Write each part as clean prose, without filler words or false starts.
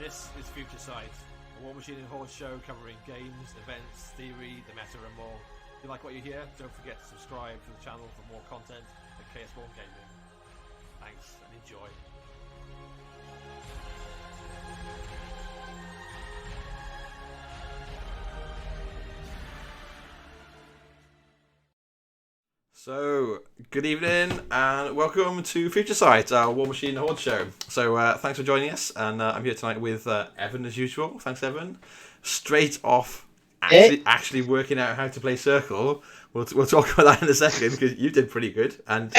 This is Future Sight, a War Machine and Horde show covering games, events, theory, the meta and more. If you like what you hear, don't forget to subscribe to the channel for more content at KS1 Gaming. Thanks and enjoy. So, good evening and welcome to Future Sight, our War Machine and Horde show. So, thanks for joining us, and I'm here tonight with Evan as usual. Thanks, Evan. Straight off, actually working out how to play Circle. We'll talk about that in a second because you did pretty good. And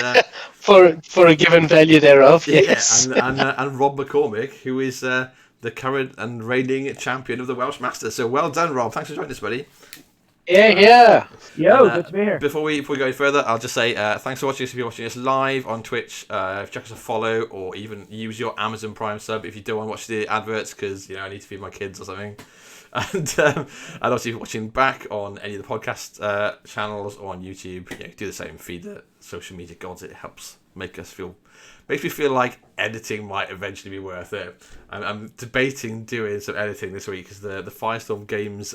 for a given value thereof, yes. And Rob McCormick, who is the current and reigning champion of the Welsh Masters. So, well done, Rob. Thanks for joining us, buddy. Yeah. Yo, good to be here. Before we go any further, I'll just say thanks for watching us. If you're watching us live on Twitch, check us a follow or even use your Amazon Prime sub if you don't want to watch the adverts because I need to feed my kids or something. And also if you're watching back on any of the podcast channels or on YouTube, do the same. Feed the social media gods. It helps makes me feel like editing might eventually be worth it. I'm debating doing some editing this week because the Firestorm Games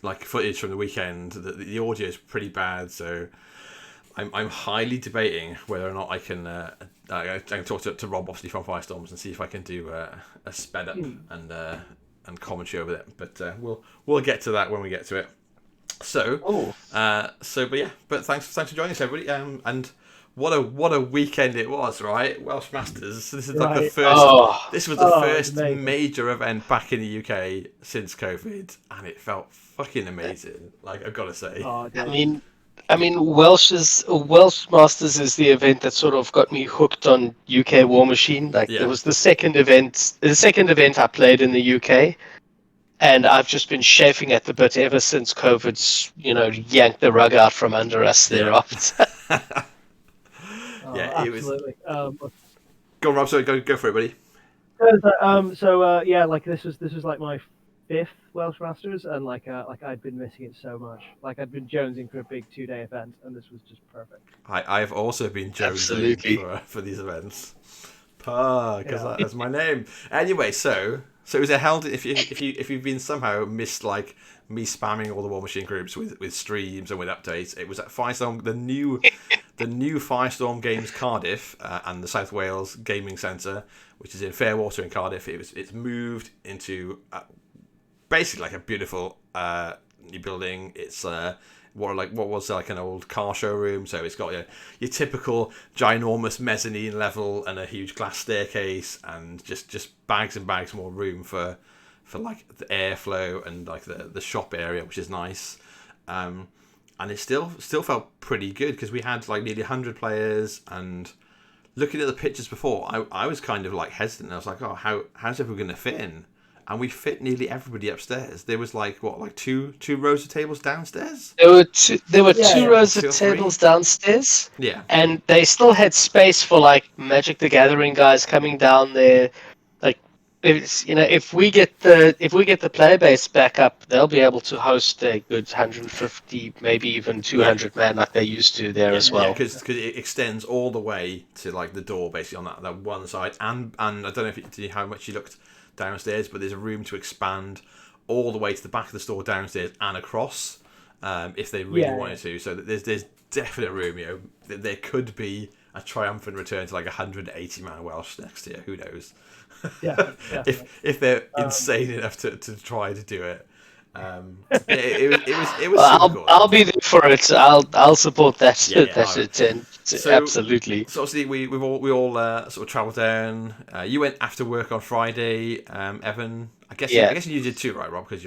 like footage from the weekend, the audio is pretty bad, so I'm highly debating whether or not I can talk to Rob obviously from Firestorms and see if I can do a sped up and commentary over it, but we'll get to that when we get to it. So but thanks for joining us, everybody, and what a weekend it was, right? Welsh Masters. So this is like the first. This was the first major event back in the UK since COVID, and it felt fucking amazing. Like, I've got to say. I mean, Welsh Masters is the event that sort of got me hooked on UK War Machine. It was the second event I played in the UK, and I've just been chafing at the bit ever since COVID's yanked the rug out from under us thereafter. Yeah, absolutely. Go on, Rob. Sorry, go for it, buddy. This was like my fifth Welsh Masters, and I'd been missing it so much. Like, I'd been jonesing for a big 2-day event, and this was just perfect. I've also been jonesing for these events. Because that is my name. Anyway, so is it held? If you've been somehow missed like me spamming all the War Machine groups with streams and with updates, it was at Firestorm, the new Firestorm Games Cardiff and the South Wales Gaming Centre, which is in Fairwater in Cardiff. It's moved into basically like a beautiful new building. It's what was like an old car showroom. So it's got your typical ginormous mezzanine level and a huge glass staircase and just bags and bags more room for like the airflow and like the shop area, which is nice. And it still felt pretty good because we had like nearly 100 players, and looking at the pictures before, I was kind of like hesitant. I was like, how's everyone going to fit in? And we fit nearly everybody upstairs. There was like two rows of tables downstairs? There were two rows of tables downstairs. Yeah. And they still had space for like Magic the Gathering guys coming down there. Like, if we get the player base back up, they'll be able to host a good 150, maybe even 200 man like they used to there as well. Yeah, because it extends all the way to like the door basically on that one side, and I don't know how much you looked downstairs, but there's a room to expand all the way to the back of the store downstairs and across if they really wanted to. So there's definite room. There could be a triumphant return to like 180 man Welsh next year. Who knows? Yeah. if they're insane enough to try to do it. It was super cool. I'll be there for it. I'll support that. Absolutely. So obviously we all sort of travelled down. You went after work on Friday, Evan. I guess you did too, right, Rob? Because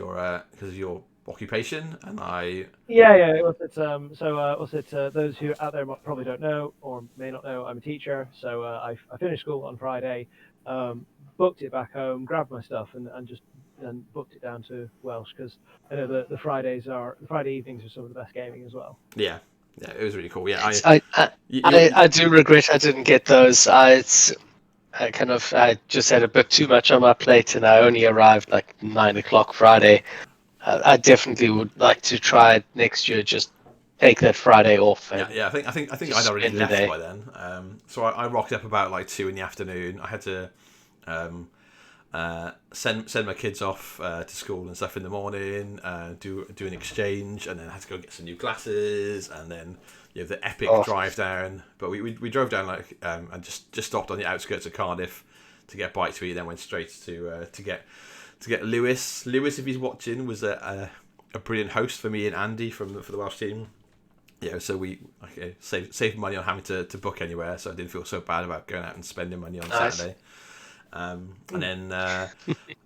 of your occupation, and I. Yeah. Those who out there probably don't know or may not know, I'm a teacher. So I finished school on Friday, booked it back home, grabbed my stuff, and booked it down to Welsh because I know the Friday evenings are some of the best gaming as well. Yeah, it was really cool. Yeah, I do regret I didn't get those. I just had a bit too much on my plate, and I only arrived like 9 o'clock Friday. I definitely would like to try it next year. Just take that Friday off. Yeah. I think I'd already left by then. So I rocked up about like 2 in the afternoon. I had to Send my kids off to school and stuff in the morning, do an exchange, and then I had to go get some new glasses, and then the epic drive down. But we drove down and just stopped on the outskirts of Cardiff to get a bite to eat, then went straight to get Lewis. Lewis, if he's watching, was a brilliant host for me and Andy for the Welsh team. So we saved money on having to book anywhere, so I didn't feel so bad about going out and spending money on Saturday. And then,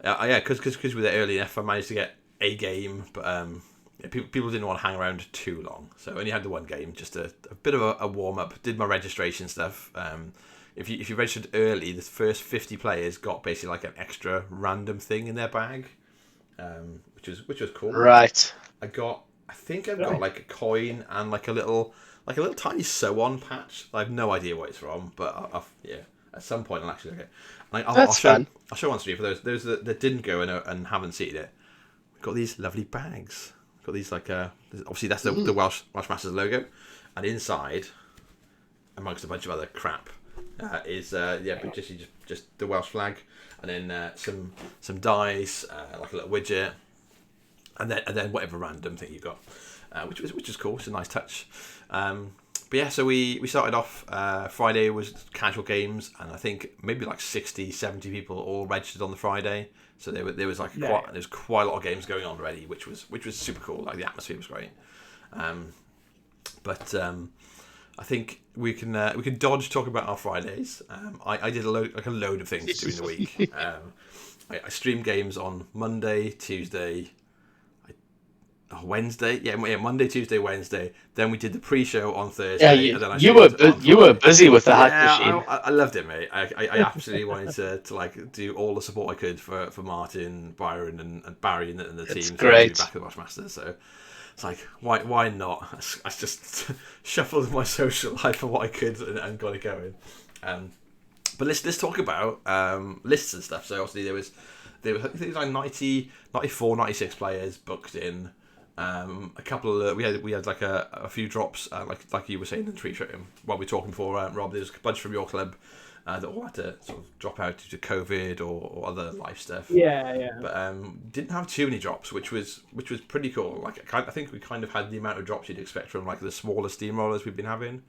because we were there early enough, I managed to get a game, but people didn't want to hang around too long, so I only had the one game, just a bit of a warm up. Did my registration stuff. If you registered early, the first 50 players got basically like an extra random thing in their bag, which was cool. Right. I've got like a coin and like a little tiny sew-on patch. I have no idea what it's from, but at some point I'll actually look at it. I'll show one to you for those that didn't go and haven't seen it. We've got these lovely bags. We've got these obviously that's the Welsh Masters logo, and inside, amongst a bunch of other crap, is just the Welsh flag, and then some dice, like a little widget, and then whatever random thing you got, which is cool. It's a nice touch. But yeah, so we started off. Friday was casual games, and I think maybe like 60, 70 people all registered on the Friday. So there was quite a lot of games going on already, which was super cool. Like the atmosphere was great. But I think we can dodge talking about our Fridays. I did a load of things during the week. I streamed games on Monday, Tuesday, Wednesday. Monday, Tuesday, Wednesday. Then we did the pre-show on Thursday. And then you were busy with the hack machine. I loved it, mate. I absolutely wanted to like do all the support I could for Martin, Byron, and Barry and the team. Great. To be back at the Welsh Masters. So it's like, why not? I just shuffled my social life for what I could and got it going. But let's talk about lists and stuff. So obviously there was I think it was like 90, 94, 96 players booked in. A couple of we had like a few drops, like you were saying in the tweet while we were talking before, Rob. There's a bunch from your club that all had to sort of drop out due to COVID or other life stuff. Yeah. But didn't have too many drops, which was pretty cool. Like I think we kind of had the amount of drops you'd expect from like the smaller steamrollers we've been having.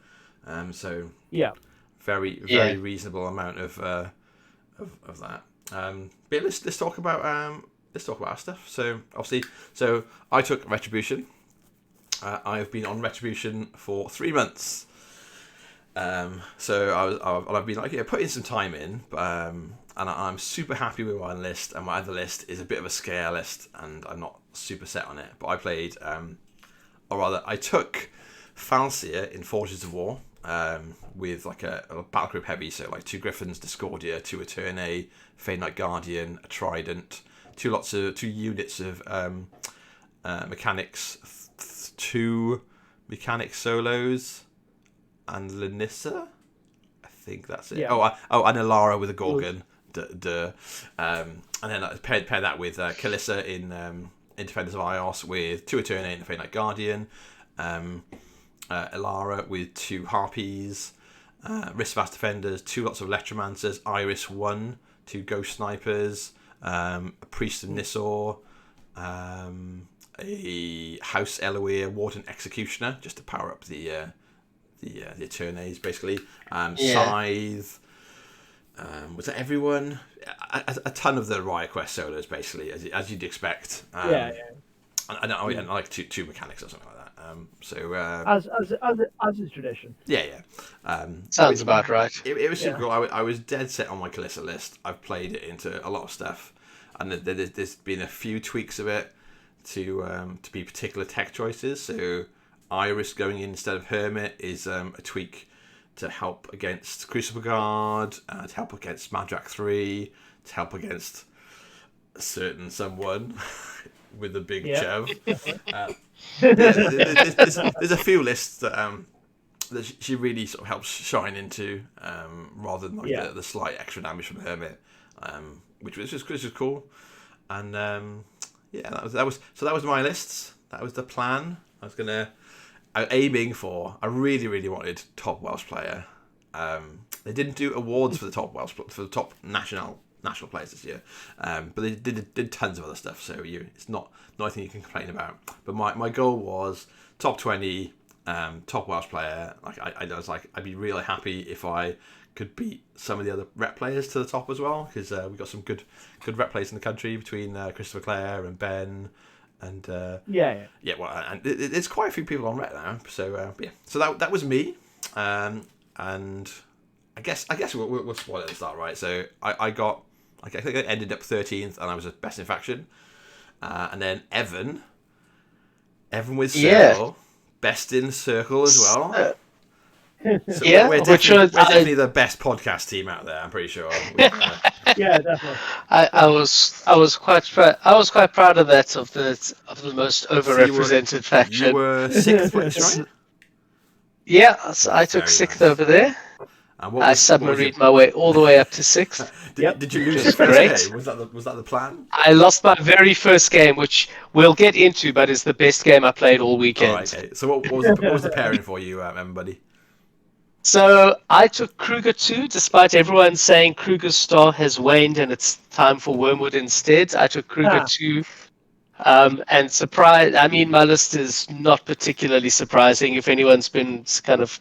So yeah, very reasonable amount of that. But let's talk about our stuff. So obviously, I took Retribution. I've been on Retribution for 3 months. So I've been like putting some time in, and I'm super happy with my list. And my other list is a bit of a scare list, and I'm not super set on it. But I played, or rather, I took Falsier in Forges of War. With like a battle group heavy, so like 2 Griffins, Discordia, 2 Eternae, Fade Knight Guardian, a Trident, 2 units of mechanics, 2 mechanic solos, and Lanissa. I think that's it. Yeah. And Alara with a Gorgon. And then I paired that with Kalissa in Defenders of Ios with 2 Eternae and a Fade Knight Guardian. Alara with 2 Harpies, Riskfast Defenders, 2 lots of Electromancers, Iris 1, 2 Ghost Snipers, a Priest of Nissor, a House Eloir Warden Executioner, just to power up the Eternaes, basically. Scythe. Was that everyone? A ton of the Riot Quest solos, basically, as you'd expect. And I like two mechanics or something like that. As is tradition. Yeah. Sounds about right. It was super cool. I was dead set on my Kalissa list. I've played it into a lot of stuff, and there's been a few tweaks of it to be particular tech choices. So Iris going in instead of Hermit is a tweak to help against Crucible Guard, to help against Madrak 3, to help against a certain someone with a big shove. There's a few lists that she really sort of helps shine into, rather than like the slight extra damage from Hermit, which was cool. And that was my lists. That was the plan. I was aiming for. I really wanted top Welsh player. They didn't do awards for the top national national players this year. But they did tons of other stuff, so it's not anything you can complain about. But my goal was top 20, top Welsh player. Like I was like, I'd be really happy if I could beat some of the other rep players to the top as well, because we've got some good rep players in the country between Christopher Clare and Ben. And yeah. Well, and there's quite a few people on rep now, so so that was me, and I guess we'll spoil it at the start, right? So I think I ended up 13th, and I was at best in faction, and then Evan with Circle, best in Circle as well. So we're definitely the best podcast team out there. I'm pretty sure. Yeah, definitely. I was quite proud of that, of the most overrepresented faction. You were 6th place, right? Yeah, so I took 6th over there. I submarined my way all the way up to 6th. Did you lose your first game? Was that the plan? I lost my very first game, which we'll get into, but is the best game I played all weekend. Oh, okay. So what was the pairing for you, everybody? So I took Kruger 2, despite everyone saying Kruger's star has waned and it's time for Wormwood instead. I took Kruger 2. And surprise, I mean, my list is not particularly surprising. If anyone's been kind of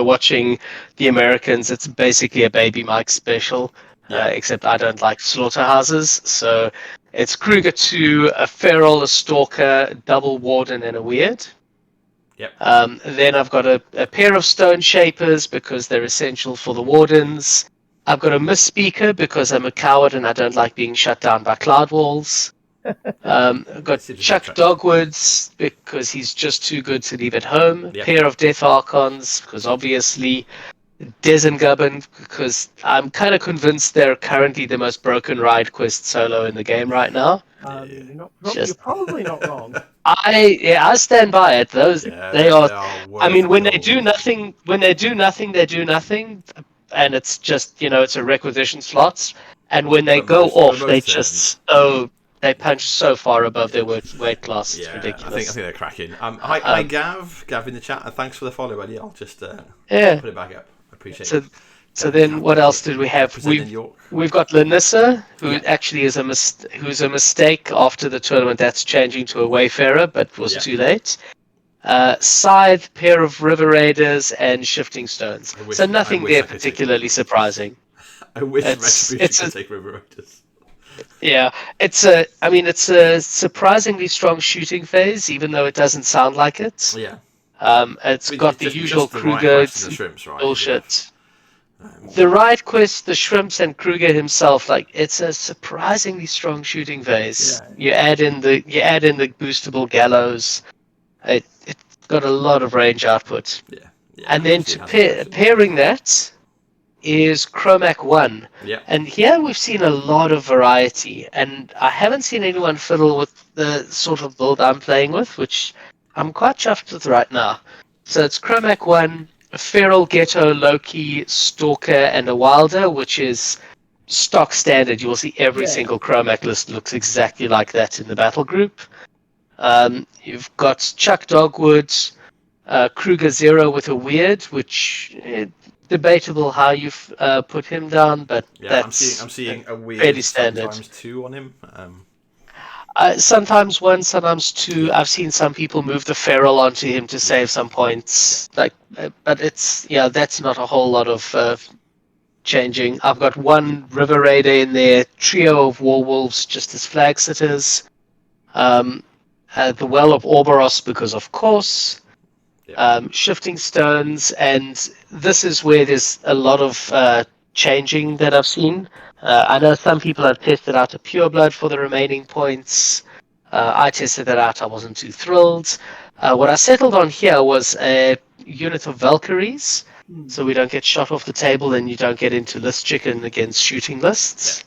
watching the Americans, it's basically a Baby Mike special, except I don't like slaughterhouses. So it's Kruger 2, a Feral, a Stalker, double Warden, and a Weird. Yep. Then I've got a pair of Stone Shapers because they're essential for the Wardens. I've got a Misspeaker because I'm a coward and I don't like being shut down by cloud walls. I've got Chuck Dogwoods because he's just too good to leave at home. Yep. Pair of Death Archons because obviously Des and Gubbin because I'm kind of convinced they're currently the most broken ride quest solo in the game right now. You're probably not wrong. I stand by it. They are. I mean, when they do nothing, they do nothing, and it's just it's a requisition slots. And when they go off, they punch so far above their weight class. It's ridiculous. I think they're cracking. Hi, Gav in the chat. Thanks for the follow, buddy. I'll just put it back up. I appreciate it. So then, what else did we have? We've got Lanissa, who actually is who's a mistake after the tournament. That's changing to a Wayfarer, but was too late. Scythe, pair of River Raiders, and Shifting Stones. So nothing there particularly surprising. I wish Retribution could take River Raiders. Yeah, it's a surprisingly strong shooting phase, even though it doesn't sound like it. Yeah. It's got the usual Kruger shrimps, right? bullshit. The ride quest, the shrimps, and Kruger himself, it's a surprisingly strong shooting phase. Yeah. You add in the boostable gallows. It's got a lot of range output. Yeah. And then pairing that is Chromac 1. Yeah. And here we've seen a lot of variety, and I haven't seen anyone fiddle with the sort of build I'm playing with, which I'm quite chuffed with right now. So it's Chromac 1, a Feral, Ghetto, Loki, Stalker, and a Wilder, which is stock standard. You will see every single Chromac list looks exactly like that in the battle group. You've got Chuck Dogwood, Kruger 0 with a Weird, which debatable how you've put him down, but that's I'm seeing a Weird fairly standard. Sometimes 2 on him. Sometimes 1, sometimes 2. I've seen some people move the Feral onto him to save some points. But that's not a whole lot of changing. I've got 1 River Raider in there, trio of Warwolves just as flag sitters. The Well of Orboros because of course. Shifting Stones, and this is where there's a lot of changing that I've seen. I know some people have tested out a Pureblood for the remaining points. I tested that out. I wasn't too thrilled. What I settled on here was a unit of Valkyries, so we don't get shot off the table and you don't get into list chicken against shooting lists.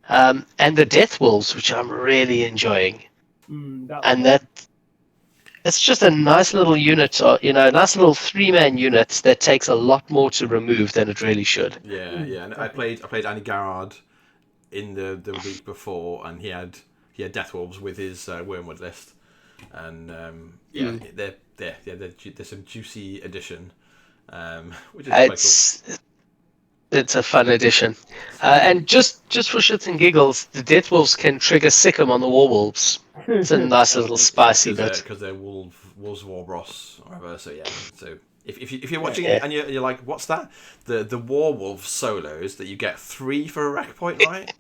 And the Death Wolves, which I'm really enjoying. It's just a nice little unit, a nice little 3-man unit that takes a lot more to remove than it really should. Yeah. And I played Andy Garrard in the week before, and he had Death Wolves with his Wormwood list, and they're some juicy addition, which is quite cool. It's a fun addition. And just for shits and giggles, the Death Wolves can trigger Sikkim on the Warwolves. It's a nice little spicy bit. Because they're wolves Warbross or whatever. So yeah. So if you're watching Yeah. it and you're like, what's that? The Warwolf solos that you get 3 for a rec point, right?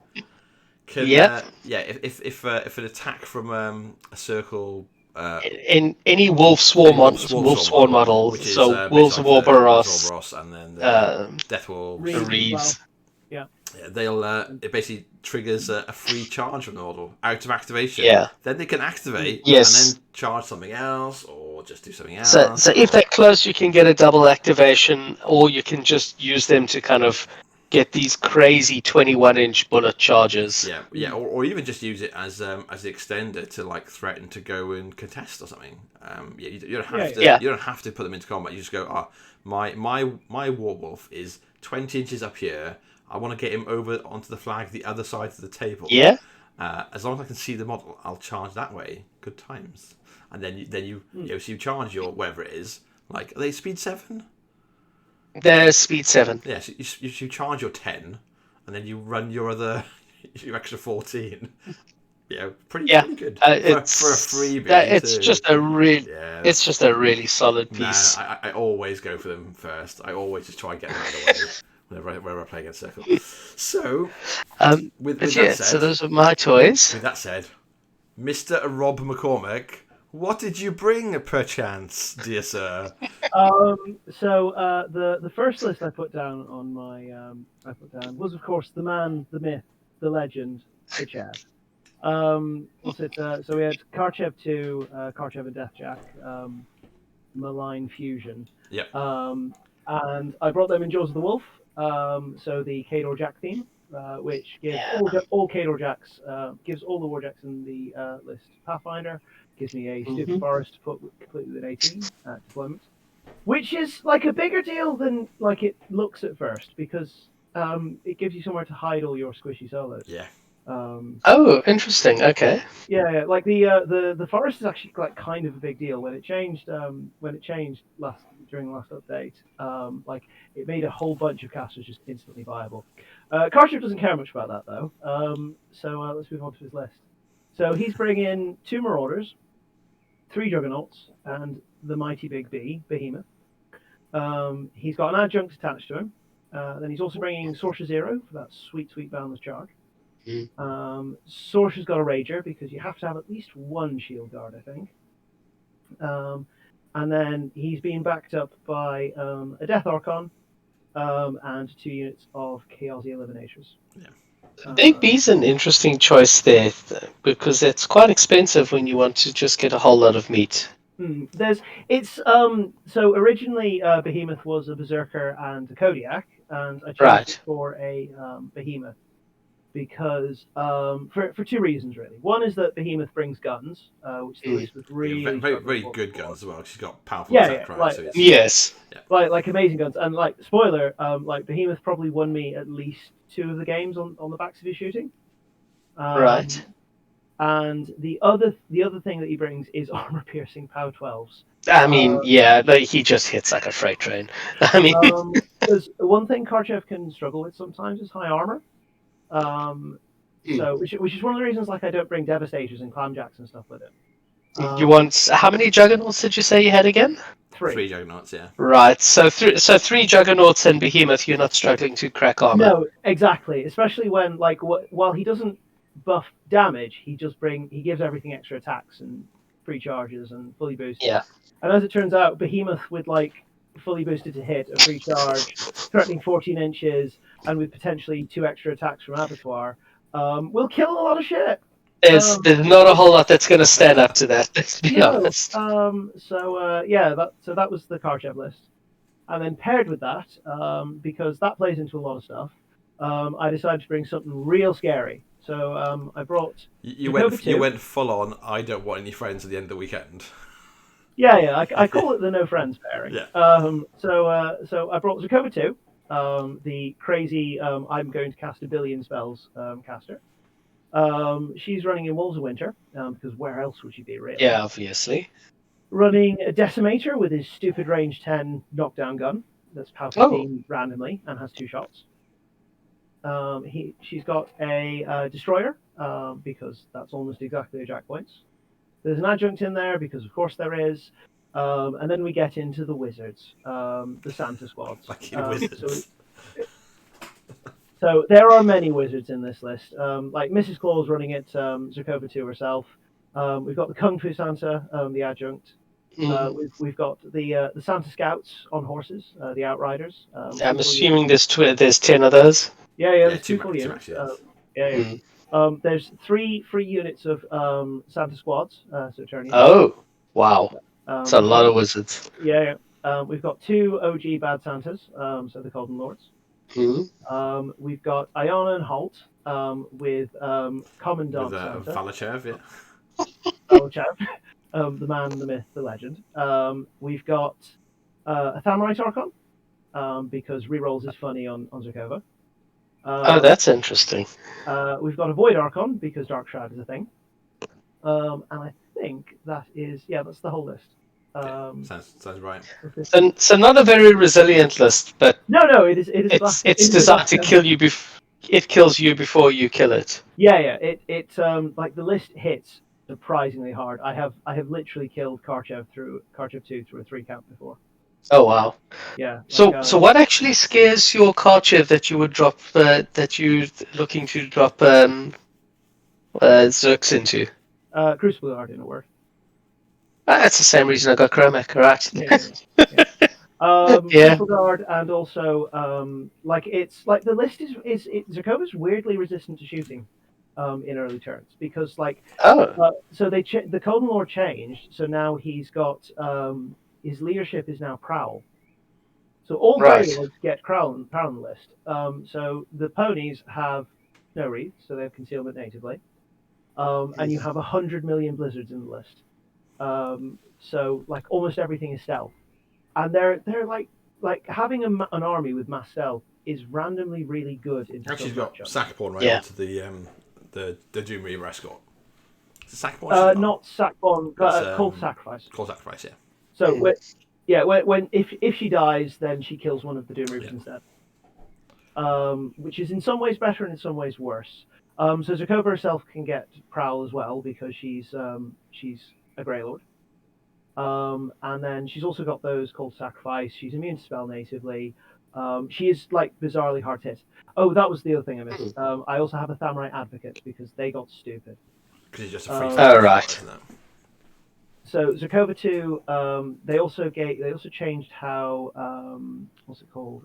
Can, Yep. If an attack from a circle. In any Wolf Swarm model, which is so Wolves of Warboros, and then Death Wolves, Reeves. Yeah, they'll it basically triggers a free charge from the model out of activation. Yeah. Then they can activate and Yes. then charge something else or just do something else. So if they're close, you can get a double activation, or you can just use them to kind of get these crazy 21-inch bullet charges. Yeah, or even just use it as the extender to like threaten to go and contest or something. You don't have to. Yeah. You don't have to put them into combat. You just go, my Warwolf is 20 inches up here. I want to get him over onto the flag the other side of the table. Yeah. As long as I can see the model, I'll charge that way. Good times. And then you so you charge your whatever it is. Like, are they speed 7? They're speed 7. Yeah, so you charge your 10, and then you run your your extra 14. Yeah, pretty good for a freebie. It's just a really solid piece. Nah, I always go for them first. I always just try and get them out of the way whenever I play against Circle. So, with that said, so those are my toys. With that said, Mr. Rob McCormick, what did you bring, perchance, dear sir? So the first list I put down on my was, of course, the man, the myth, the legend, the Chad. So we had Karchev 2, Karchev and Deathjack, Malign Fusion. Yep. And I brought them in Jaws of the Wolf. So the Khador Jack theme, which gives all Khador Jacks, gives all the Warjacks in the list Pathfinder, gives me a stupid forest to put completely with 18 at deployment, which is like a bigger deal than like it looks at first, because it gives you somewhere to hide all your squishy solos. Yeah. Oh, interesting. Okay. Yeah, like the forest is actually like kind of a big deal. When it changed during the last update, like it made a whole bunch of casters just instantly viable. Karchev doesn't care much about that though. So let's move on to his list. So he's bringing 2 Marauders, 3 Juggernauts, and the mighty big B, Behemoth. He's got an adjunct attached to him. Then he's also bringing Sorcerer Zero for that sweet boundless charge. Sorcerer's got a Rager because you have to have at least 1 shield guard, I think. And then he's being backed up by a Death Archon and 2 units of Chaos Eliminators. Yeah. Big B's an interesting choice there, because it's quite expensive when you want to just get a whole lot of meat. So originally Behemoth was a Berserker and a Kodiak, and I chose it for a Behemoth because for 2 reasons really. One is that Behemoth brings guns, which the list was really very good guns as well. She's got powerful attack, right? So yes, like amazing guns, and like spoiler, like Behemoth probably won me at least 2 of the games on the backs of his shooting. Right. And the other thing that he brings is armor piercing power 12s. I mean, he just hits like a freight train. I mean, there's one thing Karchev can struggle with sometimes is high armor. So which is one of the reasons like I don't bring Devastators and Clamjacks and stuff with him. You want how many Juggernauts did you say you had again? 3 Juggernauts, yeah. Right, so 3 Juggernauts and Behemoth, you're not struggling to crack armor. No, exactly. Especially when like while he doesn't buff damage, he gives everything extra attacks and free charges and fully boosted. Yeah. And as it turns out, Behemoth with like fully boosted to hit, a free charge, threatening 14 inches, and with potentially 2 extra attacks from Abattoir, will kill a lot of shit. There's not a whole lot that's going to stand up to that, let's be honest. So that was the Karchev list. And then paired with that, because that plays into a lot of stuff, I decided to bring something real scary. So I brought... You went full on, I don't want any friends at the end of the weekend. Yeah, I call it the no friends pairing. Yeah. So I brought Zakova 2, the crazy I'm going to cast a billion spells caster. She's running in Wolves of Winter, because where else would she be, really? Yeah, obviously. Running a Decimator with his stupid range 10 knockdown gun that's power 15 randomly and has 2 shots. She's got a destroyer because that's almost exactly a Jack points. There's an adjunct in there because of course there is. And then we get into the wizards, the Santa squads. Wizards. So there are many wizards in this list. Like Mrs. Claus running it, Zerkova 2 herself. We've got the Kung Fu Santa, the adjunct. We've got the Santa Scouts on horses, the Outriders. I'm assuming there's 10 of those. Yeah, there's two full units. There's three units of Santa squads. Oh, wow. That's a lot of wizards. Yeah. We've got 2 OG Bad Santas, so the Golden Lords. We've got Iona and Holt with Commandant Santa. Valachev, yeah. Valachev, the man, the myth, the legend. We've got a Thamrite Archon, because rerolls is funny on Zerkova. That's interesting. We've got a Void Archon because Dark Shroud is a thing. And I think that's the whole list. Sounds right. So not a very resilient list, but no, it is. It's designed to kill you. It kills you before you kill it. Yeah. It like the list hits surprisingly hard. I have literally killed Karchev 2 through a 3 count before. Oh wow. Yeah. So what actually scares your Karchev that you would drop? That you're looking to drop Zerks into? Crucible Guard, in a word. That's the same reason I got Chromic, right? Crucible Guard, and also it's like the list is Zerkova's weirdly resistant to shooting in early turns because so the Golden Lord changed, so now he's got his leadership is now Prowl. So all Grey Lords get Prowl on the list. So the ponies have no read, so they have concealment natively. And you have 100 million blizzards in the list. So like almost everything is stealth, and they're like having an army with mass stealth is randomly really good. Actually, she's got Sackborn onto the Doom Reaver escort. Is it Sackborn? Not Sackborn. Cold Sacrifice. Cold Sacrifice, yeah. So when if she dies, then she kills one of the Doom Reavers instead. Which is in some ways better and in some ways worse. So Zerkova herself can get Prowl as well because she's a Grey Lord. And then she's also got those Cold Sacrifice. She's immune to spell natively. She is like bizarrely hard hit. Oh, that was the other thing I missed. I also have a Thamrite Advocate because they got stupid. Because he's just a free right. So Zerkova 2, they also changed how what's it called?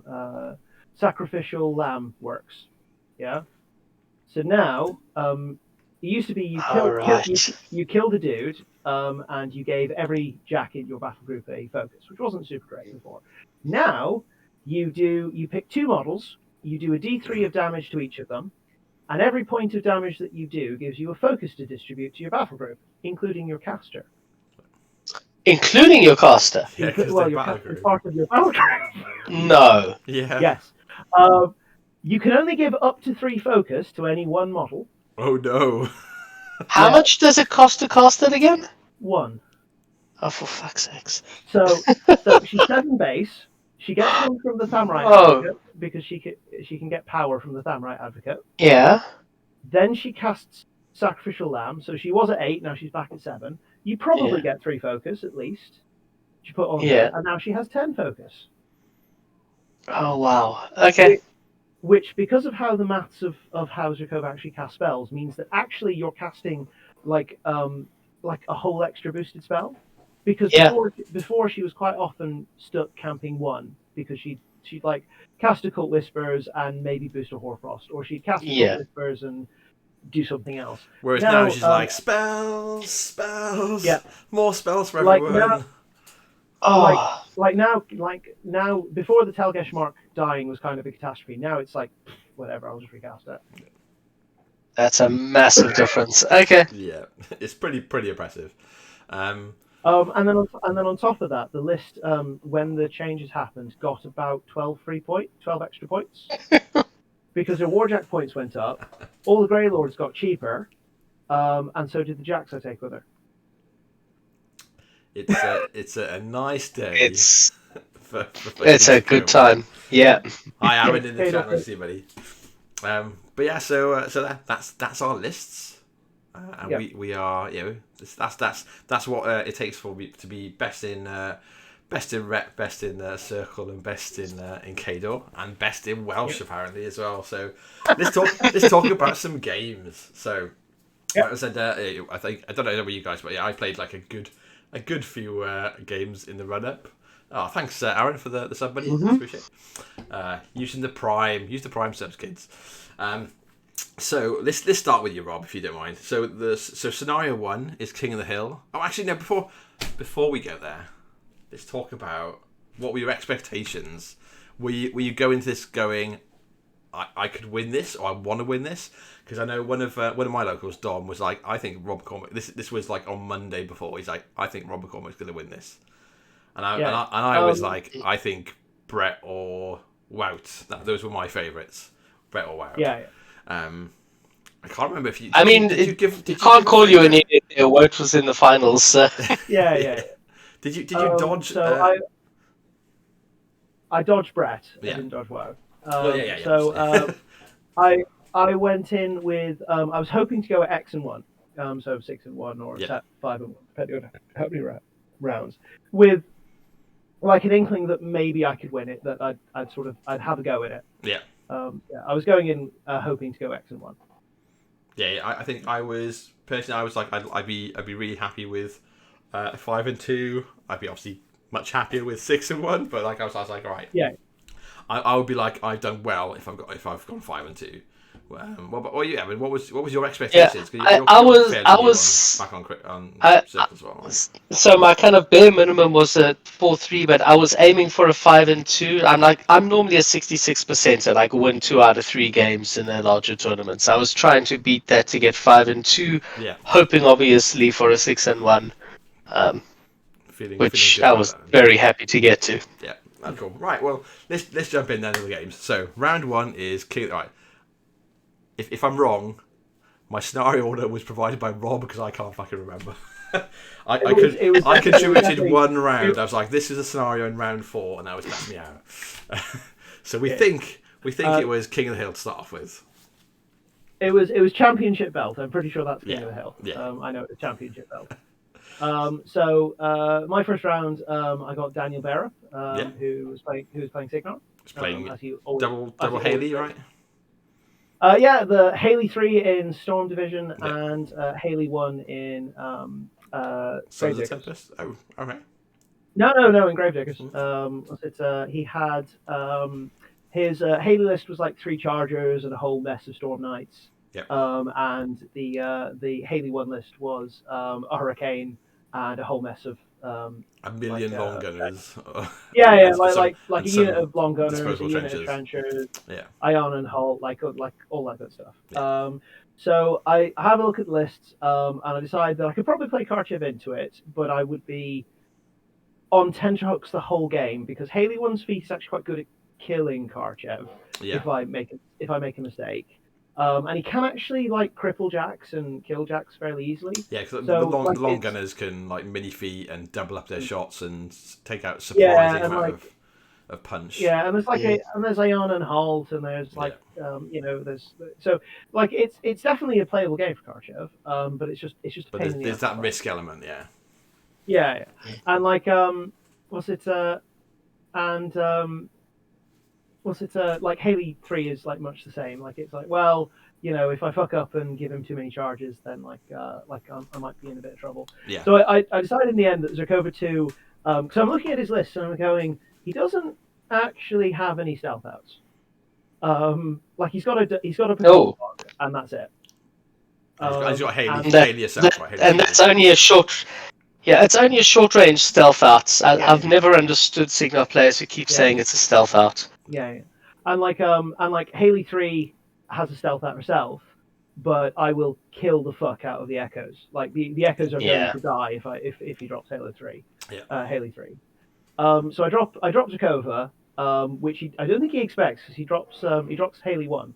Sacrificial Lamb works. Yeah. So now it used to be you killed a dude, and you gave every Jack in your battle group a focus, which wasn't super great before. Now you pick 2 models, you do a D3 of damage to each of them, and every point of damage that you do gives you a focus to distribute to your battle group, including your caster. Including your caster? Yeah, your caster is part of your battle group. No. Yeah. Yes. You can only give up to 3 focus to any one model. Oh no. How much does it cost to cast it again? 1. Oh, for fuck's sakes. So she's 7 base. She gets one from the Thamrite Advocate because she can get power from the Thamrite Advocate. Yeah. Then she casts Sacrificial Lamb. So she was at 8, now she's back at 7. You probably get 3 focus at least. She put on her, and now she has 10 focus. Oh wow. Okay. Which, because of how the maths of how Zerkova actually casts spells, means that actually you're casting like a whole extra boosted spell. Because before she was quite often stuck camping 1 because she'd like cast Occult Whispers and maybe boost a Hoarfrost, or she'd cast Occult Whispers and do something else. Whereas now she's like spells, more spells for everyone. Now, before the Telgesh Mark dying was kind of a catastrophe. Now it's like, whatever, I'll just recast it. That's a massive difference. Okay. Yeah, it's pretty impressive. And then on top of that, the list when the changes happened got about 12 extra points because their Warjack points went up. All the Grey Lords got cheaper, and so did the Jacks I take with her. It's a nice day. It's a good time. Yeah. Hi, Aaron in the chat. Nice to see you, buddy. But yeah, so that's our lists. And we are, that's what it takes for me to be best in rep, best in circle, and best in Khador, and best in Welsh apparently as well. So let's talk about some games. So like I said, I think I don't know about you guys, but I played like a good few games in the run up. Oh, thanks, Aaron, for the sub money. Appreciate it. Use the prime subs, kids. So let's start with you, Rob, if you don't mind. So scenario 1 is King of the Hill. Oh, actually no. Before we go there, let's talk about what were your expectations. Were you going into this going, I could win this, or I want to win this? Because I know one of my locals, Dom, was like, I think Rob McCormick. This was like on Monday before. He's like, I think Rob McCormick's going to win this, and I was like, I think Brett or Wout. Those were my favourites, Brett or Wout. Yeah. I can't remember if you. You can't call you an idiot. Wout was in the finals. So. Yeah. Did you dodge? So I dodged Brett. Yeah. I didn't dodge Wout. So I went in with I was hoping to go at X and 1, so 6 and 1 or set 5 and 1, depending on how many rounds, with like an inkling that maybe I could win it, that I'd have a go at it. Yeah. I was going in hoping to go X and 1. Yeah, I think I was like I'd be really happy with 5 and 2. I'd be obviously much happier with 6 and 1, but like I was like, all right. Yeah. I would be like, I've done well if I've gone 5 and 2. What was your expectations? Yeah, I was back on circle as well. Right? So my kind of bare minimum was a 4-3, but I was aiming for a 5 and 2. I'm normally a 66% and I could win 2 out of 3 games in a larger tournament. So I was trying to beat that to get 5 and 2, hoping obviously for a 6 and 1, which I was very happy to get to. Yeah. Oh, cool. Right, well, let's jump in then to the games. So, round 1 is King. Right. If I'm wrong, my scenario order was provided by Rob because I can't fucking remember. I contributed one round. I was like, this is a scenario in round 4, and that was left me out. So we think it was King of the Hill to start off with. It was Championship belt. I'm pretty sure that's King of the Hill. Yeah. I know it's Championship belt. So my first round, I got Daniel Berra, who was playing Signar. He's playing double Haley, right? The Haley 3 in Storm Division and Haley 1 in Gravediggers. Oh, okay. No, in Gravediggers. He had his Haley list was like 3 Chargers and a whole mess of Storm Knights. Yep. And the Haley 1 list was a Hurricane and a whole mess of a million long gunners. like a unit of long gunners, a unit of trenchers, ion and hull, like all that good stuff. Yeah. So I have a look at the lists, and I decided that I could probably play Kharkiv into it, but I would be on tenterhooks the whole game because Haley 1's feat is actually quite good at killing Kharkiv if I make a mistake. And he can actually like cripple jacks and kill jacks fairly easily. Yeah, because the long gunners can like mini feet and double up their shots and take out surprising amount of punch. Yeah, and there's Ion and Halt, and there's it's definitely a playable game for Kharkiv. But it's just a pain in the there's that risk element, Yeah, and like like Haley 3 is like much the same. Like it's like, well, if I fuck up and give him too many charges, then I might be in a bit of trouble. Yeah. So I decided in the end that Zerkova 2, because I'm looking at his list and I'm going, he doesn't actually have any stealth outs. Like he's got a patrol dog, and that's it. He's got Haley yourself, right? And that's only a short. Yeah, it's only a short range stealth out. I've never understood Signar players who keep saying it's a stealth out. Yeah. And like Haley 3 has a stealth out herself, but I will kill the fuck out of the echoes. Like the echoes are going to die if he drops Haley 3. Yeah. Haley 3. So I dropped Zerkova, which I don't think he expects because he drops Haley 1.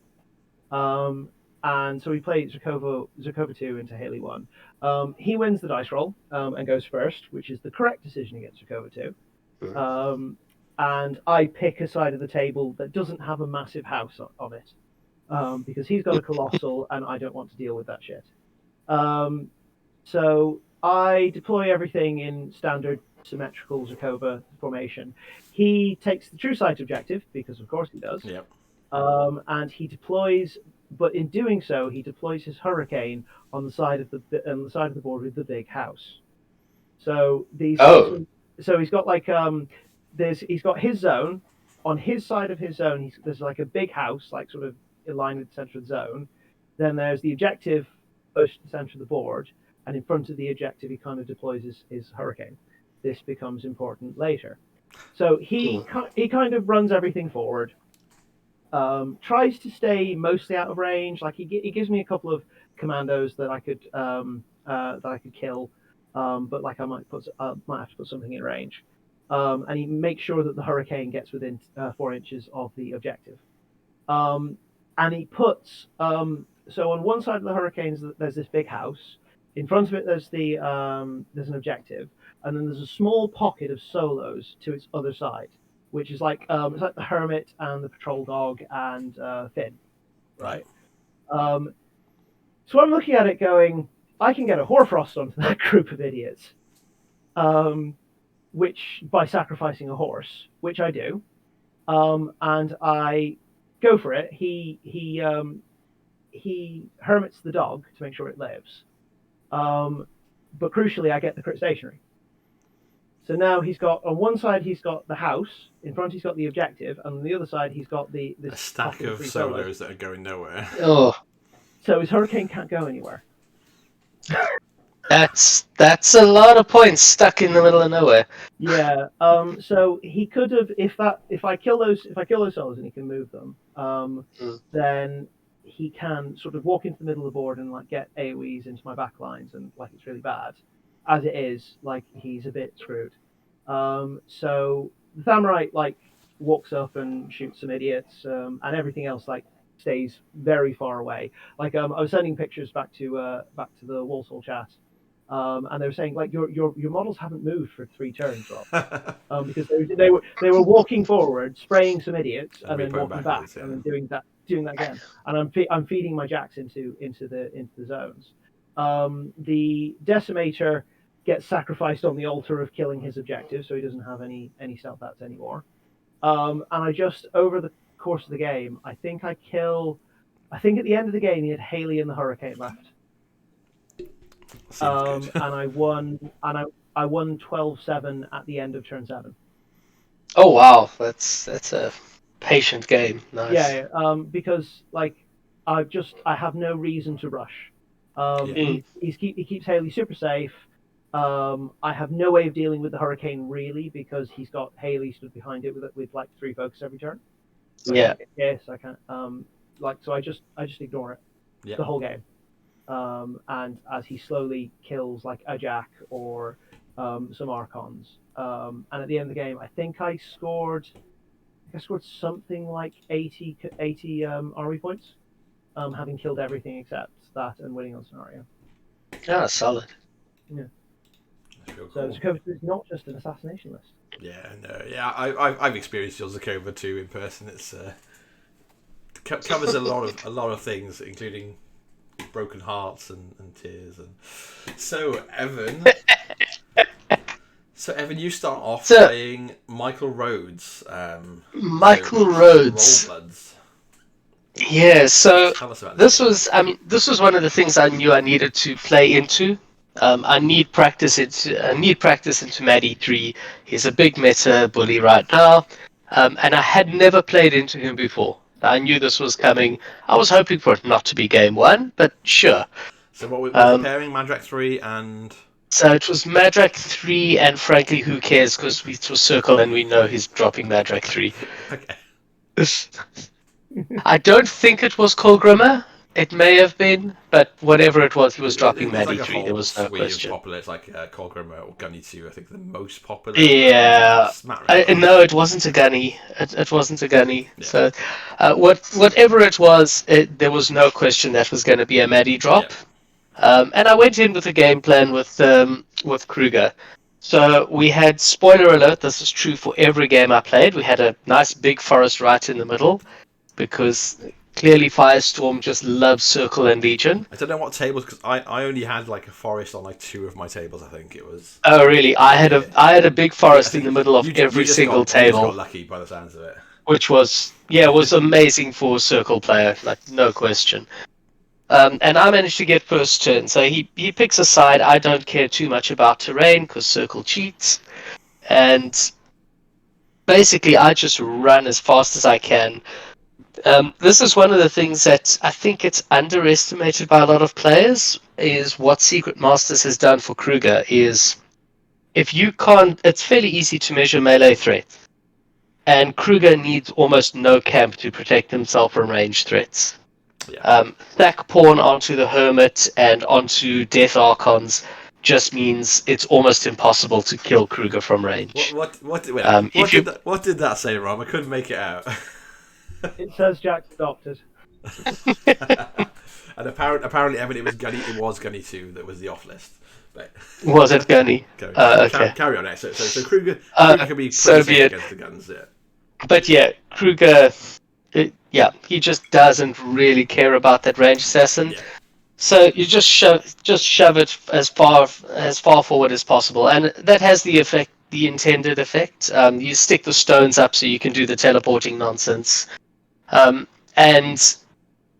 And so we play Zerkova 2 into Haley 1. He wins the dice roll and goes first, which is the correct decision against Zerkova 2. And I pick a side of the table that doesn't have a massive house on it. because he's got a colossal, and I don't want to deal with that shit. So I deploy everything in standard symmetrical Zakova formation. He takes the true sight objective, because of course he does. Yep. And he deploys, but in doing so, he deploys his hurricane on the side of the board with the big house. So these. Oh. So he's got like he's got his zone. On his side of his zone, there's like a big house, like sort of in line with the center of the zone. Then there's the objective pushed to the center of the board, and in front of the objective, he kind of deploys his hurricane. This becomes important later. So he kind of runs everything forward. Tries to stay mostly out of range. Like he gives me a couple of commandos that I could kill, but like I might have to put something in range. And he makes sure that the hurricane gets within 4 inches of the objective. And he puts so on one side of the hurricanes there's this big house. In front of it there's there's an objective, and then there's a small pocket of solos to its other side, which is like it's like the hermit and the patrol dog and Finn, right? So I'm looking at it going, I can get a Hoarfrost onto that group of idiots. Which by sacrificing a horse, which I do, and I go for it. He hermits the dog to make sure it lives, but crucially, I get the crit stationary. So now he's got on one side he's got the house, in front he's got the objective, and on the other side he's got a stack of solos that are going nowhere. Oh, so his hurricane can't go anywhere. That's a lot of points stuck in the middle of nowhere. Yeah. So he could have, if I kill those solos and he can move them, then he can sort of walk into the middle of the board and like get AoEs into my back lines, and like it's really bad. As it is, like he's a bit screwed. So the Thamurite like walks up and shoots some idiots, and everything else like stays very far away. Like I was sending pictures back to the Walsall chat. And they were saying like your models haven't moved for 3 turns, Rob, because they were walking forward, spraying some idiots, and then walking back, and then doing that again. And I'm feeding my jacks into the zones. The Decimator gets sacrificed on the altar of killing his objective, so he doesn't have any stealth outs anymore. And I just over the course of the game, I think at the end of the game he had Haley and the Hurricane left. And I won 12-7 at the end of turn 7. Oh wow, that's a patient game. Nice. Yeah, because like I have no reason to rush. He keeps Haley super safe. I have no way of dealing with the Hurricane really, because he's got Haley stood behind it with like 3 focus every turn. So yeah. Yes, I can't. So I just ignore it the whole game. And as he slowly kills like a Jack or some Archons, and at the end of the game, I think I scored something like 80 RE points, having killed everything except that and winning on scenario. Ah, solid. Yeah. Cool. So Zakova is not just an assassination list. Yeah, no, yeah, I've experienced your Zakova too in person. It's covers a lot of things, including broken hearts and tears. And so Evan, you start off playing Michael Rhodes. Michael Rhodes. Rollbloods. Yeah, so Tell us about this was one of the things I knew I needed to play into. I need practice into Maddie 3. He's a big meta bully right now, and I had never played into him before. I knew this was coming. I was hoping for it not to be game 1, but sure. So what was the pairing? Madrak 3 and... So it was Madrak 3, and frankly, who cares, because it was Circle and we know he's dropping Madrak 3. Okay. I don't think it was Colgrimmer. It may have been, but whatever it was, he was dropping Maddie 3. There was no question. Popular. It's like Colgrimmer or Gunny 2, I think the most popular. Yeah. No, it wasn't a Gunny. It wasn't a Gunny. Yeah. So whatever it was, there was no question that was going to be a Maddie drop. Yeah. And I went in with a game plan with Kruger. So we had, spoiler alert, this is true for every game I played, we had a nice big forest right in the middle, because Clearly, Firestorm just loves Circle and Legion. I don't know what tables, because I only had like a forest on like 2 of my tables. I think it was. Oh, really? I had a big forest in the middle of every single table. You just got lucky by the sounds of it. Which was amazing for a Circle player, like no question. And I managed to get first turn. So he picks a side. I don't care too much about terrain because Circle cheats. And basically, I just run as fast as I can. This is one of the things that I think it's underestimated by a lot of players, is what Secret Masters has done for Kruger is, if you can't, it's fairly easy to measure melee threat. And Kruger needs almost no camp to protect himself from ranged threats. Yeah. Stack Pawn onto the Hermit and onto Death Archons just means it's almost impossible to kill Kruger from range. What did that say, Rob? I couldn't make it out. It says Jack's adopted. And apparently, Evan, it was Gunny 2 that was the off list. But was it Gunny? Okay. Carry on. So Kruger can be pretty safe against the guns. Yeah. But yeah, Kruger, he just doesn't really care about that range assassin. Yeah. So you just shove it as far forward as possible, and that has the intended effect. You stick the stones up so you can do the teleporting nonsense, and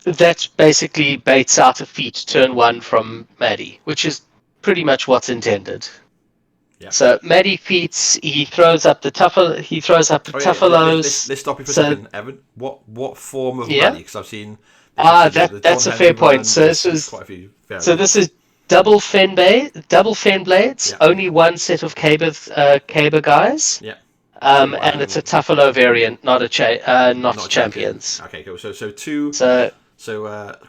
that basically baits out a feat turn 1 from Maddie, which is pretty much what's intended. Yeah. So Maddie feats. He throws up the Tuffalos. Let's stop you for a second, Evan. What form of Maddie? Because I've seen. That's a fair point. So this is double fen blades. Yeah. Only one set of caber guys. Yeah. And it's a Tuffalo variant, not champions. Okay, cool. So two.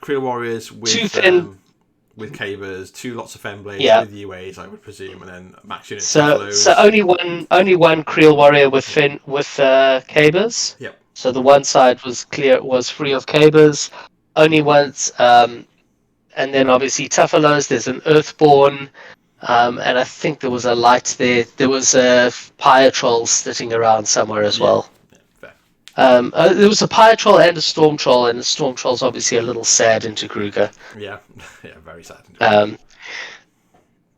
Creel Warriors with cabers, 2 lots of fen blades with UAs, I would presume, and then max unit. So only one Creel Warrior with cabers. Yep. So the one side was free of cabers. Only once, and then obviously Tuffalos. There's an Earthborn, and I think there was a light there. There was a Pyre Troll sitting around somewhere as well. There was a Pyre Troll and a Storm Troll, and the Storm Troll's obviously a little sad into Kruger. Yeah, very sad.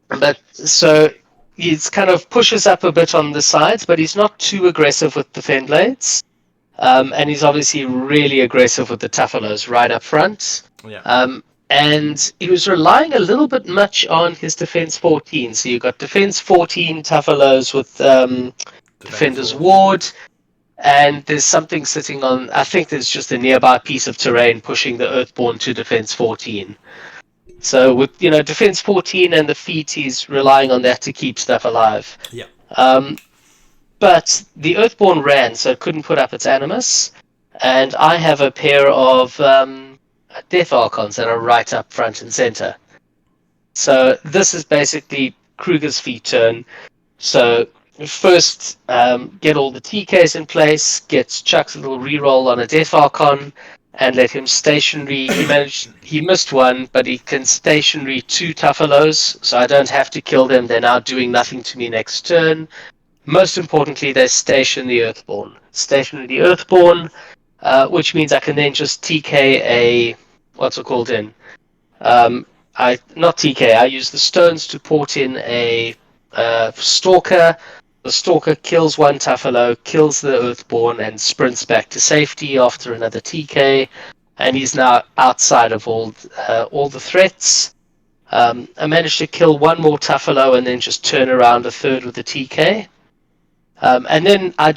But so he's kind of pushes up a bit on the sides, but he's not too aggressive with the fen blades. And he's obviously really aggressive with the Tuffalos right up front. Yeah. And he was relying a little bit much on his Defense 14. So you got Defense 14 Tuffalos with Defender's Ward. And there's something sitting on, I think there's just a nearby piece of terrain pushing the Earthborn to Defense 14. So with, Defense 14 and the feat, he's relying on that to keep stuff alive. Yeah. But the Earthborn ran, so it couldn't put up its Animus. And I have a pair of Death Archons that are right up front and center. So this is basically Kruger's feat turn. So first, get all the TKs in place, chucks a little reroll on a Death Archon, and let him stationary. He missed one, but he can stationary 2 Tuffalos, so I don't have to kill them. They're now doing nothing to me next turn. Most importantly, they station the Earthborn. Station the Earthborn, which means I can then just TK what's it called in? I use the stones to port in a Stalker. The Stalker kills one Tuffalo, kills the Earthborn, and sprints back to safety after another TK. And he's now outside of all the threats. I managed to kill one more Tuffalo and then just turn around a third with the TK. And then I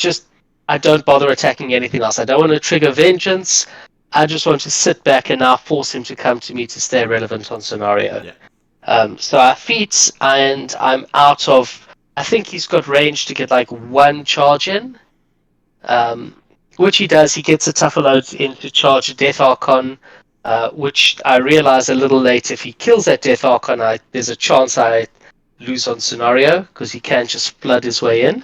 don't bother attacking anything else. I don't want to trigger Vengeance. I just want to sit back and now force him to come to me to stay relevant on scenario. Yeah. So I feat, and I'm out of... I think he's got range to get like 1 charge in. Which he does. He gets a Tuffalo in to charge a Death Archon, which I realize a little late. If he kills that Death Archon, there's a chance I lose on scenario, because he can just flood his way in.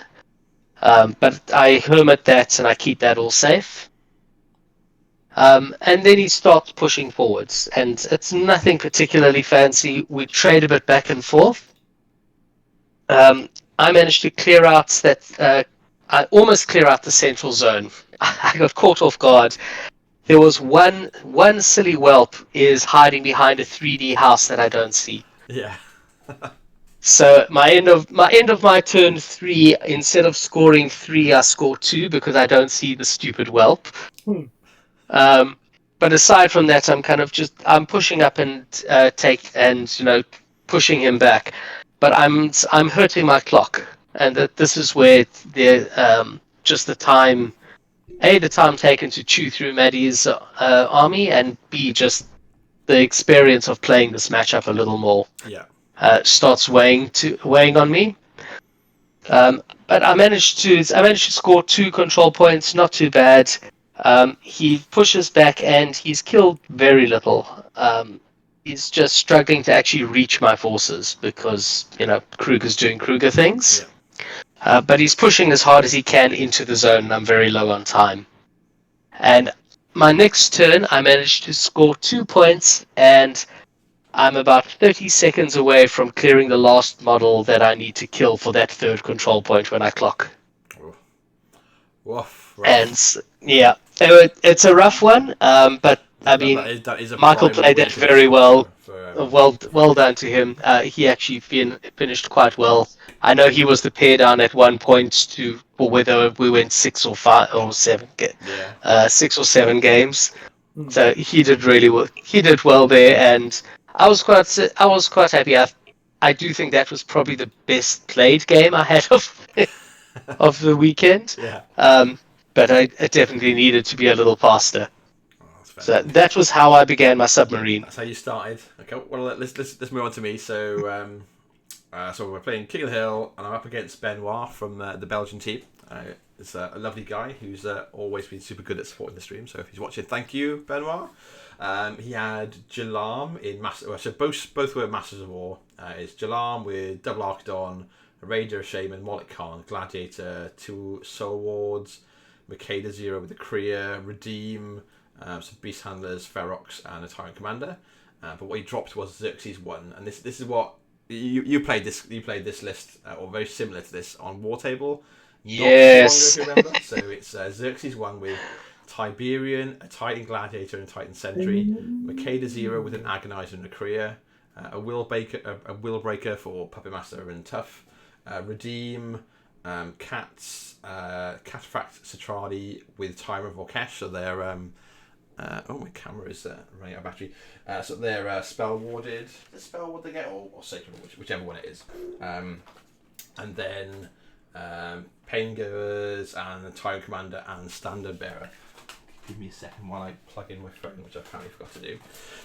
But I hermit that and I keep that all safe. And then he starts pushing forwards, and it's nothing particularly fancy. We trade a bit back and forth. I managed to clear out I almost clear out the central zone. I got caught off guard. there was one silly whelp is hiding behind a 3D house that I don't see. Yeah. So my end of my turn 3, instead of scoring 3, I score 2 because I don't see the stupid whelp. But aside from that, I'm pushing up and pushing him back. But I'm hurting my clock, and this is where just the time. A, the time taken to chew through Maddie's army, and B, just the experience of playing this matchup a little more starts weighing on me. But I managed to score 2 control points, not too bad. He pushes back and he's killed very little. He's just struggling to actually reach my forces because Kruger's doing Kruger things. Yeah. But he's pushing as hard as he can into the zone, and I'm very low on time. And my next turn, I managed to score 2 points, and I'm about 30 seconds away from clearing the last model that I need to kill for that 3rd control point when I clock. Rough. And yeah, it's a rough one, but I mean, that is a Michael played that very well. Well done to him. He actually finished quite well. I know he was the pair down at one point for whether we went 6 or 5 or 7, 6 or 7 games. So he did really well. He did well there, and I was quite happy. I do think that was probably the best played game I had of the weekend. Yeah. But I definitely needed to be a little faster. So that was how I began my submarine. That's how you started. Okay, well let's move on to me. So so we're playing King of the Hill, and I'm up against Benoit from the Belgian team. It's a lovely guy who's always been super good at supporting the stream. So if he's watching, thank you, Benoit. He had Jalam in Master. So both were Masters of War. It's Jalam with double Archidon, Raider, Shaman, Moloch Khan, Gladiator, 2 Soul Wards, Makeda 0 with the Kriya, Redeem, some Beast Handlers, Ferox, and a Tyrant Commander. But what he dropped was Xerxes 1, and this is what you played this. You played this list, or very similar to this, on War Table. Yes. Longer, if you remember. So it's Xerxes 1 with Tiberian, a Titan Gladiator, and a Titan Sentry. Makeda 0 with an Agonizer and a Kriya. A Willbreaker for Puppet Master and Tough. Redeem, Cats, Cataphract Citrali with Tyra Vorkesh. So they're my camera is running out of battery. So they're spell warded. The spell ward they get, or sacred, whichever one it is. And then Paingoers and Tyrant Commander and Standard Bearer. Give me a second while I plug in my phone, which I apparently forgot to do.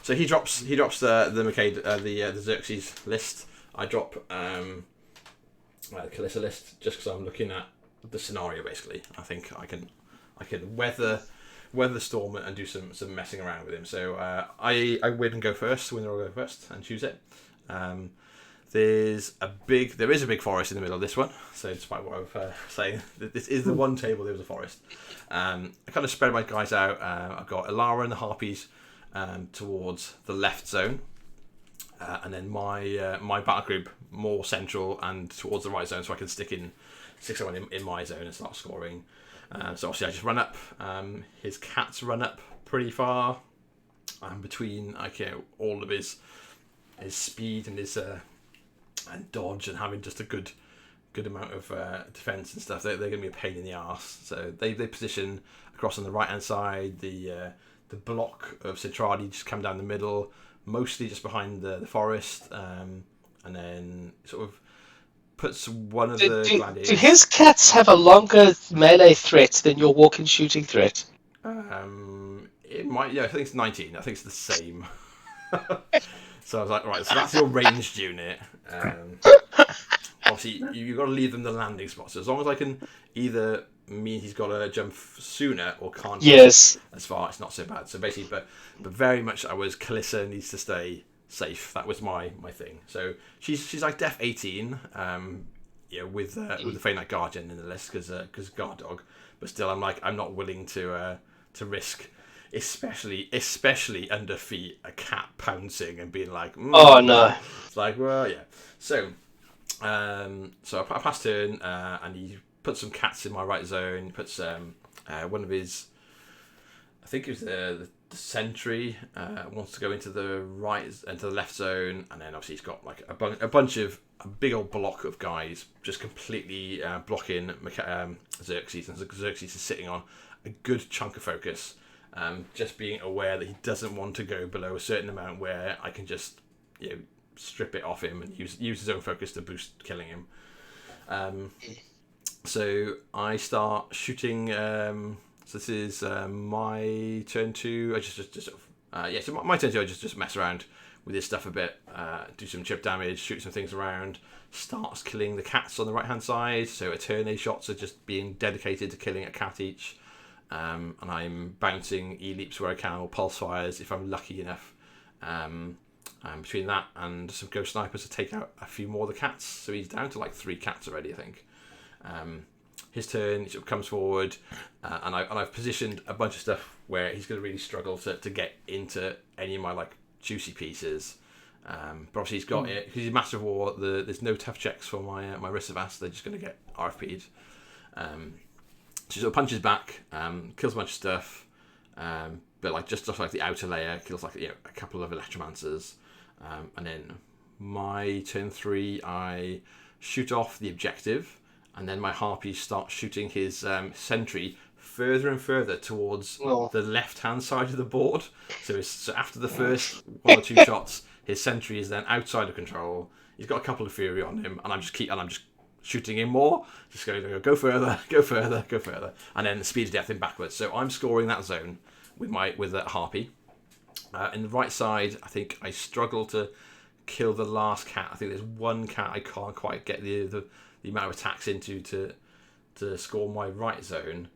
So he drops the Makeda, the Xerxes list. I drop the Kalissa list just because I'm looking at the scenario. Basically, I think I can weather the storm and do some messing around with him. So I win and go first. Winner will go first and choose it. There is a big forest in the middle of this one. So despite what I was saying, this is the one table there was a forest. I kind of spread my guys out. I've got Ilara and the Harpies towards the left zone, and then my battle group more central and towards the right zone, so I can stick someone in my zone and start scoring. So obviously I just run up. His cats run up pretty far, between all of his speed and his and dodge and having just a good amount of defense and stuff. They're going to be a pain in the arse. So they position across on the right hand side. The block of Citrali just come down the middle, mostly just behind the forest, and then sort of puts one of the gladiators. Do his cats have a longer melee threat than your walking shooting threat? It might. Yeah, I think it's 19. I think it's the same. So I was like, right, so that's your ranged unit. Obviously, you've got to leave them the landing spot. So as long as I can either mean he's got to jump sooner or can't jump as far, it's not so bad. So basically, but very much I was Kalissa needs to stay safe. That was my thing. So she's like def 18, with the Fey Knight Guardian in the list because guard dog. But still, I'm not willing to risk. Especially under feet, a cat pouncing and being like, oh no! It's like, well, yeah. So I pass turn, and he puts some cats in my right zone. He puts one of his, I think it was the sentry wants to go into the left zone, and then obviously he's got like a big old block of guys just completely blocking Xerxes, and Xerxes is sitting on a good chunk of focus, just being aware that he doesn't want to go below a certain amount where I can just strip it off him and use his own focus to boost killing him. So I start shooting. So this is my turn 2. I so my turn 2. I just mess around with this stuff a bit, do some chip damage, shoot some things around. Starts killing the cats on the right hand side. So Eterne shots are just being dedicated to killing a cat each, and I'm bouncing E-leaps where I can, or pulse fires if I'm lucky enough. Between that and some ghost snipers to take out a few more of the cats. So he's down to like 3 cats already, I think. His turn, he sort of comes forward, and I've positioned a bunch of stuff where he's going to really struggle to get into any of my like juicy pieces. But obviously he's got it because he's Master of War. There's no tough checks for my Risavas. They're just going to get RFP'd. So he sort of punches back, kills a bunch of stuff, but like just like the outer layer, kills like a couple of Electromancers, and then my turn 3, I shoot off the objective. And then my harpy starts shooting his sentry further and further towards the left-hand side of the board. So after the first 1 or 2 shots, his sentry is then outside of control. He's got a couple of fury on him, and I'm just shooting him more. Just going to go further, go further, go further, and then speed of death him backwards. So I'm scoring that zone with that harpy. In the right side, I think I struggle to kill the last cat. I think there's 1 cat I can't quite get the amount of attacks into to score my right zone,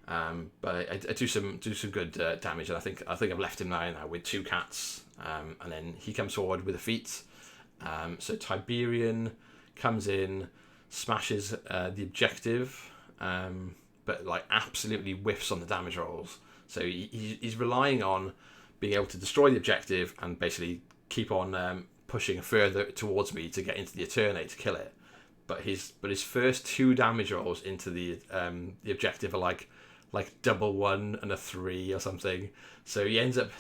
but I do some good damage, and I think I've left him now with 2 cats, and then he comes forward with a feat. So Tiberian comes in, smashes the objective, but like absolutely whiffs on the damage rolls. So he's relying on being able to destroy the objective and basically keep on pushing further towards me to get into the Eterne to kill it. But his first 2 damage rolls into the objective are like double 1 and a 3 or something. So he ends up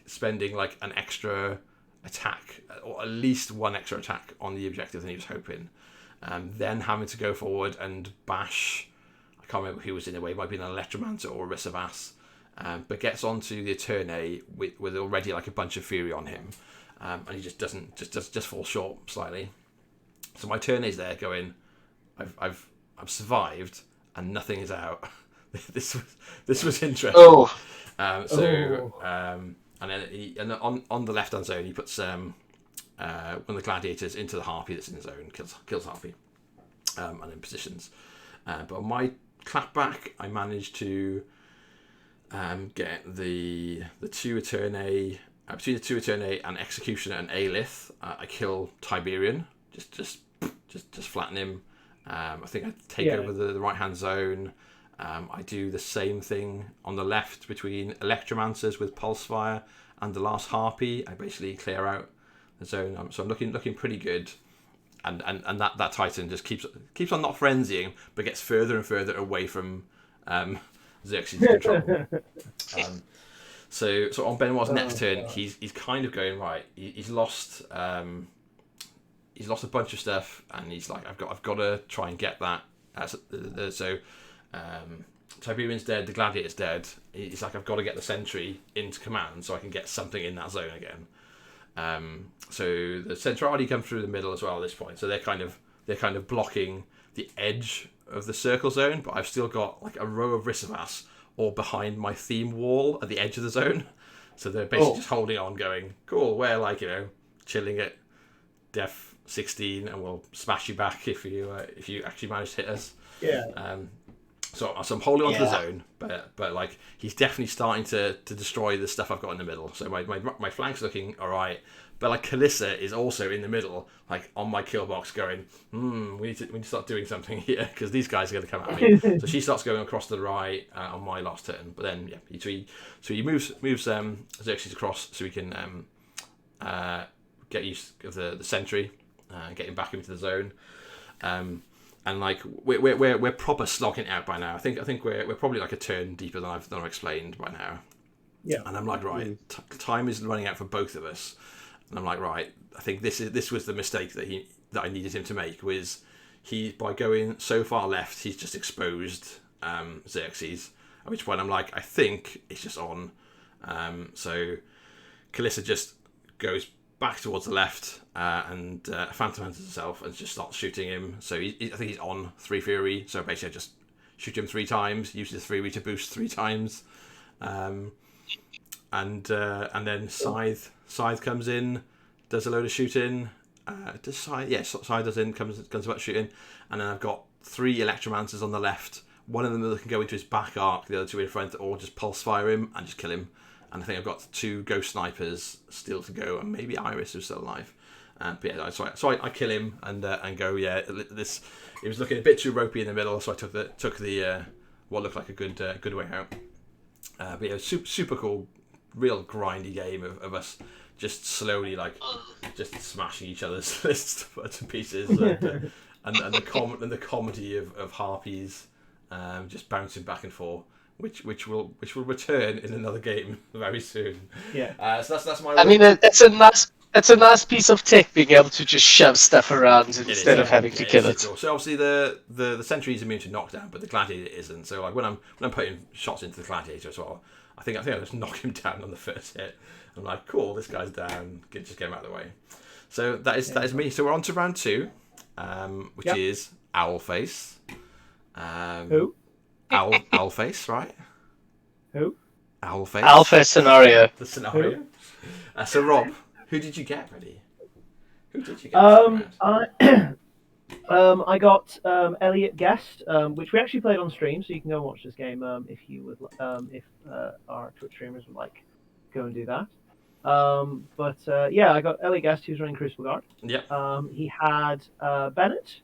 spending like an extra attack, or at least 1 extra attack on the objective than he was hoping. Then having to go forward and bash. I can't remember who was in the way. It might be an Electromancer or a Risavas, but gets onto the Eterne with already like a bunch of fury on him, and he just falls short slightly. So my turn is there going, I've survived and nothing is out. this was interesting. And then on the left hand zone he puts one of the gladiators into the harpy that's in the zone, kills harpy, and then positions. But on my clapback I managed to get the 2 Eterne, between the 2 Eterne and Executioner and Aelith. I kill Tiberian. Just flatten him. I think I take over the right hand zone. I do the same thing on the left between Electromancers with Pulse Fire and the last harpy. I basically clear out the zone. So I'm looking pretty good. And that Titan just keeps on not frenzying, but gets further and further away from Xerxes' control. So on Benoit's next turn, he's kind of going right. He's lost. He's lost a bunch of stuff, and he's like, I've got to try and get that. So Tiberian's dead, the Gladiator's dead. He's like, I've got to get the Sentry into command so I can get something in that zone again. So the Centrali come through the middle as well at this point. So they're kind of blocking the edge of the circle zone, but I've still got like a row of Risavas all behind my theme wall at the edge of the zone. So they're basically just holding on, going, cool, we're like, chilling at def 16 and we'll smash you back if you actually manage to hit us. So I'm holding on to the zone, but like he's definitely starting to destroy the stuff I've got in the middle. So my flank's looking all right, but like Kalissa is also in the middle, like on my kill box, going, we need to start doing something here because these guys are going to come at me. So she starts going across to the right on my last turn, but then he moves Xerxes across so we can get use of the sentry, get him back into the zone. And like we're proper slogging it out by now. I think we're probably like a turn deeper than I've explained by now. Yeah. And I'm like, right, time is running out for both of us. And I'm like, right, I think this was the mistake that I needed him to make, was by going so far left, he's just exposed Xerxes. At which point I'm like, I think it's just on. So Calissa just goes back towards the left and Phantom Hunters herself and just starts shooting him. So I think he's on 3 Fury. So basically I just shoot him 3 times, use his 3 to boost 3 times. And then Scythe comes in, does a load of shooting. Does Scythe? Yeah, Scythe does in, comes about shooting. And then I've got 3 Electromancers on the left. One of them that can go into his back arc, the other 2 in front, or just pulse fire him and just kill him. And I think I've got 2 Ghost Snipers still to go, and maybe Iris who's still alive. But yeah, so I kill him and go. Yeah, it was looking a bit too ropey in the middle, so I took the what looked like a good way out. But yeah, super cool, real grindy game of us just slowly just smashing each other's lists to pieces, and the comedy of harpies just bouncing back and forth. Which will return in another game very soon. Yeah. So that's my. I mean, it's a nice piece of tech being able to just shove stuff around instead of having to kill it. So obviously the sentry is immune to knockdown, but the gladiator isn't. So like when I'm putting shots into the gladiator as well, I think I just knock him down on the first hit. I'm like, cool, this guy's down. Just get him out of the way. So that is me. So we're on to round 2, which is Owlface. Who? Owlface, right? Who? Owlface. Alpha scenario. The scenario. So Rob, who did you get, Freddie? Who did you get? I got Elliot Guest, which we actually played on stream, so you can go and watch this game if you would, if our Twitch streamers would like go and do that. I got Elliot Guest, who's running Crucible Guard. Yep. He had Bennett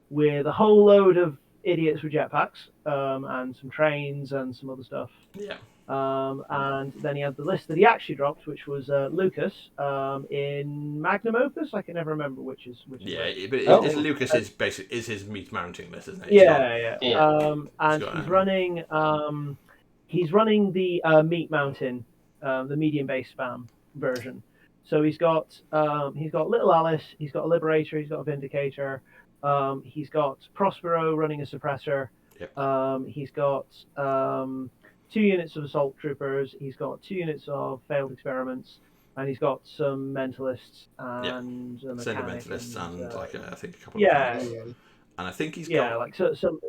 with a whole load of idiots with jetpacks and some trains and some other stuff. Yeah. And then he had the list that he actually dropped, which was Lucas in Magnum Opus. I can never remember which is. Yeah, but Lucas is basically his meat mounting list, isn't it? Yeah. And he's running the meat mountain, the medium base spam version. So he's got Little Alice, he's got a Liberator, he's got a Vindicator, he's got Prospero running a suppressor. Yep. He's got 2 units of assault troopers. He's got 2 units of failed experiments, and he's got some mentalists and a mechanic. Mentalists and I think a couple. Yeah. And I think he's got. Yeah, like some.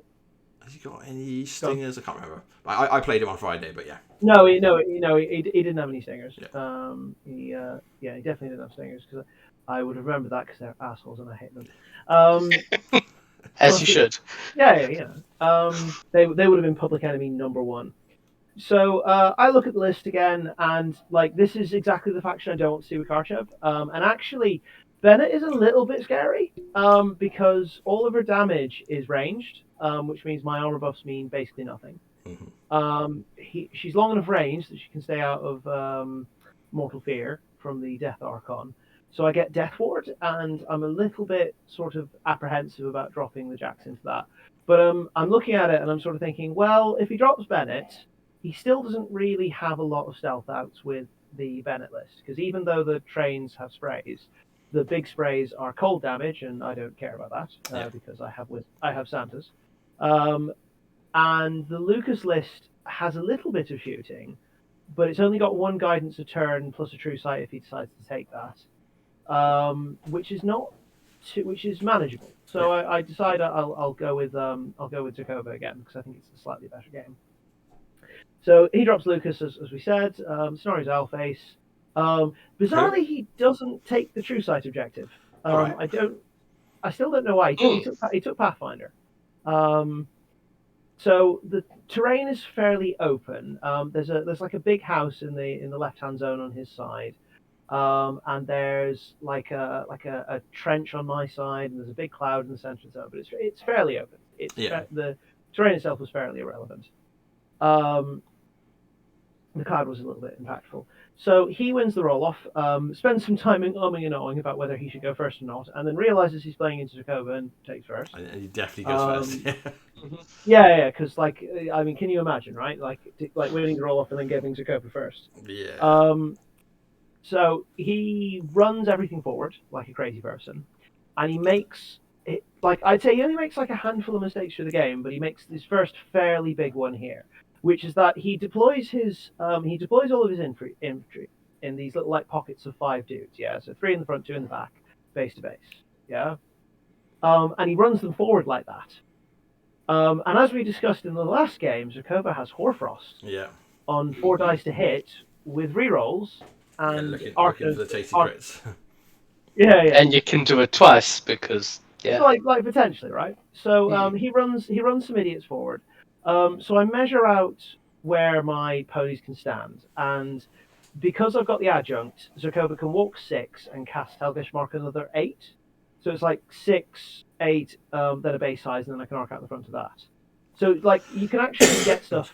Has he got any stingers? I can't remember. I played him on Friday, but yeah. No, he didn't have any stingers. Yeah. He definitely didn't have stingers, because I would have remembered that, because they're assholes and I hate them. As you should. Yeah. They would have been public enemy number 1. So I look at the list again, and like, this is exactly the faction I don't want to see with Karchev. And actually, Bennett is a little bit scary because all of her damage is ranged, which means my armor buffs mean basically nothing. Mm-hmm. She's long enough range that she can stay out of Mortal Fear from the Death Archon. So I get Death Ward, and I'm a little bit sort of apprehensive about dropping the Jax into that. But I'm looking at it and I'm sort of thinking, well, if he drops Bennett, he still doesn't really have a lot of stealth outs with the Bennett list, because even though the trains have sprays, the big sprays are cold damage, and I don't care about that because I have Santas. And the Lucas list has a little bit of shooting, but it's only got 1 guidance a turn plus a true sight if he decides to take that, which is manageable. So I decide I'll go with Zakova again, because I think it's a slightly better game. So he drops Lucas, as we said. Scenario's Owlface. Bizarrely, he doesn't take the true sight objective. Right. I still don't know why. He took Pathfinder. So the terrain is fairly open. There's like a big house in the left-hand zone on his side, and there's like a trench on my side, and there's a big cloud in the center of the zone. But it's fairly open. The terrain itself was fairly irrelevant. The cloud was a little bit impactful. So he wins the roll-off, spends some time umming and ahhing about whether he should go first or not, and then realizes he's playing into Zakova and takes first. And he definitely goes first. Yeah, because like, I mean, can you imagine, right? Like winning the roll-off and then giving Zakova first. Yeah. So he runs everything forward like a crazy person, and he makes it, like, I'd say he only makes like a handful of mistakes through the game, but he makes his first fairly big one here, which is that he deploys all of his infantry in these little like pockets of 5 dudes. Yeah, so 3 in the front, 2 in the back, base to base. Yeah, and he runs them forward like that. And as we discussed in the last game, Zakova has Hoarfrost on 4 dice to hit with rerolls. And looking for the tasty crits. Yeah. And you can do it twice because So like potentially, right? So he runs some idiots forward. So I measure out where my ponies can stand, and because I've got the adjunct, Zakova can walk 6 and cast Helgish Mark another 8. So it's like 6, 8, then a base size, and then I can arc out the front of that. So like you can actually get stuff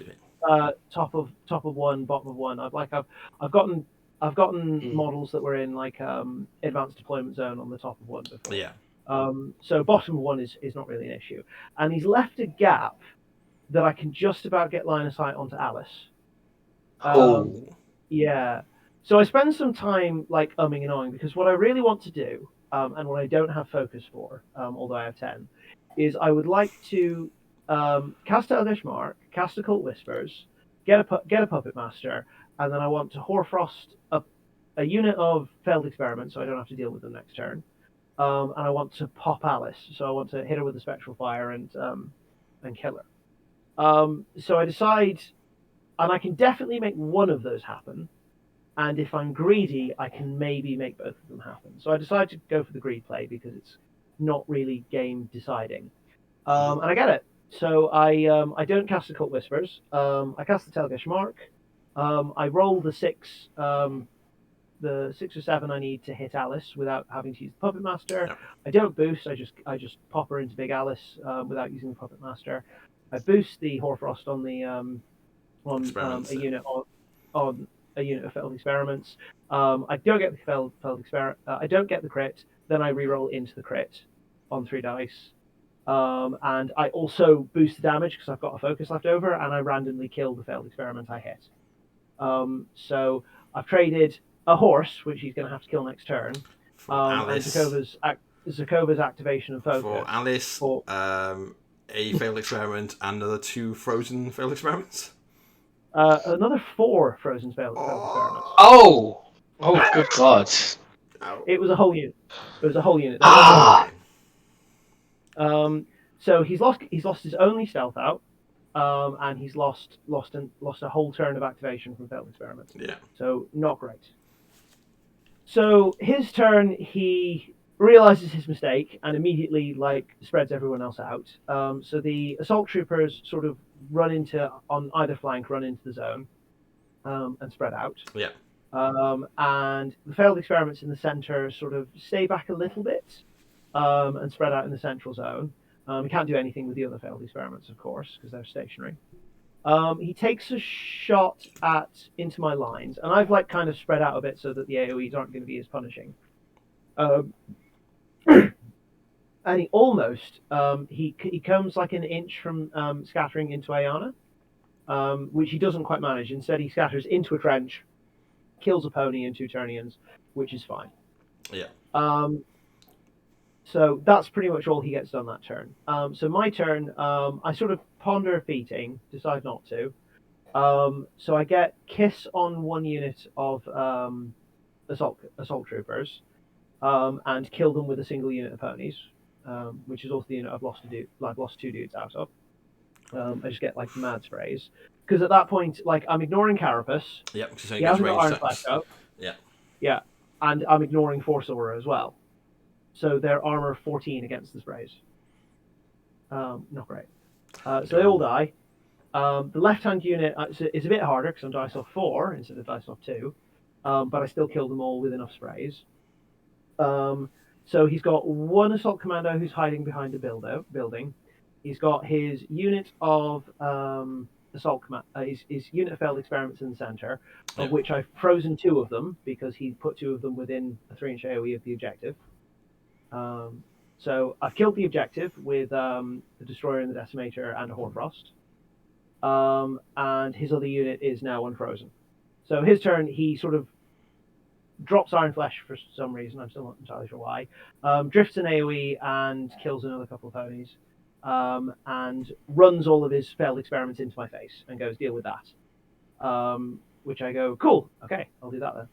top of 1, bottom of 1. I've gotten models that were in like advanced deployment zone on the top of 1 before. Yeah. So bottom of 1 is not really an issue, and he's left a gap that I can just about get line of sight onto Alice. Yeah. So I spend some time like umming and ahhing, because what I really want to do, and what I don't have focus for, although I have 10, is I would like to cast Eldritch Mark, cast Occult Whispers, get a Puppet Master, and then I want to Hoarfrost a unit of failed experiments, so I don't have to deal with them next turn. And I want to pop Alice, so I want to hit her with the Spectral Fire and kill her. So I decide, and I can definitely make one of those happen, and if I'm greedy, I can maybe make both of them happen. So I decide to go for the greed play because it's not really game deciding, and I get it. So I don't cast the Occult Whispers. I cast the Telgesh Mark. I roll the 6 or 7 I need to hit Alice without having to use the Puppet Master. Yep. I don't boost. I just pop her into Big Alice without using the Puppet Master. I boost the Hoarfrost on the a unit on a unit of failed experiments. I don't get the failed experiment. I don't get the crit. Then I reroll into the crit on 3 dice. And I also boost the damage because I've got a focus left over, and I randomly kill the failed experiment I hit. So I've traded a horse, which he's going to have to kill next turn, and Zakova's activation and focus. For Alice, a failed experiment and another 2 frozen failed experiments. Another 4 frozen failed experiments. Oh, good God! It was a whole unit. So he's lost his only stealth out, and he's lost a whole turn of activation from failed experiments. Yeah. So not great. So his turn, he realizes his mistake and immediately spreads everyone else out. So the assault troopers sort of on either flank, run into the zone, and spread out. Yeah. And the failed experiments in the center sort of stay back a little bit, and spread out in the central zone. We can't do anything with the other failed experiments, of course, because they're stationary. He takes a shot into my lines, and I've kind of spread out a bit so that the AoEs aren't going to be as punishing. And he almost he comes like an inch from scattering into Ayana, which he doesn't quite manage. Instead, he scatters into a trench, kills a pony and 2 Turnians, which is fine. Yeah. So that's pretty much all he gets done that turn. So my turn, I sort of ponder beating, decide not to. So I get Kiss on 1 unit of assault troopers, and kill them with a single unit of ponies, which is also the unit I've lost 2 dudes out of. I just get mad sprays, because at that point, I'm ignoring Carapace. Yep. He hasn't got Iron Flash up. Yeah. Yeah, and I'm ignoring Force Aura as well. So they're armor 14 against the sprays. Not great. So they all die. The left-hand unit is a bit harder because I'm dice off 4 instead of dice off 2, but I still kill them all with enough sprays. So he's got 1 assault commando who's hiding behind a building. He's got his unit of assault command, his unit of failed experiments in the center, of which I've frozen 2 of them because he put 2 of them within a 3-inch AoE of the objective. So I've killed the objective with the Destroyer and the Decimator and a Hornfrost. And his other unit is now unfrozen. So his turn, he sort of drops Iron Flesh for some reason. I'm still not entirely sure why. Drifts an AoE and kills another couple of ponies. And runs all of his failed experiments into my face and goes, deal with that. Which I go, cool, okay, I'll do that then.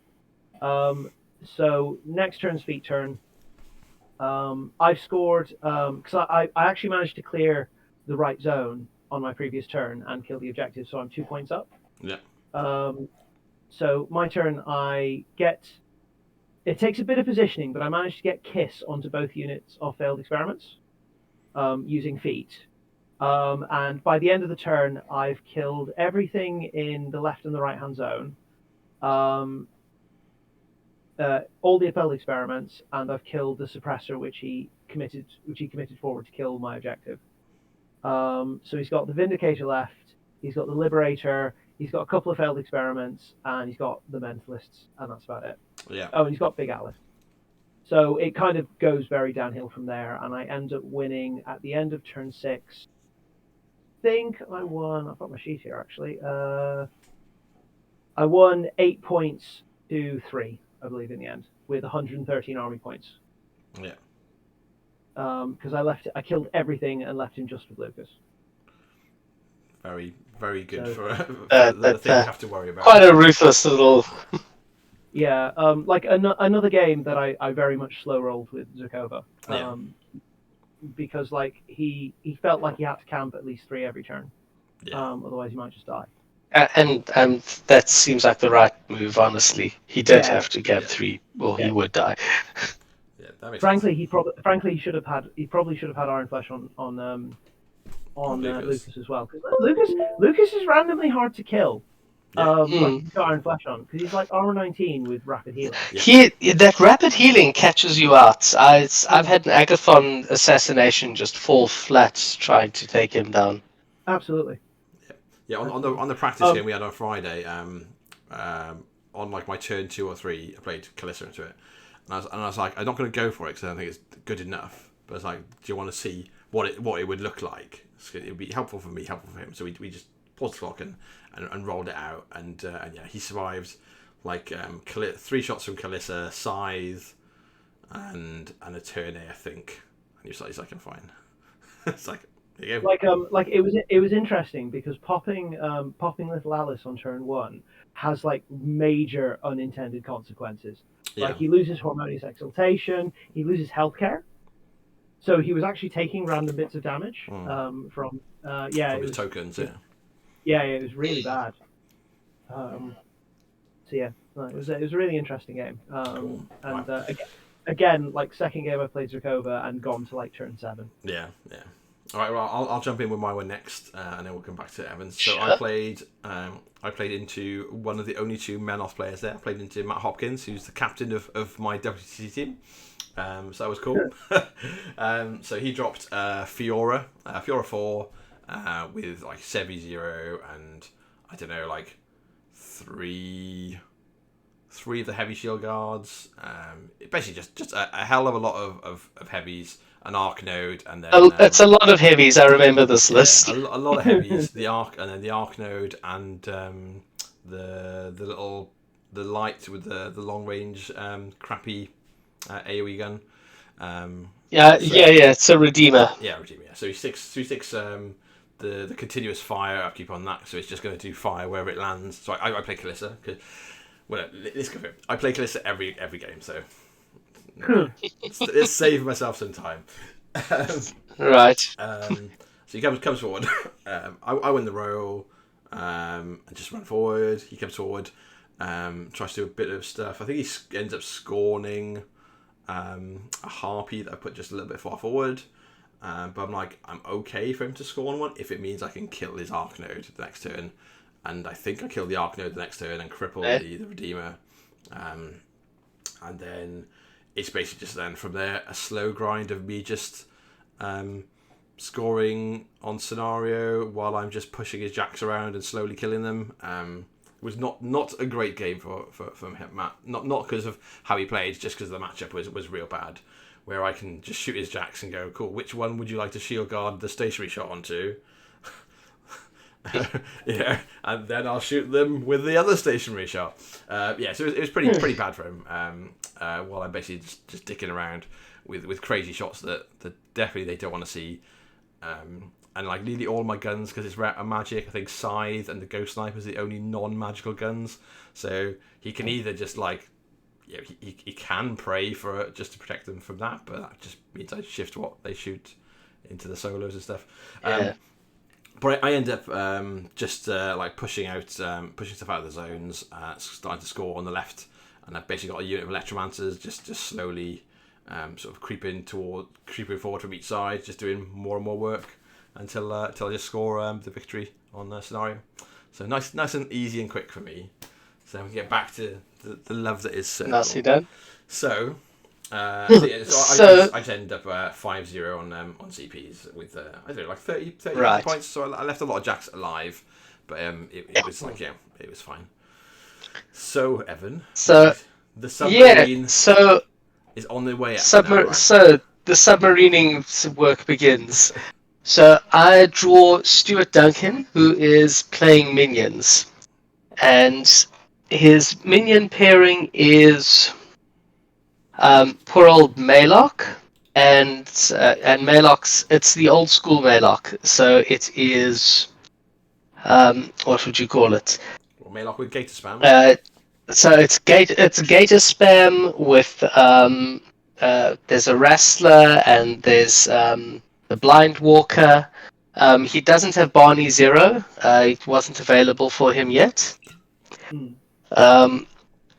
So next turn's feet turn. I've scored, because I actually managed to clear the right zone on my previous turn and kill the objective, so I'm 2 points up. Yeah. So my turn, it takes a bit of positioning, but I managed to get Kiss onto both units of failed experiments using feet. And by the end of the turn, I've killed everything in the left and the right hand zone. All the failed experiments, and I've killed the suppressor which he committed forward to kill my objective. So he's got the Vindicator left, he's got the Liberator, he's got a couple of failed experiments, and he's got the Mentalists, and that's about it. Yeah. Oh, and he's got Big Atlas. So it kind of goes very downhill from there, and I end up winning at the end of turn 6. I think I won. I've got my sheet here actually. I won 8 points to 3. I believe in the end, with 113 army points. Yeah. Because I killed everything and left him just with Lucas. Very, very good for the thing you have to worry about. Quite a ruthless little. Yeah, like another game that I very much slow rolled with Zerkova. Because like he felt like he had to camp at least 3 every turn. Yeah. Otherwise he might just die. And that seems like the right move, honestly. He did have to get 3, or he would die. Yeah, that makes frankly, sense. he probably should have had Iron Flesh on Lucas as well. Because Lucas is randomly hard to kill. Like got Iron Flesh on because he's like armor 19 with rapid healing. That rapid healing catches you out. I've had an Agathon assassination just fall flat trying to take him down. Absolutely. Yeah, on the practice game we had on Friday, on like my turn 2 or 3, I played Calissa into it, and I was like, I'm not going to go for it because I don't think it's good enough. But it's like, do you want to see what it would look like? It would be helpful for me, helpful for him. So we just paused the clock and rolled it out, and yeah, he survived like 3 shots from Calissa, Scythe, and a turn A, I think. And he's like, I'm fine. It's like. Like it was interesting because popping little Alice on turn 1 has like major unintended consequences. Yeah. Like he loses Harmonious Exaltation, he loses healthcare, so he was actually taking random bits of damage from his tokens. It was really bad. So yeah, it was a really interesting game. Cool. And again, like second game I played Zerkova and gone to like turn 7. Yeah. All right, well, I'll jump in with my one next, and then we'll come back to Evans. So Sure. I played into one of the only 2 Menoth players there. I played into Matt Hopkins, who's the captain of my WTC team. So that was cool. So he dropped Fiora 4, with like Sevi 0 and I don't know, like 3 of the heavy shield guards. Basically just a hell of a lot of heavies. An arc node, and then it's a lot of heavies. I remember this list. A lot of heavies. The arc, and then the arc node, and the light with the long range crappy AoE gun. It's a Redeemer. Yeah, Redeemer. Yeah. So he sticks the continuous fire upkeep on that, so it's just going to do fire wherever it lands. So I play Calissa because let's go for it. I play Calissa every game, so. Let's save myself some time. Right. So he comes forward. I win the roll and just run forward. He comes forward, tries to do a bit of stuff. I think he ends up scorning a harpy that I put just a little bit far forward. But I'm like, I'm okay for him to scorn one if it means I can kill his Arc Node the next turn. And I think I killed the Arc Node the next turn and cripple the Redeemer. And then it's basically just then from there a slow grind of me just scoring on scenario while I'm just pushing his jacks around and slowly killing them. Was not a great game for Matt. Not because of how he played, just because the matchup was real bad. Where I can just shoot his jacks and go, cool, which one would you like to shield guard the stationary shot onto? And then I'll shoot them with the other stationary shot. So it was pretty bad for him. While I'm basically just dicking around with crazy shots that definitely they don't want to see. And like nearly all my guns, because it's a magic, I think Scythe and the Ghost Sniper is the only non-magical guns. So he can either just like, he can pray for it just to protect them from that, but that just means I shift what they shoot into the solos and stuff. But I end up just like pushing stuff out of the zones, starting to score on the left, and I've basically got a unit of Electromancers just slowly sort of creeping forward from each side, just doing more and more work until I just score the victory on the scenario. So nice and easy and quick for me. So we can get back to the love that is Circle. Nicely done. So, I just ended up 5-0 on CPs with I don't know, like 30 right. points. So I left a lot of jacks alive, but it was like it was fine. So Evan, the submarine is on the way up. So the submarining work begins. So I draw Stuart Duncan, who is playing minions, and his minion pairing is poor old Maylock, and Maylock's, it's the old school Maylock, so it is what would you call it? Well, Maylock with Gator spam. So it's Gator spam with there's a Wrestler and there's the Blind Walker. He doesn't have Barney Zero. It wasn't available for him yet.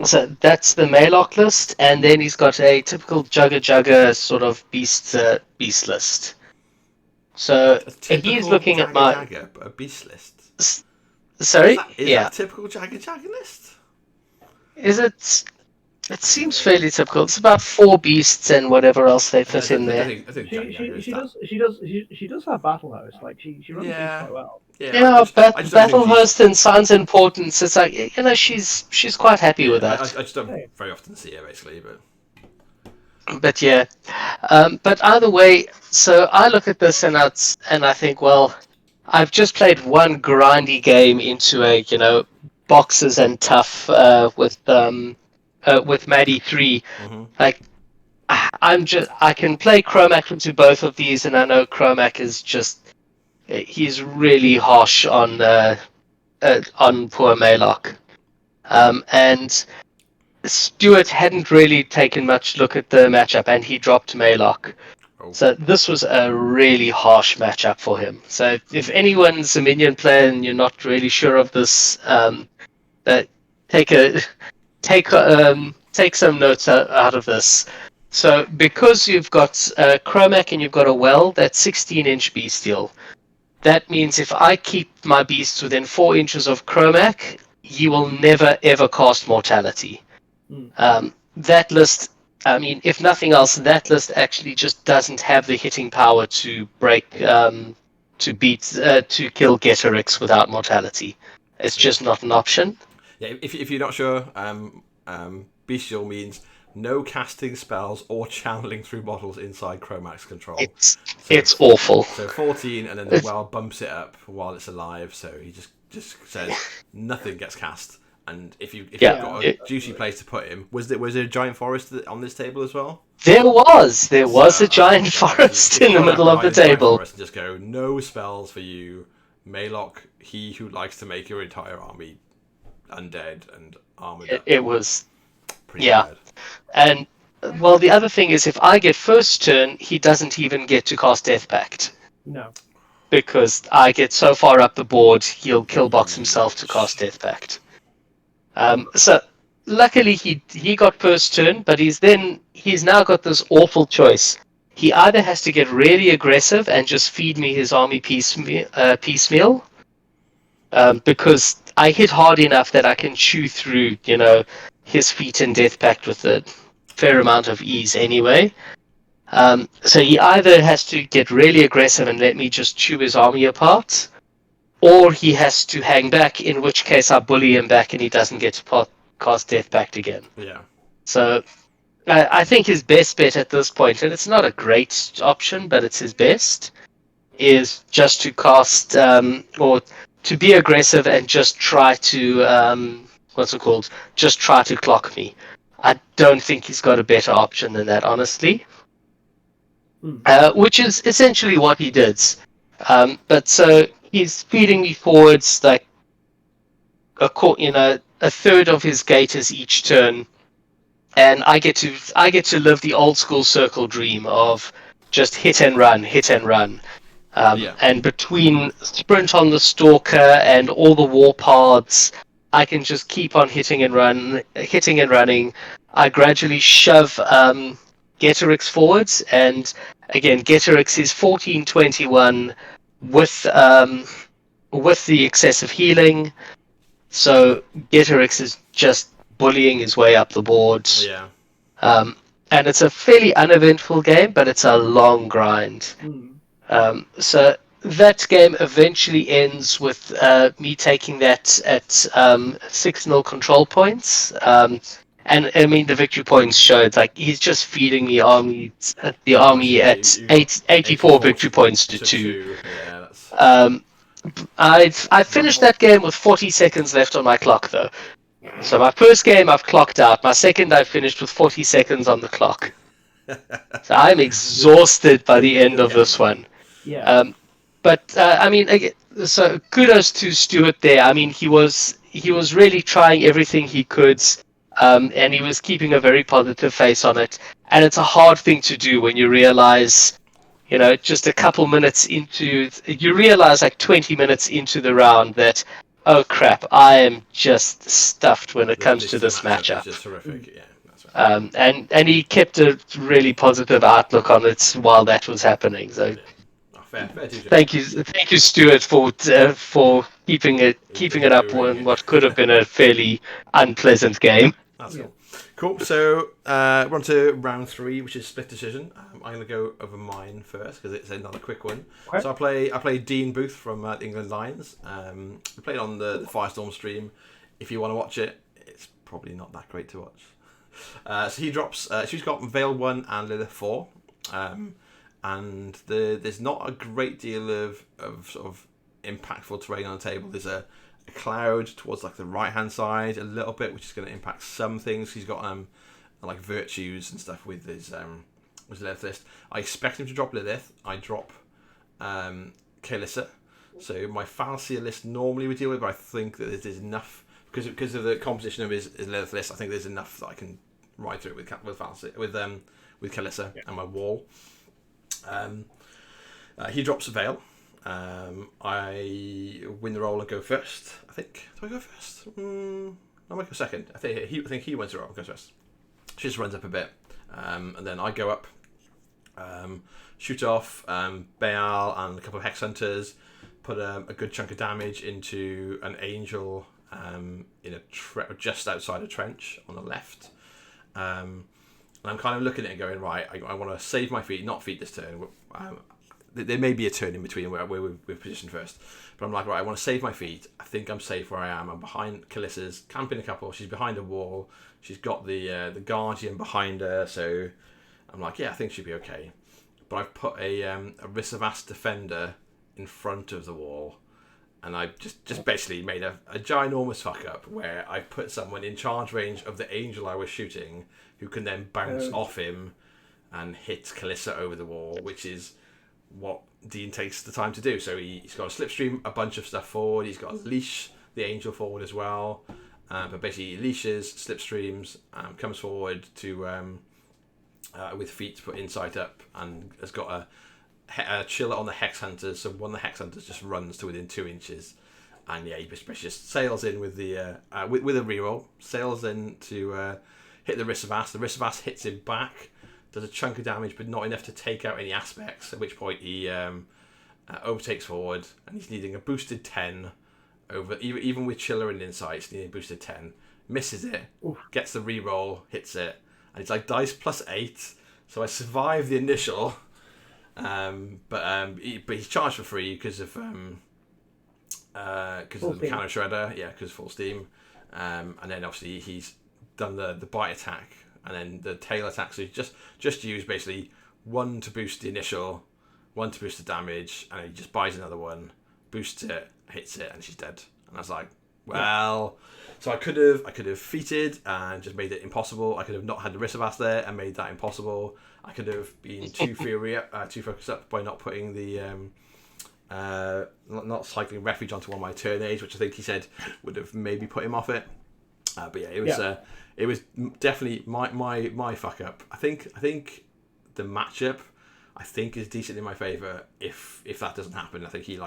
So that's the Maylock list, and then he's got a typical Jugger sort of beast list. So he's looking at my a beast list. Sorry, is that a typical Jagger list? Is it? It seems fairly typical. It's about 4 beasts and whatever else they fit in there. She does have battle host. Like she runs things quite well. Battle host and Sun's Importance. It's like, she's quite happy with that. I just don't very often see her basically, But yeah, but either way, so I look at this and I think, well, I've just played one grindy game into a boxes and tough with Maddie 3. Like I can play Chromac into both of these, and I know Chromac is he's really harsh on poor Maylock. And Stuart hadn't really taken much look at the matchup, and he dropped Maylock. So this was a really harsh matchup for him. So if anyone's a minion player and you're not really sure of this, take some notes out of this. So because you've got Chromac and you've got a well, that's 16-inch bestial. That means if I keep my beasts within 4 inches of Chromac, he will never ever cast Mortality. That list, I mean, if nothing else, that list actually just doesn't have the hitting power to break, to kill Getorix without Mortality. It's just not an option. Yeah, if you're not sure, bestial means no casting spells or channeling through bottles inside Chromac's control. It's awful. So 14, and then the well bumps it up while it's alive. So he just says nothing gets cast. And if you've got a juicy place to put him, was there a giant forest on this table as well? There was a giant forest in the middle of the table. And just go, no spells for you, Maylock. He who likes to make your entire army undead and armored. It was pretty bad. And well, the other thing is, if I get first turn, he doesn't even get to cast Death Pact. No. Because I get so far up the board, he'll kill box himself to cast Death Pact. So luckily he got first turn, but he's now got this awful choice. He either has to get really aggressive and just feed me his army piecemeal, because I hit hard enough that I can chew through, his feat and Death Pact with a fair amount of ease anyway. So he either has to get really aggressive and let me just chew his army apart, or he has to hang back, in which case I bully him back and he doesn't get to cast Death Pact again. Yeah. So I think his best bet at this point, and it's not a great option, but it's his best, is just to cast, or to be aggressive and just try to, just try to clock me. I don't think he's got a better option than that, honestly. Which is essentially what he did. But so he's feeding me forwards like a third of his gators each turn, and I get to live the old school circle dream of just hit and run. And between sprint on the stalker and all the war paths, I can just keep on hitting and running. I gradually shove Getorix forwards, and again, Getorix is 1421 with the excessive healing. So Getorix is just bullying his way up the board. Yeah. And it's a fairly uneventful game, but it's a long grind. So that game eventually ends with me taking that at 6-0 control points. And I mean, the victory points showed like he's just feeding the army at 84 victory points to 2. Yeah, that's... I finished that game with 40 seconds left on my clock, though. So my first game I've clocked out. My second I finished with 40 seconds on the clock. So I'm exhausted by the end of this one. Yeah. But I mean, again, so kudos to Stuart there. I mean, he was really trying everything he could, and he was keeping a very positive face on it. And it's a hard thing to do when you realize, just a couple minutes you realize like 20 minutes into the round that, oh crap, I am just stuffed when it comes to this matchup. It's just horrific, yeah. That's right. And he kept a really positive outlook on it while that was happening. So. Fair Thank you, Stuart, for keeping it up in what could have been a fairly unpleasant game. That's cool. So we're on to round 3, which is split decision. I'm going to go over mine first because it's another quick one. Okay. So I play Dean Booth from the England Lions. We played on the Firestorm stream. If you want to watch it, it's probably not that great to watch. So he drops. She's got Veil 1 and Lilith 4. And there's not a great deal of sort of impactful terrain on the table. There's a cloud towards like the right hand side a little bit, which is going to impact some things. He's got like virtues and stuff with his Lilith list. I expect him to drop Lilith. I drop Kalissa. So my fallacy list normally would deal with, but I think that there's enough because of the composition of his Lilith list. I think there's enough that I can ride through it with fallacy with Kalissa and my wall. He drops a Veil. I win the roll and go first. I think. Do I go first? I might go second. I think he wins the roll and goes first. She just runs up a bit, and then I go up, shoot off Baal and a couple of Hex Hunters, put a good chunk of damage into an Angel in just outside a trench on the left. And I'm kind of looking at it and going, right, I want to save my feet, not feet this turn. There may be a turn in between where we're positioned first. But I'm like, right, I want to save my feet. I think I'm safe where I am. I'm behind Kalissa's, camping a couple. She's behind a wall. She's got the Guardian behind her. So I'm like, yeah, I think she'll be okay. But I've put a Risavast Defender in front of the wall. And I just basically made a ginormous fuck up where I put someone in charge range of the Angel I was shooting who can then bounce off him and hit Kalissa over the wall, which is what Dean takes the time to do. So he's got to slipstream a bunch of stuff forward. He's got to leash the Angel forward as well. But basically he leashes, slipstreams, comes forward to with feet put insight up, and has got a chiller on the Hex Hunters. So one of the Hex Hunters just runs to within 2 inches. And yeah, he just sails in with the with a reroll. Sails in to hit the Risavast. The Risavast hits him back, does a chunk of damage, but not enough to take out any aspects. At which point he overtakes forward, and he's needing a boosted 10 over. Even with Chiller and Insight, he's needing a boosted 10. Misses it, gets the reroll, hits it, and it's like dice plus 8. So I survived the initial, but he's charged for free because of the mechanical shredder, because full steam, and then obviously he's done the bite attack and then the tail attack. So he just used basically one to boost the initial, one to boost the damage, and he just buys another one, boosts it, hits it, and she's dead. And I was like, well, so I could have feated and just made it impossible. I could have not had the Risavas there and made that impossible. I could have been too focused up by not putting the not cycling refuge onto one of my turn A's, which I think he said would have maybe put him off it. But yeah, it was definitely my fuck up. I think the matchup is decent in my favour. If that doesn't happen, I think he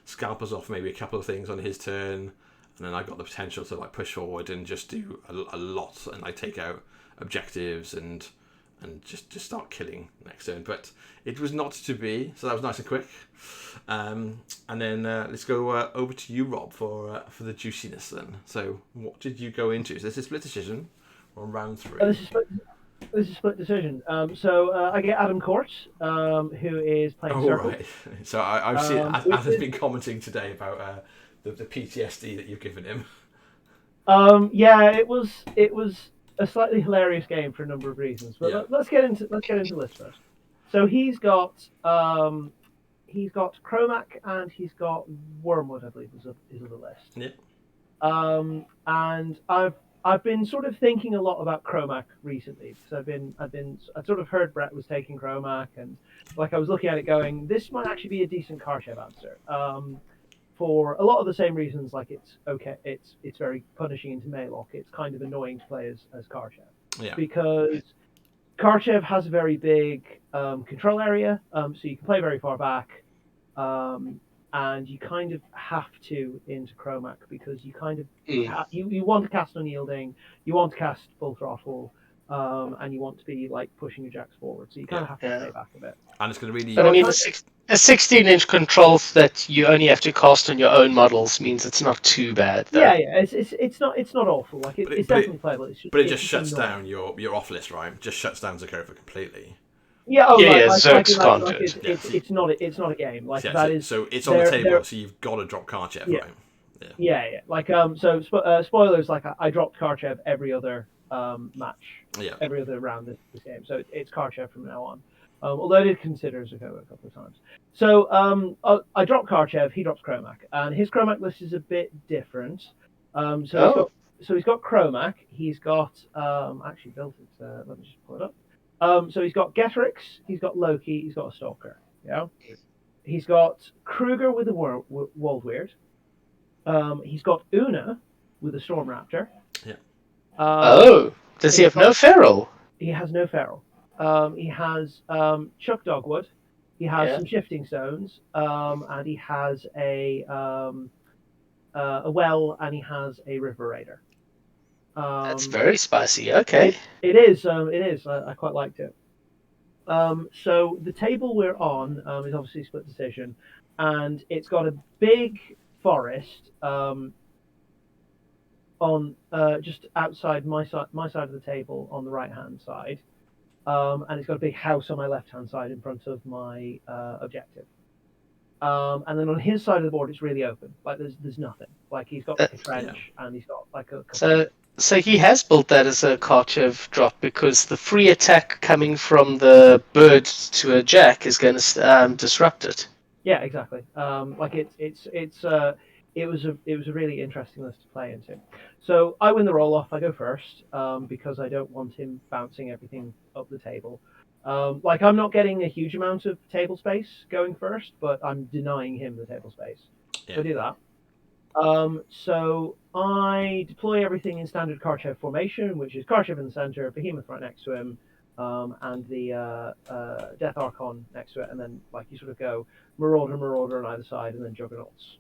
scalpers off maybe a couple of things on his turn, and then I got the potential to push forward and just do a lot and take out objectives and just start killing next turn. But it was not to be, so that was nice and quick. And then let's go over to you, Rob, for the juiciness then. So what did you go into? Is this a split decision or round 3? This is split decision. So I get Adam Court, who is playing Circle. Right. So I've seen Adam's been commenting today about the PTSD that you've given him. It was a slightly hilarious game for a number of reasons. But let's get into this first. So he's got Chromac and he's got Wormwood, I believe, is on the list. Yeah. And I've been sort of thinking a lot about Chromac recently because I sort of heard Brett was taking Chromac, and I was looking at it going, this might actually be a decent Karchev answer. For a lot of the same reasons, it's very punishing into Maylock. It's kind of annoying to play as Karchev. Yeah. Because Karchev has a very big control area, so you can play very far back, and you kind of have to into Chromac because you kind of you want to cast Unyielding, you want to cast Full Throttle, and you want to be pushing your jacks forward, so you kind of have to stay back a bit. And it's going to really. But I mean, a 16-inch control that you only have to cast on your own models means it's not too bad. Though. Yeah, it's not awful. It's definitely playable. But it just shuts down your off list, right? Just shuts down Zakova completely. Yeah, Zerg's can't do it. It's not a game. So it's on the table, so you've got to drop Karchev, right? Yeah. So spoilers. I dropped Karchev every other match. Yeah. Every other round this game. So it's Karchev from now on. Although I did consider Zakova a couple of times. So I dropped Karchev. He drops Chromac, and his Chromac list is a bit different. He's got Chromac. He's got actually built it. Let me just pull it up. So he's got Getrix, he's got Loki, he's got a Stalker. Yeah. He's got Kruger with a Waldweird. He's got Una with a Storm Raptor. Yeah. Does he have no Feral? He has no Feral. He has Chuck Dogwood. He has some Shifting Stones. And he has a Well, and he has a River Raider. That's very spicy. Okay. It is. I quite liked it. So the table we're on is obviously split decision, and it's got a big forest on just outside my side of the table on the right hand side, and it's got a big house on my left hand side in front of my objective. And then on his side of the board, it's really open. There's nothing. He's got a trench, and he's got a. So he has built that as a Karchev drop because the free attack coming from the bird to a jack is going to disrupt it. Yeah, exactly. It was a really interesting list to play into. So I win the roll off. I go first because I don't want him bouncing everything up the table. I'm not getting a huge amount of table space going first, but I'm denying him the table space. Yeah. So I do that. So I deploy everything in standard Karchev formation, which is Karchev in the center, Behemoth right next to him, and the Death Archon next to it, and then you sort of go Marauder on either side, and then Juggernauts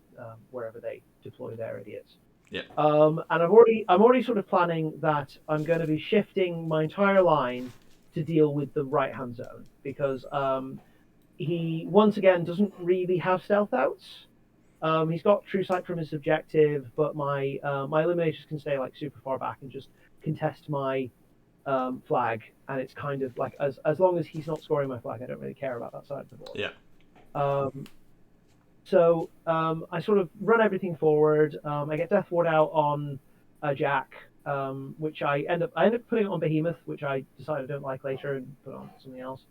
wherever they deploy their idiots. Yeah. And I'm already sort of planning that I'm going to be shifting my entire line to deal with the right hand zone because he once again doesn't really have stealth outs. He's got True Sight from his objective, but my eliminators can stay super far back and just contest my flag, and it's kind of like as long as he's not scoring my flag, I don't really care about that side of the board. Yeah. So I sort of run everything forward. I get Death Ward out on a Jack, which I end up putting it on Behemoth, which I decide I don't like later and put on something else.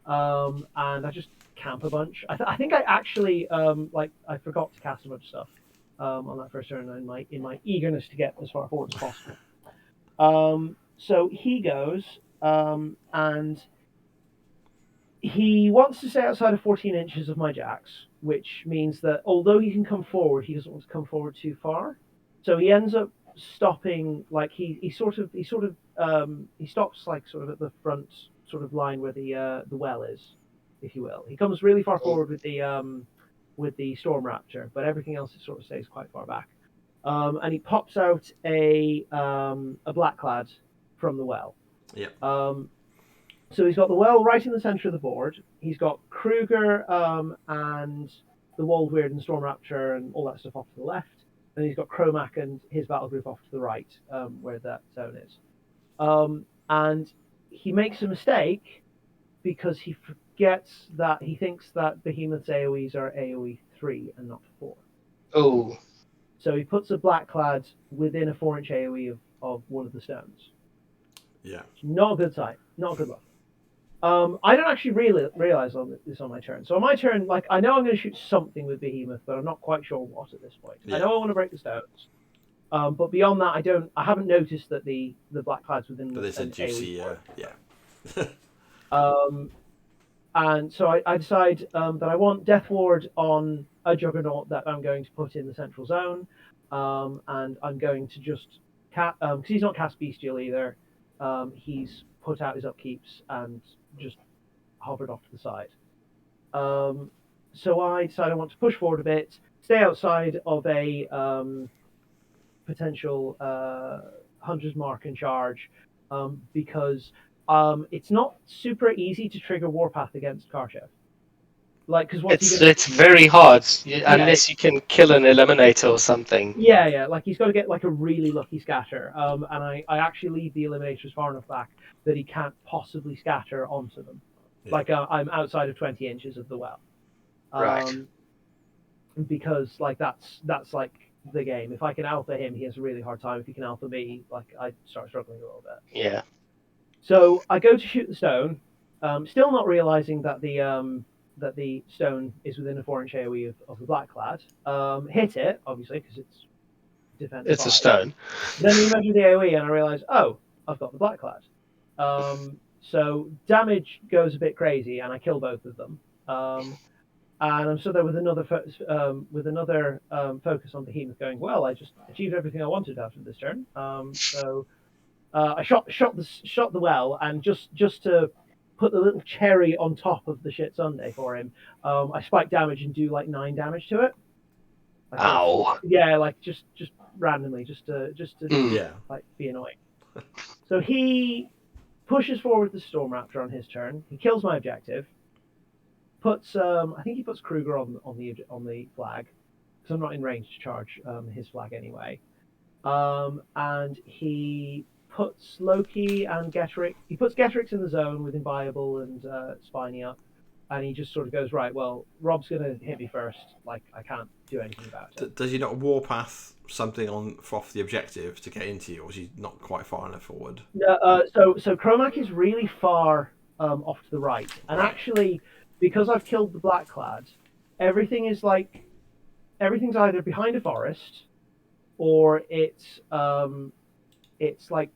And I just camp a bunch. I think I actually I forgot to cast a bunch of stuff on that first turn in my eagerness to get as far forward as possible. So he goes and he wants to stay outside of 14 inches of my jacks, which means that although he can come forward, he doesn't want to come forward too far. So he ends up stopping, like he stops like sort of at the front sort of line where the well is, if you will. He comes really far forward with the Storm Raptor, but everything else sort of stays quite far back. And he pops out a Blackclad from the well. Yeah. So he's got the well right in the center of the board. He's got Kruger and the Woldweird and Storm Raptor and all that stuff off to the left. And he's got Chromac and his battle group off to the right, where that zone is. And he makes a mistake because he forgets that he thinks that Behemoth's AoEs are AoE 3 and not 4. Oh. So he puts a Blackclad within a 4-inch AoE of one of the stones. Yeah. Not a good sign. Not a good look. I don't actually realize this on my turn. So on my turn, like I know I'm going to shoot something with Behemoth, but I'm not quite sure what at this point. Yeah. I know I want to break the stones, but beyond that, I haven't noticed that the Blackclad's within. But it's a juicy, yeah. And so I decide that I want Death Ward on a Juggernaut that I'm going to put in the central zone, and I'm going to just because he's not cast Bestial either. He's put out his upkeeps and just hovered off to the side. So I decide I want to push forward a bit, stay outside of a potential Hunter's Mark and charge, because it's not super easy to trigger Warpath against Karchev. Like, because it's very hard unless you can kill an Eliminator or something. Yeah. Like he's got to get like a really lucky scatter, and I actually leave the Eliminators far enough back that he can't possibly scatter onto them. Yeah. Like I'm outside of 20 inches of the well, right? Because like that's like the game. If I can alpha him, he has a really hard time. If he can alpha me, like I start struggling a little bit. Yeah. So I go to shoot the stone, still not realizing that the stone is within a 4-inch AoE of the Blackclad. Hit it, obviously, because it's defense. It's 5. A stone. Then we measure the AoE, and I realize, oh, I've got the Blackclad. So damage goes a bit crazy, and I kill both of them. And I'm still there with another focus on Behemoth, going, well, I just achieved everything I wanted after this turn. So I shot the well, and just to put the little cherry on top of the shit sundae for him, I spike damage and do like 9 damage to it. Like, ow! Yeah, like just randomly, just to like be annoying. So he pushes forward the Storm Raptor on his turn. He kills my objective. Puts I think he puts Kruger on the flag, because I'm not in range to charge his flag anyway. And he puts Loki and Getrix. He puts Getrix in the zone with Inviable and Spiny up, and he just sort of goes, right, well, Rob's going to hit me first. Like, I can't do anything about it. Does he not Warpath something off the objective to get into you, or is he not quite far enough forward? No, so Chromac is really far off to the right, and actually, because I've killed the Blackclad, everything's either behind a forest, or it's like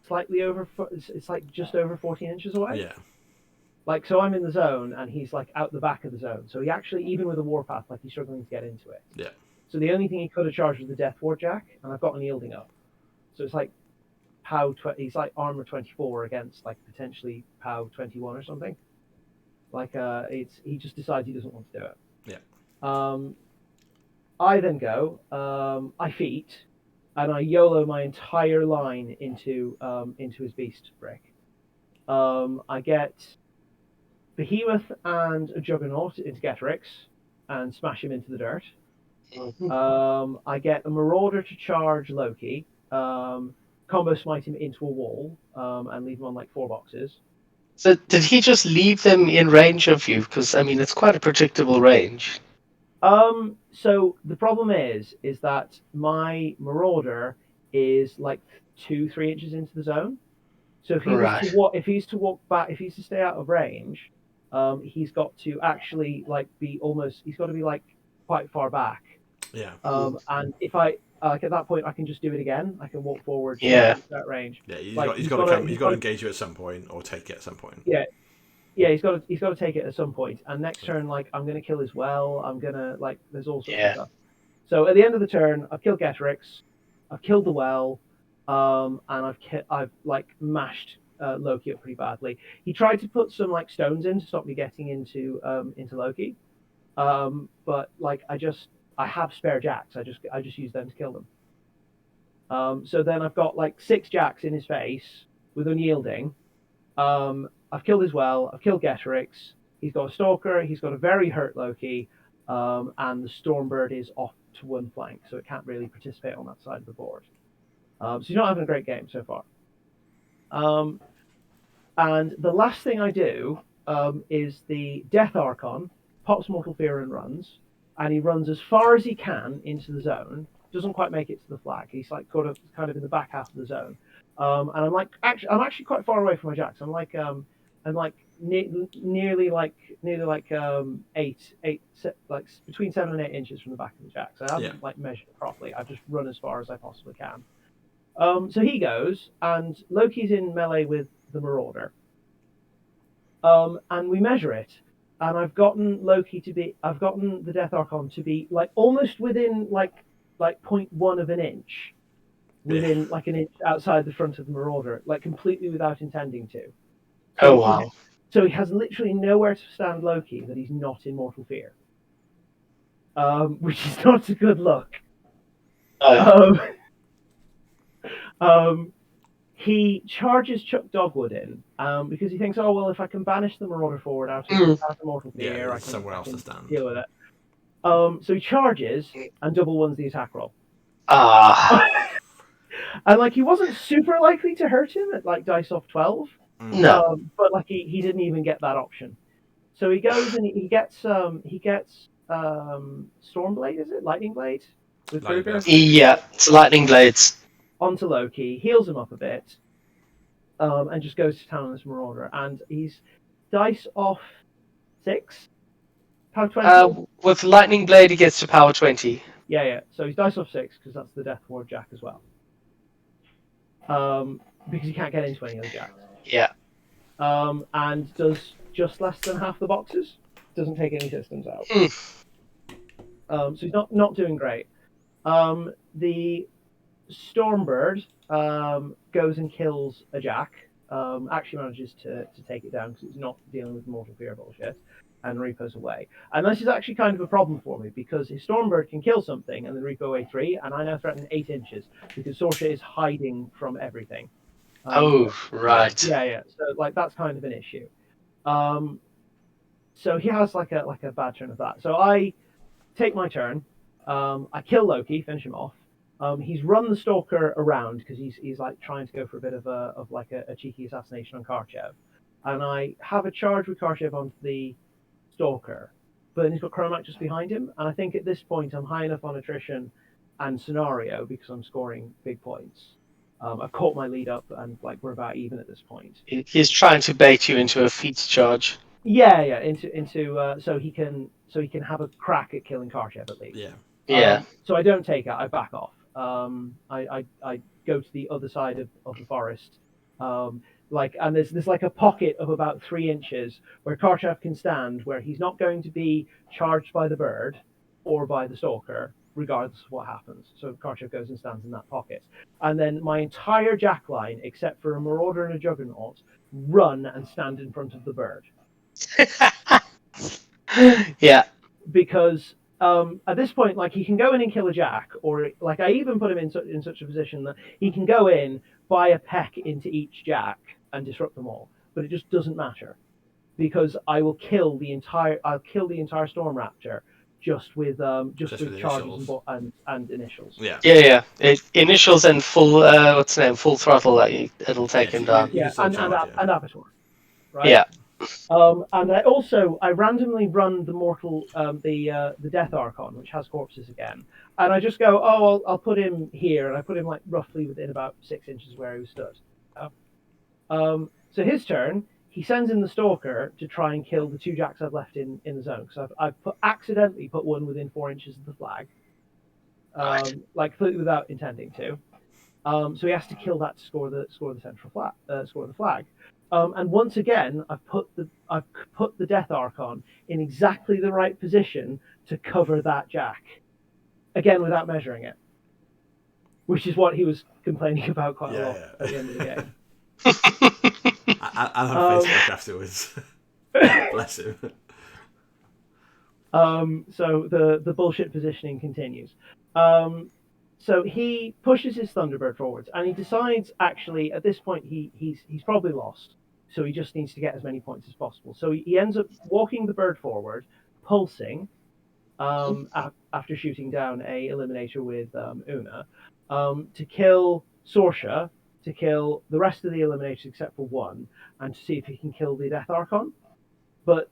slightly over. It's like just over 14 inches away. Yeah. Like, so I'm in the zone, and he's like out the back of the zone. So he actually, even with a Warpath, like he's struggling to get into it. Yeah. So the only thing he could have charged was the Death Ward Jack, and I've got an yielding up. So it's like he's like armor 24 against like potentially POW 21 or something. Like he just decides he doesn't want to do it. Yeah. I then go, I feat, and I YOLO my entire line into his beast brick. I get Behemoth and a Juggernaut into Getrix and smash him into the dirt. Mm-hmm. I get a Marauder to charge Loki, combo smite him into a wall, and leave him on like 4 boxes. So did he just leave them in range of you? Because I mean, it's quite a predictable range. So the problem is that my Marauder is like 2-3 inches into the zone. So if he was to walk, if he's to walk back, if he's to stay out of range, he's got to actually like be almost. He's got to be like quite far back. Yeah. And if I like at that point, I can just do it again. I can walk forward. Yeah. That range. Yeah. He's Like, got to come. He's got to engage you at some point or take it at some point. Yeah. Yeah, he's got to take it at some point. And next turn, like I'm gonna kill his well. I'm gonna like there's all sorts of stuff. So at the end of the turn, I've killed Getrix, I've killed the well, and I've like mashed Loki up pretty badly. He tried to put some like stones in to stop me getting into Loki, but like I have spare jacks. I just use them to kill them. So then I've got like 6 jacks in his face with unyielding. I've killed his well. I've killed Getrix. He's got a Stalker. He's got a very hurt Loki, and the Stormbird is off to one flank, so it can't really participate on that side of the board. So he's not having a great game so far. And the last thing I do is the Death Archon pops Mortal Fear and runs, and he runs as far as he can into the zone. Doesn't quite make it to the flag. He's like kind of in the back half of the zone. And I'm actually quite far away from my jacks. I'm like nearly like 8 like between 7 and 8 inches from the back of the jacks. I haven't like measured it properly. I've just run as far as I possibly can. So he goes, and Loki's in melee with the Marauder. And we measure it, and I've gotten the Death Archon to be like almost within like 0.1 of an inch. Within like an inch outside the front of the Marauder, like completely without intending to. So wow. So he has literally nowhere to stand Loki that he's not in Mortal Fear. Which is not a good look. He charges Chuck Dogwood in because he thinks, oh, well, if I can banish the Marauder forward out of Mortal Fear, I can somewhere else to stand. Deal with it. So he charges and double ones the attack roll. And like he wasn't super likely to hurt him at like dice off 12. No. But like he didn't even get that option. So he goes and he gets Stormblade, is it? Lightning Blade? With Kruger? Yeah, it's Lightning Blades. Onto Loki, heals him up a bit, and just goes to town on this Marauder. And he's dice off 6? Power 20? With Lightning Blade, he gets to power 20. Yeah. So he's dice off 6 because that's the Death Ward Jack as well. Because he can't get into any other jacks. Yeah. And does just less than half the boxes. Doesn't take any systems out. So he's not doing great. The Stormbird goes and kills a jack. Actually manages to take it down because it's not dealing with Mortal Fear bullshit, and repos away. And this is actually kind of a problem for me because his Stormbird can kill something and then repo away 3, and I now threaten 8 inches because Sorcia is hiding from everything. Right. Yeah. So like that's kind of an issue. So he has like a bad turn of that. So I take my turn. I kill Loki, finish him off. He's run the Stalker around because he's like trying to go for a bit of a cheeky assassination on Karchev, and I have a charge with Karchev onto the Stalker, but then he's got Chromac just behind him, and I think at this point I'm high enough on attrition and scenario because I'm scoring big points. I've caught my lead up, and like we're about even at this point. He's trying to bait you into a feat charge. Yeah, into so he can have a crack at killing Karchev at least. Yeah. So I don't take it. I back off. I go to the other side of the forest. And there's like a pocket of about 3 inches where Karchev can stand, where he's not going to be charged by the bird or by the Stalker, regardless of what happens. So Karchev goes and stands in that pocket. And then my entire jack line, except for a Marauder and a Juggernaut, run and stand in front of the bird. Yeah. Because at this point, like he can go in and kill a jack, or like I even put him in such a position that he can go in, buy a peck into each jack, and disrupt them all. But it just doesn't matter, because I'll kill the entire Storm Raptor just with charges initials. and initials. Yeah. Initials and full full throttle. It'll take him down. And abattoir. Right? Yeah. And I randomly run the mortal the Death Archon, which has corpses again, and I just go, I'll put him here, and I put him like roughly within about 6 inches where he was stood. So his turn, he sends in the Stalker to try and kill the 2 jacks I've left in the zone, because I've accidentally put one within 4 inches of the flag, like completely without intending to. So he has to kill that to score the central flag, score the flag. And once again, I've put the Death Archon in exactly the right position to cover that jack, again without measuring it, which is what he was complaining about quite a lot at the end of the game. And on Facebook afterwards. Bless him. So the bullshit positioning continues. So he pushes his Thunderbird forwards, and he decides actually at this point he's probably lost. So he just needs to get as many points as possible. So he ends up walking the bird forward, pulsing, after shooting down a Eliminator with Una, to kill Sorsha, to kill the rest of the Eliminators except for one, and to see if he can kill the Death Archon. But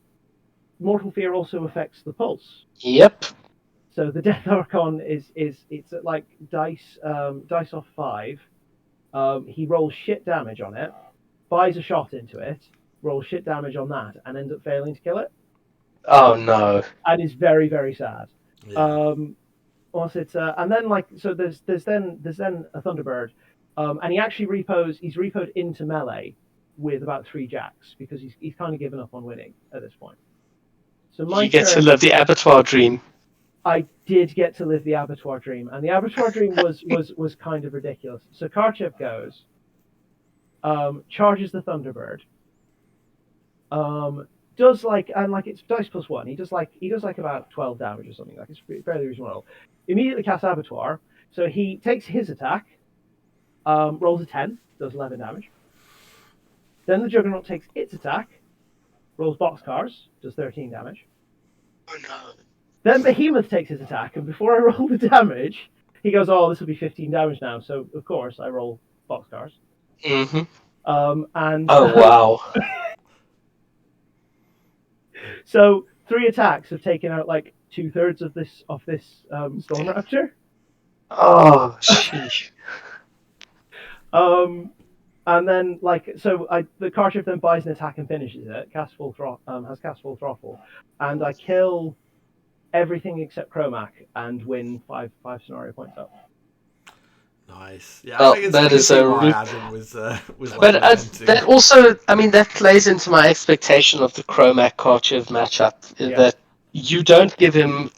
Mortal Fear also affects the pulse. Yep. So the Death Archon it's at like dice off 5. He rolls shit damage on it, buys a shot into it, rolls shit damage on that, and ends up failing to kill it. Oh no! And is very, very sad. Yeah. Also, it's and then so there's then a Thunderbird, and he actually he's repoed into melee with about 3 jacks because he's kind of given up on winning at this point. So you get to live the abattoir dream. I did get to live the abattoir dream, and the abattoir dream was kind of ridiculous. So Karchev goes, charges the Thunderbird, does it's dice plus 1. He does about 12 damage or something. Like it's fairly reasonable. Immediately casts abattoir, so he takes his attack, rolls a 10, does 11 damage. Then the Juggernaut takes its attack, rolls boxcars, does 13 damage. Oh no. Then Behemoth takes his attack, and before I roll the damage, he goes, this will be 15 damage now. So, of course, I roll boxcars. Mm-hmm. And oh, wow. So, 3 attacks have taken out, 2/3 of this Storm Raptor. Oh, sheesh. And then, the Karchev then buys an attack and finishes it, has cast full throttle, and I kill everything except Chromac and win 5 scenario points up. Nice. Yeah, well, I think that is a why Adam was but that also, that plays into my expectation of the Chromac Karchev matchup, that you don't give him,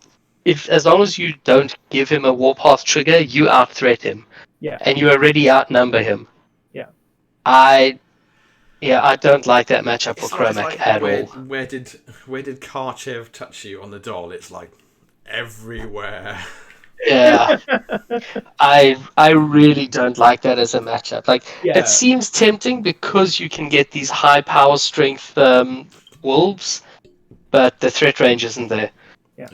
as long as you don't give him a Warpath trigger, you out-threat him. Yeah. And you already outnumber him. Yeah. I don't like that matchup for Chromac at all. Where did Karchev touch you on the doll? It's like everywhere. Yeah. I really don't like that as a matchup. It seems tempting because you can get these high power strength wolves, but the threat range isn't there. Yeah.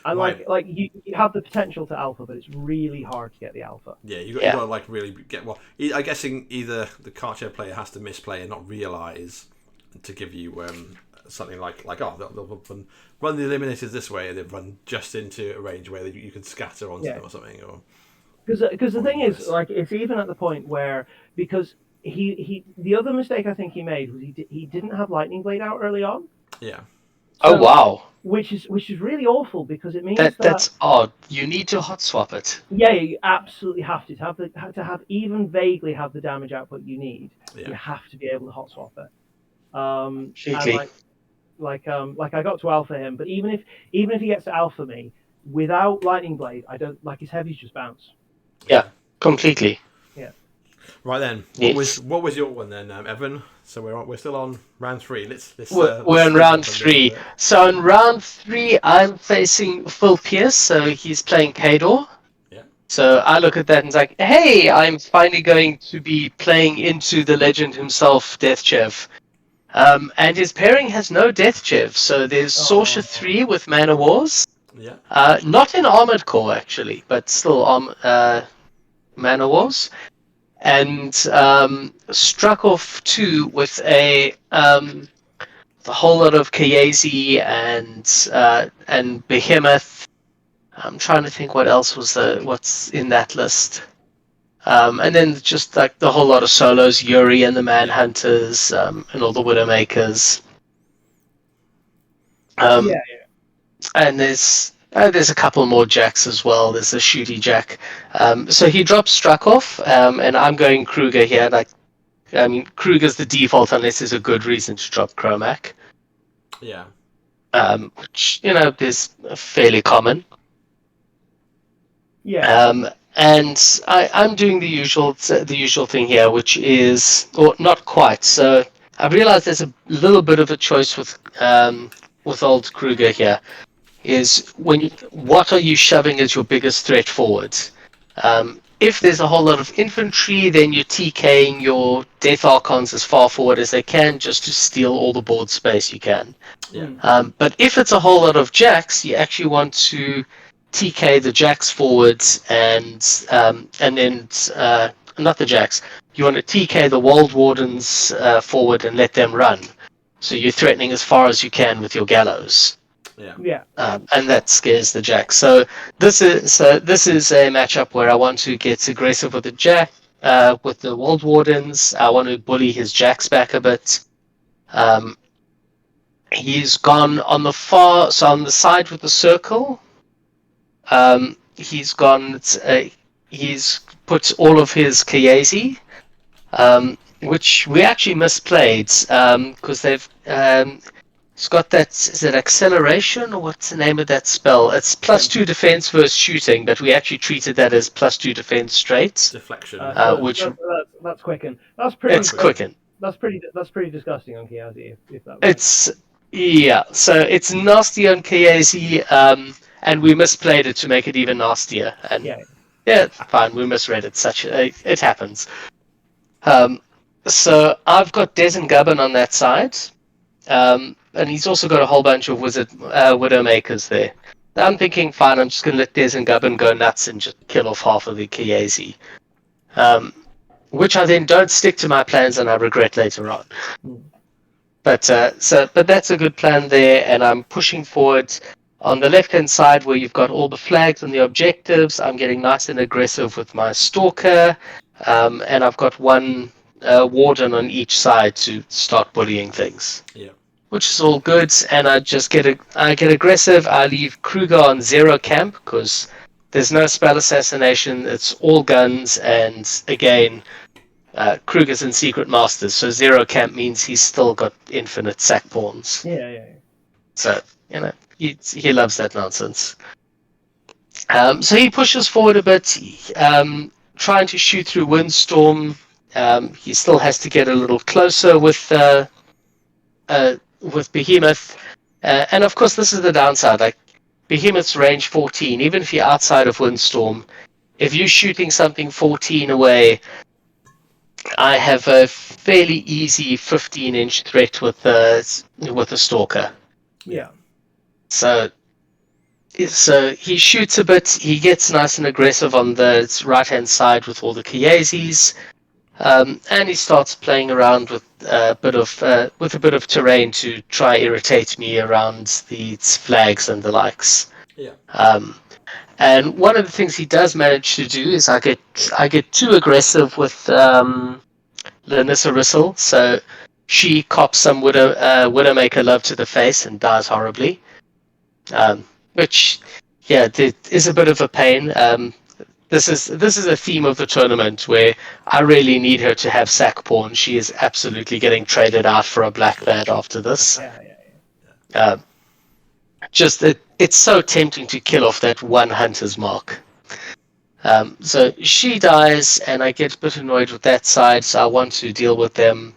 And you have the potential to alpha, but it's really hard to get the alpha. Yeah, you got to really get I'm guessing either the Karchev player has to misplay and not realise to give you something they'll run the eliminators this way and then run just into a range where you can scatter onto them or something. Or because the thing is, it's even at the point where, because he the other mistake I think he made was he didn't have Lightning Blade out early on. Yeah. So, oh wow. Which is really awful because it means that's odd. You need to hot swap it. Yeah, you absolutely have to have even vaguely have the damage output you need. Yeah. You have to be able to hot swap it. And I got to alpha him, but even if he gets to alpha me without Lightning Blade, I don't his heavies just bounce. Yeah, completely. Yeah. Right then, what was your one then, Evan? So we're still on round 3. We're on round 3. So in round 3, I'm facing Phil Pierce. So he's playing Khador. Yeah. So I look at that and it's like, hey, I'm finally going to be playing into the legend himself, Deathchev. And his pairing has no Death Chev, so there's Sorsha 3 with Mana Wars. Yeah. Not in Armored Core, actually, but still Mana Wars. And struck off 2 with a whole lot of Kaezi and Behemoth. I'm trying to think what else was what's in that list. And then just like the whole lot of solos, Yuri and the Manhunters, and all the Widowmakers. And there's a couple more jacks as well. There's a shooty jack. So he drops Strakov, and I'm going Kruger here. Kruger's the default unless there's a good reason to drop Chromac. Yeah. Which is fairly common. Yeah. And I'm doing the usual thing here, which is, or not quite. So I've realized there's a little bit of a choice with old Kruger here. Is what are you shoving as your biggest threat forward? If there's a whole lot of infantry, then you're TKing your Death Archons as far forward as they can, just to steal all the board space you can. Yeah. But if it's a whole lot of jacks, you actually want to TK the jacks forwards, and then not the jacks. You want to TK the Wold Wardens forward and let them run. So you're threatening as far as you can with your gallows. Yeah. And that scares the jack. So this is a matchup where I want to get aggressive with the jack, with the Wold Wardens. I want to bully his jacks back a bit. He's gone on the on the side with the circle. He's put all of his Kaezi, which we actually misplayed, because they've it's got that, is it acceleration, or what's the name of that spell? It's +2 defense versus shooting, but we actually treated that as +2 defense straight. Deflection. Which that's Quicken. That's pretty. It's Quicken. That's pretty disgusting on Kaezi. If that. So it's nasty on Kaezi, and we misplayed it to make it even nastier. And yeah, fine, we misread it. It happens. So I've got Des and Gubbin on that side. And he's also got a whole bunch of Widowmakers there. I'm thinking, fine, I'm just going to let Des and Gubbin go nuts and just kill off half of the Kaezi. Which I then don't stick to my plans and I regret later on. But that's a good plan there, and I'm pushing forward. On the left-hand side where you've got all the flags and the objectives, I'm getting nice and aggressive with my Stalker, and I've got one Warden on each side to start bullying things. Yeah. Which is all good, and I get aggressive. I leave Kruger on 0 camp because there's no spell assassination. It's all guns, and again, Kruger's in Secret Masters, so 0 camp means he's still got infinite sack pawns. Yeah. So he loves that nonsense. So he pushes forward a bit, trying to shoot through Windstorm. He still has to get a little closer with Behemoth, and of course this is the downside. Like Behemoth's range 14, even if you're outside of Windstorm, if you're shooting something 14 away, I have a fairly easy 15-inch threat with the Stalker. Yeah. So he shoots a bit. He gets nice and aggressive on the right-hand side with all the Kaezis. And he starts playing around with a bit of terrain to try irritate me around the flags and the likes. Yeah. And one of the things he does manage to do is I get too aggressive with Lanissa Rissel, so she cops some Widowmaker love to the face and dies horribly. Which is a bit of a pain. This is a theme of the tournament where I really need her to have sack pawn. She is absolutely getting traded out for a black bat after this. Yeah. It's so tempting to kill off that one hunter's mark. So she dies, and I get a bit annoyed with that side, so I want to deal with them.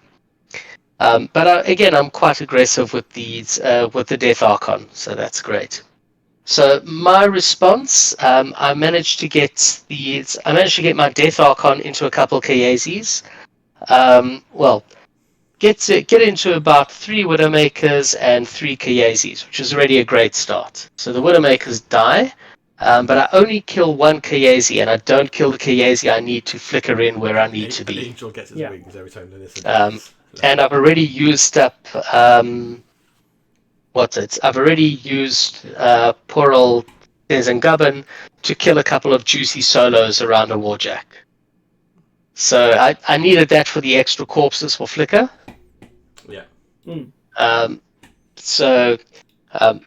But again, I'm quite aggressive with the Death Archon, so that's great. So my response, I managed to get my Death Archon into a couple Kaezis. get into about 3 Widowmakers and 3 Kayezis, which is already a great start. So the Widowmakers die, but I only kill 1 Kayezi, and I don't kill the Kayezi I need to flicker in where I need to be. Angel gets his wings every time and I've already used up I've already used poor old Desengubben to kill a couple of juicy solos around a Warjack. So I needed that for the extra corpses for flicker. Yeah.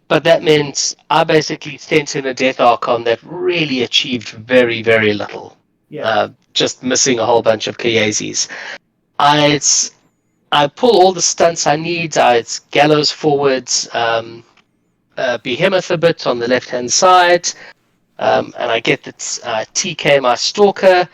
But that meant I basically sent in a Death Archon that really achieved very, very little. Yeah. Just missing a whole bunch of Kayezis. I pull all the stunts I need. It's Gallows forwards, Behemoth a bit on the left-hand side, and I get the TK my Stalker,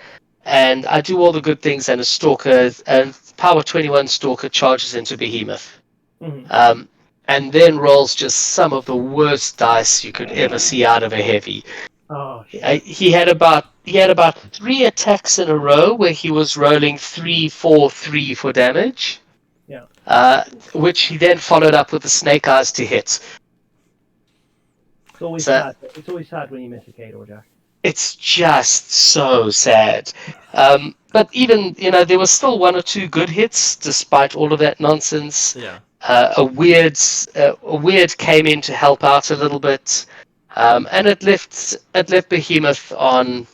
and I do all the good things, and a Stalker, and Power 21 Stalker charges into Behemoth. Mm-hmm. And then rolls just some of the worst dice you could ever see out of a heavy. Oh, he had about 3 attacks in a row where he was rolling 3, 4, 3 for damage. Yeah. Which he then followed up with the Snake Eyes to hit. It's always sad. It's always sad when you miss a Khador, Jack. It's just so sad. But even there was still 1 or 2 good hits despite all of that nonsense. Yeah. A weird came in to help out a little bit, and it left Behemoth on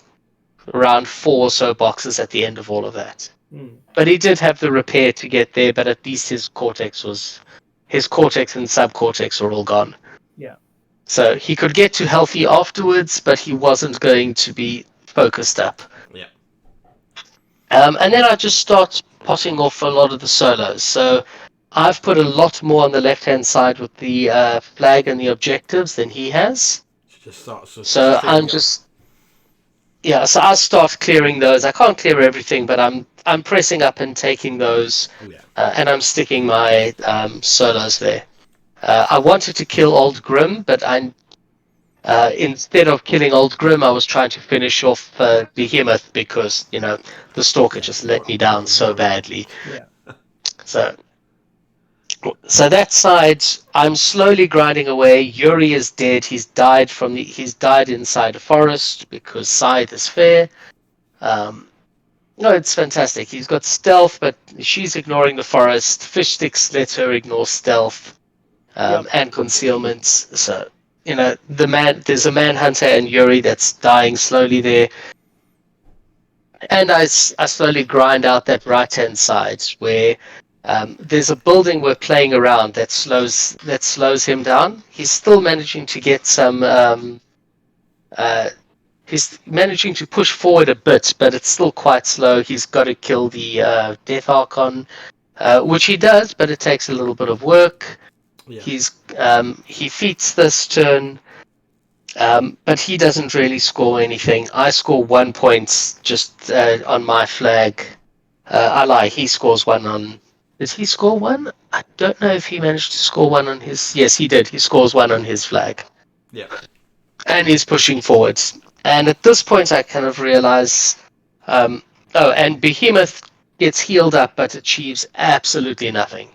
around 4 or so boxes at the end of all of that. But he did have the repair to get there. But at least his cortex and subcortex were all gone. Yeah. So he could get to healthy afterwards, but he wasn't going to be focused up. Yeah. And then I just start potting off a lot of the solos. So I've put a lot more on the left-hand side with the flag and the objectives than he has. So I start clearing those. I can't clear everything, but I'm pressing up and taking those, and I'm sticking my solos there. I wanted to kill Old Grim, but instead of killing Old Grim, I was trying to finish off Behemoth because the Stalker just let me down so badly. Yeah. So that side, I'm slowly grinding away. Yuri is dead. He's died inside a forest because Scythe is fair. No, it's fantastic. He's got stealth, but she's ignoring the forest. Fish sticks lets her ignore stealth and concealment. So there's a manhunter and Yuri that's dying slowly there. And I slowly grind out that right-hand side where there's a building we're playing around that slows him down. He's still managing to get some. He's managing to push forward a bit, but it's still quite slow. He's got to kill the Death Archon, which he does, but it takes a little bit of work. Yeah. He feats this turn, but he doesn't really score anything. I score 1 point just on my flag. I lie. He scores 1 on. Did he score 1? I don't know if he managed to score 1 on his... Yes, he did. He scores 1 on his flag. Yeah. And he's pushing forwards. And at this point, I kind of realize... and Behemoth gets healed up, but achieves absolutely nothing.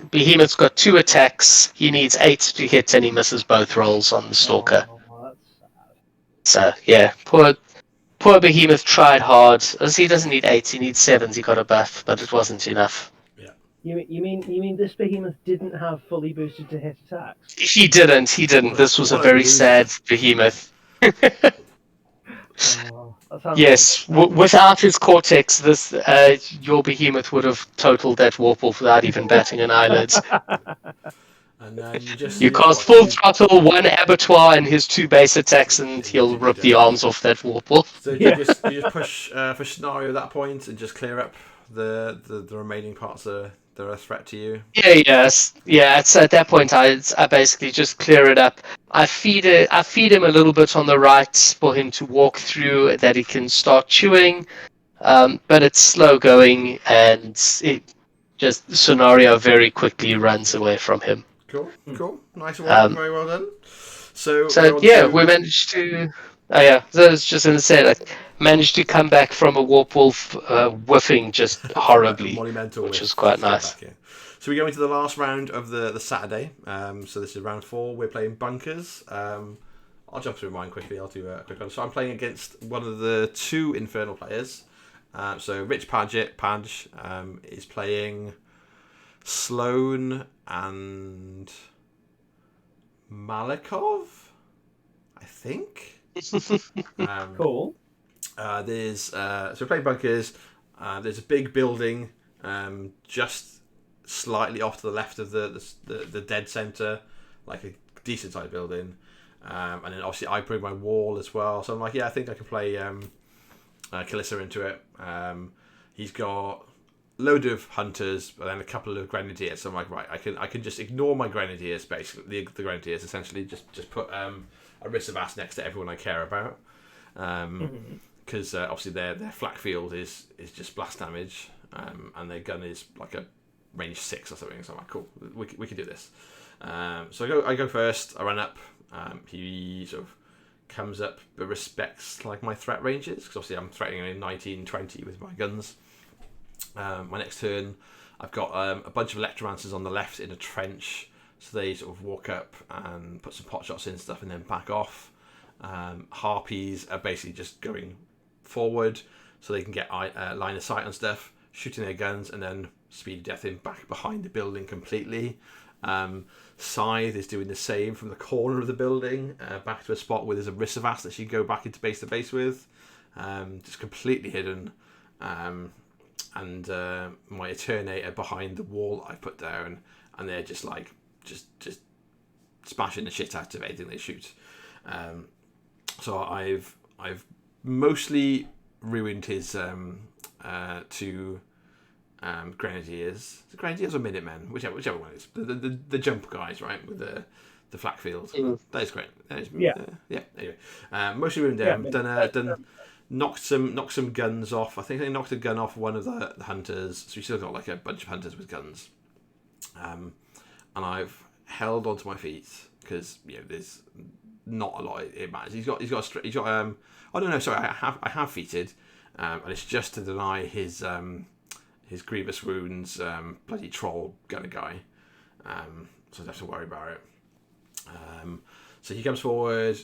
Behemoth's got 2 attacks. He needs 8 to hit, and he misses both rolls on the Stalker. Oh, that's sad. So, yeah, Poor Behemoth tried hard. As he doesn't need 8s, he needs 7s. He got a buff, but it wasn't enough. Yeah. You mean this Behemoth didn't have fully boosted to hit attacks? He didn't. This was a very sad Behemoth. Yes, without his cortex, your Behemoth would have totaled that Warpwolf without even batting an eyelid. And then you cast full throttle, 1 abattoir, and his 2 base attacks, and he'll rip the arms off that Warpwolf. So you just push for scenario at that point and just clear up the remaining parts that are a threat to you? Yeah. It's at that point I basically just clear it up. I feed him a little bit on the right for him to walk through that he can start chewing, but it's slow going, and the scenario very quickly runs away from him. Cool. Nice one. Very well done. So we managed to Oh yeah, so I was just going to say, like, managed to come back from a Warp Wolf whiffing just horribly, Monumental which whiff, was quite straight nice. back, yeah. So we go into the last round of the Saturday. So this is round 4. We're playing bunkers. I'll jump through mine quickly. I'll do a quick one. So I'm playing against one of the 2 Infernal players. So Rich Page is playing Sloan and Malikov, I think. Cool. So we're playing bunkers. There's a big building just slightly off to the left of the dead center, like a decent sized building. And then obviously I bring my wall as well. So I'm like, yeah, I think I can play Kalissa into it. He's got a load of hunters, but then a couple of grenadiers. So I'm like, right, I can just ignore my grenadiers, basically. The grenadiers essentially just put a wrist of ass next to everyone I care about. Because obviously their flak field is just blast damage, and their gun is like a range 6 or something. So I'm like, cool, we can do this. So I go first. I run up. He sort of comes up but respects like my threat ranges, because obviously I'm threatening a 19-20 with my guns. My next turn, I've got a bunch of Electromancers on the left in a trench, so they sort of walk up and put some pot shots in stuff and then back off. Harpies are basically just going forward so they can get line of sight on stuff, shooting their guns and then speed death in back behind the building completely. Scythe is doing the same from the corner of the building back to a spot where there's a Risavast that she can go back into base to base with, just completely hidden. And my Eternator behind the wall I put down, and they're just like just smashing the shit out of anything they shoot. So I've mostly ruined his 2 grenadiers. Is it grenadiers or Minutemen? Whichever one it is. The jump guys, right, with the flak field. That is great. Yeah. Anyway, mostly ruined them. Done knocked some guns off. I think they knocked a gun off one of the hunters. So we still got like a bunch of hunters with guns. And I've held onto my feet because there's not a lot it matters. He's got oh no, sorry, I have feated, and it's just to deny his grievous wounds bloody troll gunner guy. So I don't have to worry about it. So he comes forward,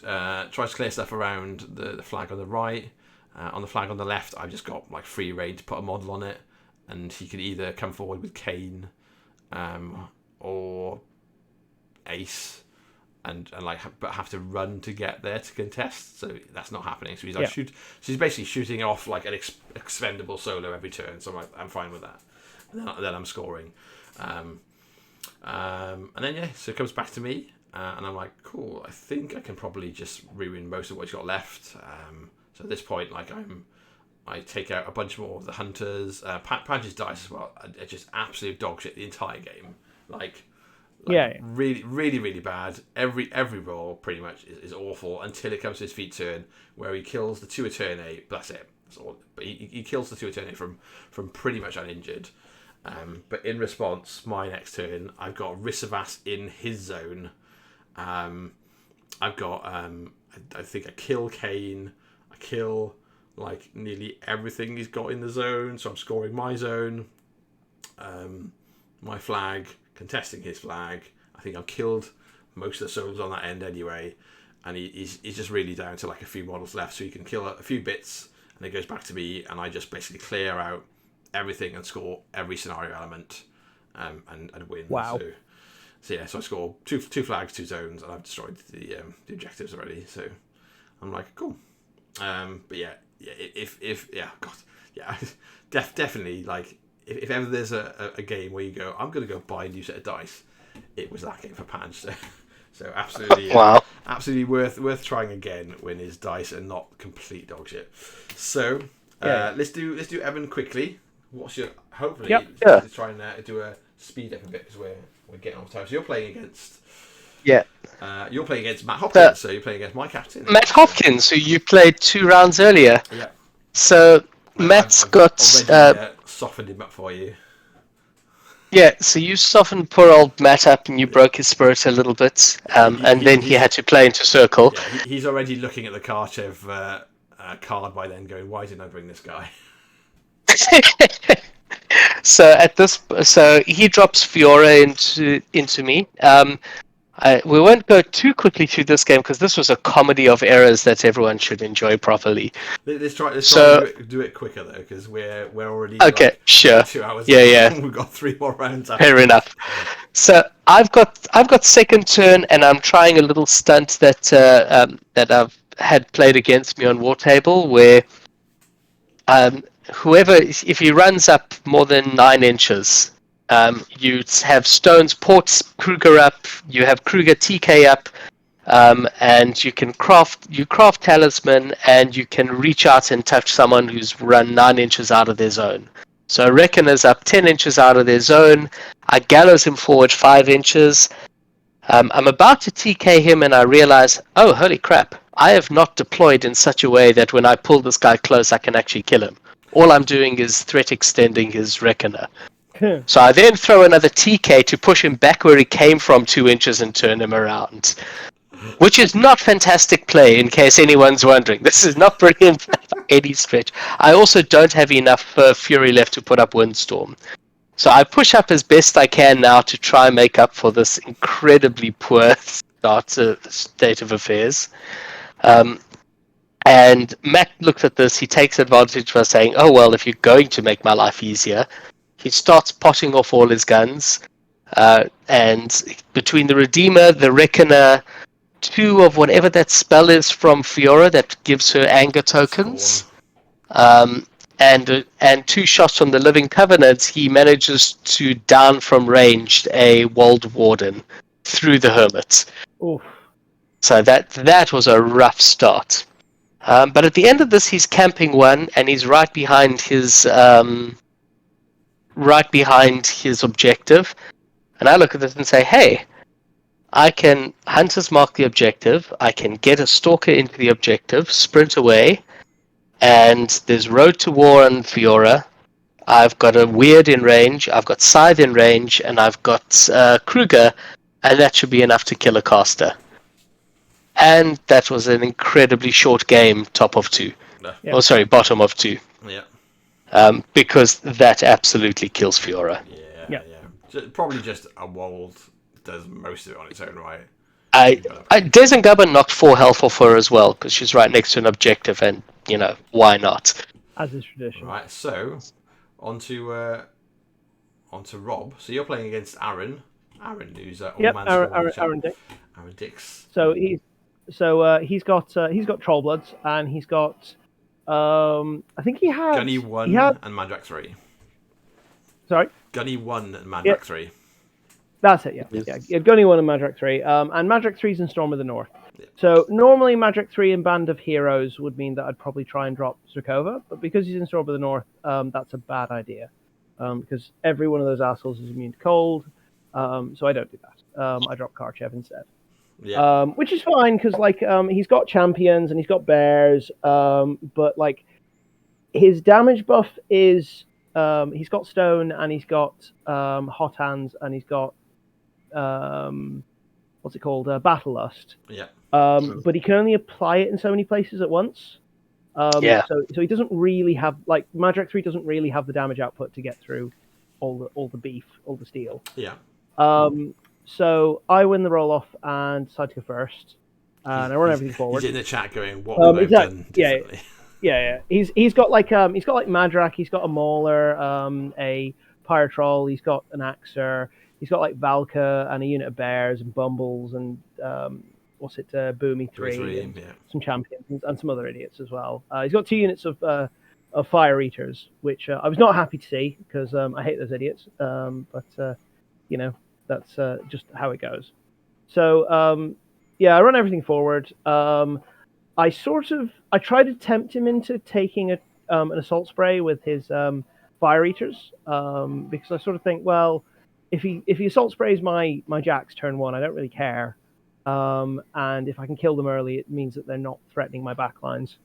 tries to clear stuff around the flag on the right. On the flag on the left, I've just got like free reign to put a model on it, and he could either come forward with Kane or Ace, and but have to run to get there to contest. So that's not happening. So he's like So he's basically shooting off like an expendable solo every turn. So I'm fine with that. And then I'm scoring. And then so it comes back to me, and I'm like, cool. I think I can probably just ruin most of what he's got left. So at this point, like I take out a bunch more of the hunters. Page's dice as well are just absolute dog shit the entire game. Like really, really, really bad. Every roll pretty much is awful until it comes to his feat turn, where he kills the 2 Eternate. That's it. That's all. But he kills the 2 Eternate from pretty much uninjured. But in response, my next turn, I've got Risavas in his zone. I've got I think I kill Kane. I kill like nearly everything he's got in the zone, so I'm scoring my zone. My flag, contesting his flag. I think I've killed most of the souls on that end anyway, and he's just really down to like a few models left, so he can kill a few bits, and it goes back to me, and I just basically clear out everything and score every scenario element, and win. Wow. So I score two flags, 2 zones, and I've destroyed the objectives already. So I'm like, cool. But definitely like if ever there's a game where you go, I'm gonna go buy a new set of dice, it was that game for Page. So absolutely, absolutely worth trying again when his dice are not complete dog shit. So let's do Evan quickly. What's your hopefully let's try and do a speed up a bit because we're getting off time. So you're playing against you're playing against Matt Hopkins, so you're playing against my captain. Matt Hopkins, who you played 2 rounds earlier. Yeah. So Matt's got already softened him up for you. Yeah, so you softened poor old Matt up and you broke his spirit a little bit, and then he had to play into Circle. Yeah, he's already looking at the Karchev card by then, going, "Why didn't I bring this guy?" So he drops Fiora into me. We won't go too quickly through this game because this was a comedy of errors that everyone should enjoy properly. Let's try to do it quicker though, because we're already okay. Sure. 2 hours. Yeah. We've got 3 more rounds. Fair enough. So I've got second turn, and I'm trying a little stunt that I've had played against me on War Table, where if he runs up more than 9 inches, you have Stone's Port Kruger up, you have Kruger TK up, and you craft Talisman, and you can reach out and touch someone who's run 9 inches out of their zone. So Reckoner's up 10 inches out of their zone. I gallows him forward 5 inches. I'm about to TK him, and I realize, oh, holy crap, I have not deployed in such a way that when I pull this guy close, I can actually kill him. All I'm doing is threat extending his Reckoner. So I then throw another TK to push him back where he came from 2 inches and turn him around. Which is not fantastic play, in case anyone's wondering. This is not brilliant by any stretch. I also don't have enough Fury left to put up Windstorm. So I push up as best I can now to try and make up for this incredibly poor state of affairs. And Matt looks at this, he takes advantage by saying, oh, well, if you're going to make my life easier, he starts potting off all his guns. And between the Redeemer, the Reckoner, 2 of whatever that spell is from Fiora that gives her anger tokens, and 2 shots from the Living Covenant, he manages to down from range a Wold Warden through the Hermit. Oof. So that was a rough start. But at the end of this, he's camping 1, and he's right behind his objective. And I look at this and say, hey, I can Hunter's Mark the objective, I can get a Stalker into the objective, sprint away, and there's Road to War on Fiora. I've got a Weird in range, I've got Scythe in range, and I've got Kruger, and that should be enough to kill a caster. And that was an incredibly short game, top of 2. No. Yeah. Oh, sorry, bottom of 2. Yeah. Because that absolutely kills Fiora. Yeah. Probably just a Wold does most of it on its own right. Des and Gubba knocked 4 health off her as well, because she's right next to an objective, and, why not? As is tradition. Right, so, on to Rob. So you're playing against Aaron. Aaron, who's Aaron Dick. Aaron Dix. So he's got Trollbloods, and he's got I think he has Gunny 1 and Madrak 3. Sorry? Gunny 1 and Madrak 3. That's it, yeah. Yes. Yeah, Gunny 1 and Madrak 3. And Madrak 3's in Storm of the North. Yeah. So normally Madrak 3 in Band of Heroes would mean that I'd probably try and drop Zerkova, but because he's in Storm of the North, that's a bad idea. Because every one of those assholes is immune to cold, so I don't do that. I drop Karchev instead. Yeah. Which is fine, because he's got champions and he's got bears, but his damage buff is he's got stone and he's got hot hands and he's got what's it called, battle lust. Yeah. But he can only apply it in so many places at once. So he doesn't really have Madrak 3 doesn't really have the damage output to get through all the beef, all the steel. Yeah. So I win the roll off and decide to go first, and I run everything forward. He's in the chat going, "What have I done differently?" Yeah. He's got Madrak, he's got a Mauler, a Pyre Troll, he's got an Axer, he's got Valka and a unit of bears and Bumbles and Boomy 3, some champions and some other idiots as well. He's got 2 units of Fire Eaters, which I was not happy to see because I hate those idiots. But that's just how it goes. So I run everything forward. I try to tempt him into taking an assault spray with his Fire Eaters, because I sort of think, well, if he assault sprays my jacks turn 1, I don't really care. And if I can kill them early, it means that they're not threatening my backlines,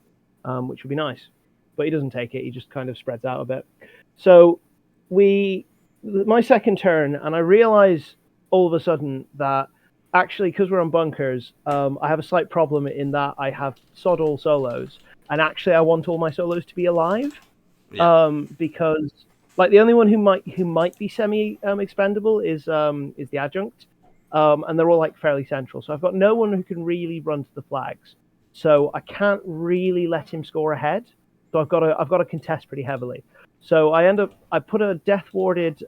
which would be nice. But he doesn't take it. He just kind of spreads out a bit. So we my second turn, and I realise all of a sudden that actually, because we're on bunkers, I have a slight problem in that I have sod all solos, and actually I want all my solos to be alive, because like the only one who might be semi expendable is the adjunct, and they're all like fairly central. So I've got no one who can really run to the flags, so I can't really let him score ahead. So I've got to contest pretty heavily. So I put a death warded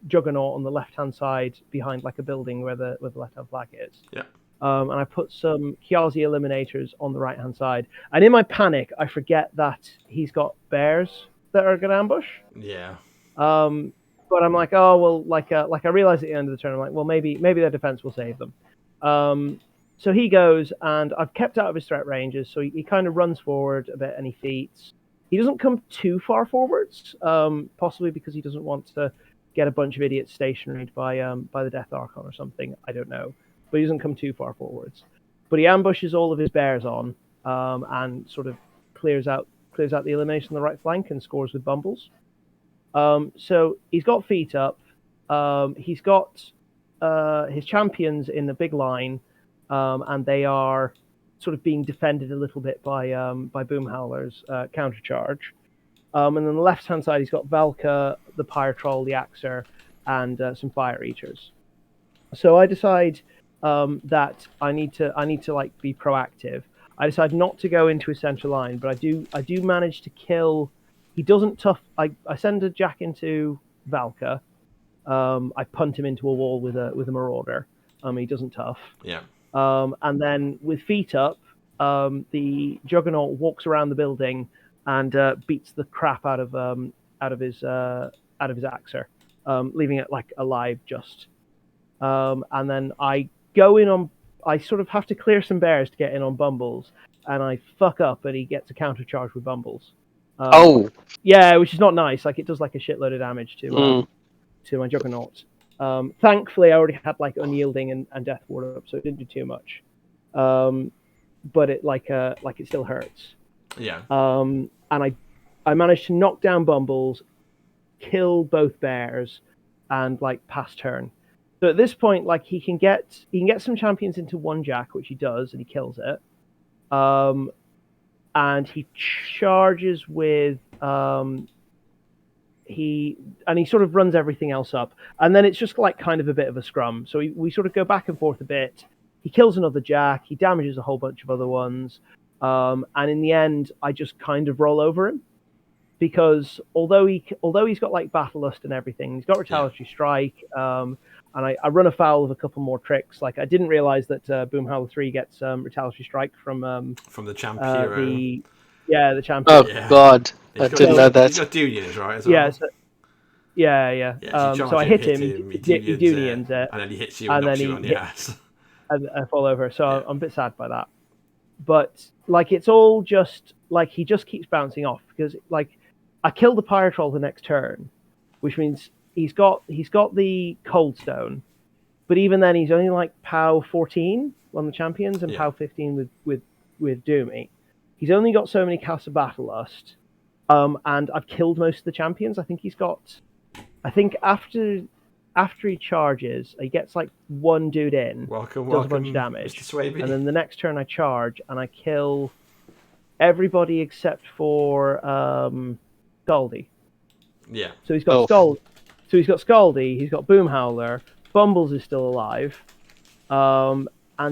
juggernaut on the left hand side behind like a building where the left hand flag is. Yeah. And I put some Kiazi eliminators on the right hand side. And in my panic, I forget that he's got bears that are going to ambush. Yeah. But I'm like, oh well, like I realized at the end of the turn, I'm like, well maybe their defense will save them. So he goes, and I've kept out of his threat ranges, so he kind of runs forward a bit and he feats. He doesn't come too far forwards, possibly because he doesn't want to get a bunch of idiots stationaried by the Death Archon or something. I don't know, but he doesn't come too far forwards. But he ambushes all of his bears on, and sort of clears out the elimination on the right flank and scores with bumbles. So he's got feet up. He's got his champions in the big line, and they are sort of being defended a little bit by Boomhowler's countercharge. And then on the left-hand side, he's got Valka, the Pyre Troll, the Axer, and some Fire Eaters. So I decide that I need to like be proactive. I decide not to go into his central line, but I do manage to kill. He doesn't tough. I send a jack into Valka. I punt him into a wall with a Marauder. He doesn't tough. Yeah. And then with feet up, the Juggernaut walks around the building and beats the crap out of his Axer, leaving it like alive just. And then I go in on. I sort of have to clear some bears to get in on Bumbles, and I fuck up, and he gets a counter charge with Bumbles. Yeah, which is not nice. Like it does like a shitload of damage to my Juggernaut. Thankfully, I already had like Unyielding and Death Ward up, so it didn't do too much. But it like it still hurts. Yeah. And I managed to knock down Bumbles, kill both bears, and like pass turn. So at this point, like he can get some champions into one jack, which he does, and he kills it. And he charges with he sort of runs everything else up, and then it's just like kind of a bit of a scrum. So we sort of go back and forth a bit. He kills another jack. He damages a whole bunch of other ones. And in the end, I just kind of roll over him, because although he's got like Battle Lust and everything, he's got Retaliatory Strike. And I run afoul of a couple more tricks. Like I didn't realize that Boomhowler 3 gets Retaliatory Strike from the champ hero. The champion. Oh yeah. God, I didn't know that. He's got Dunions, right? As well. Yeah. So I hit him. He Dunions it, and then he hits you and knocks you on the ass. And I fall over. So I'm a bit sad by that. But like it's all just like he just keeps bouncing off, because like I kill the Pyre Troll the next turn, which means he's got the Cold Stone, but even then he's only like POW 14 on the champions and POW 15 with Doomy. He's only got so many casts of Battle Lust, and I've killed most of the champions. I think after he charges, he gets like one dude in, does a bunch of damage, and then the next turn I charge and I kill everybody except for Scaldy. Yeah. So he's got Scaldy. So he's got Scaldy, he's got Boomhowler, Bumbles is still alive, and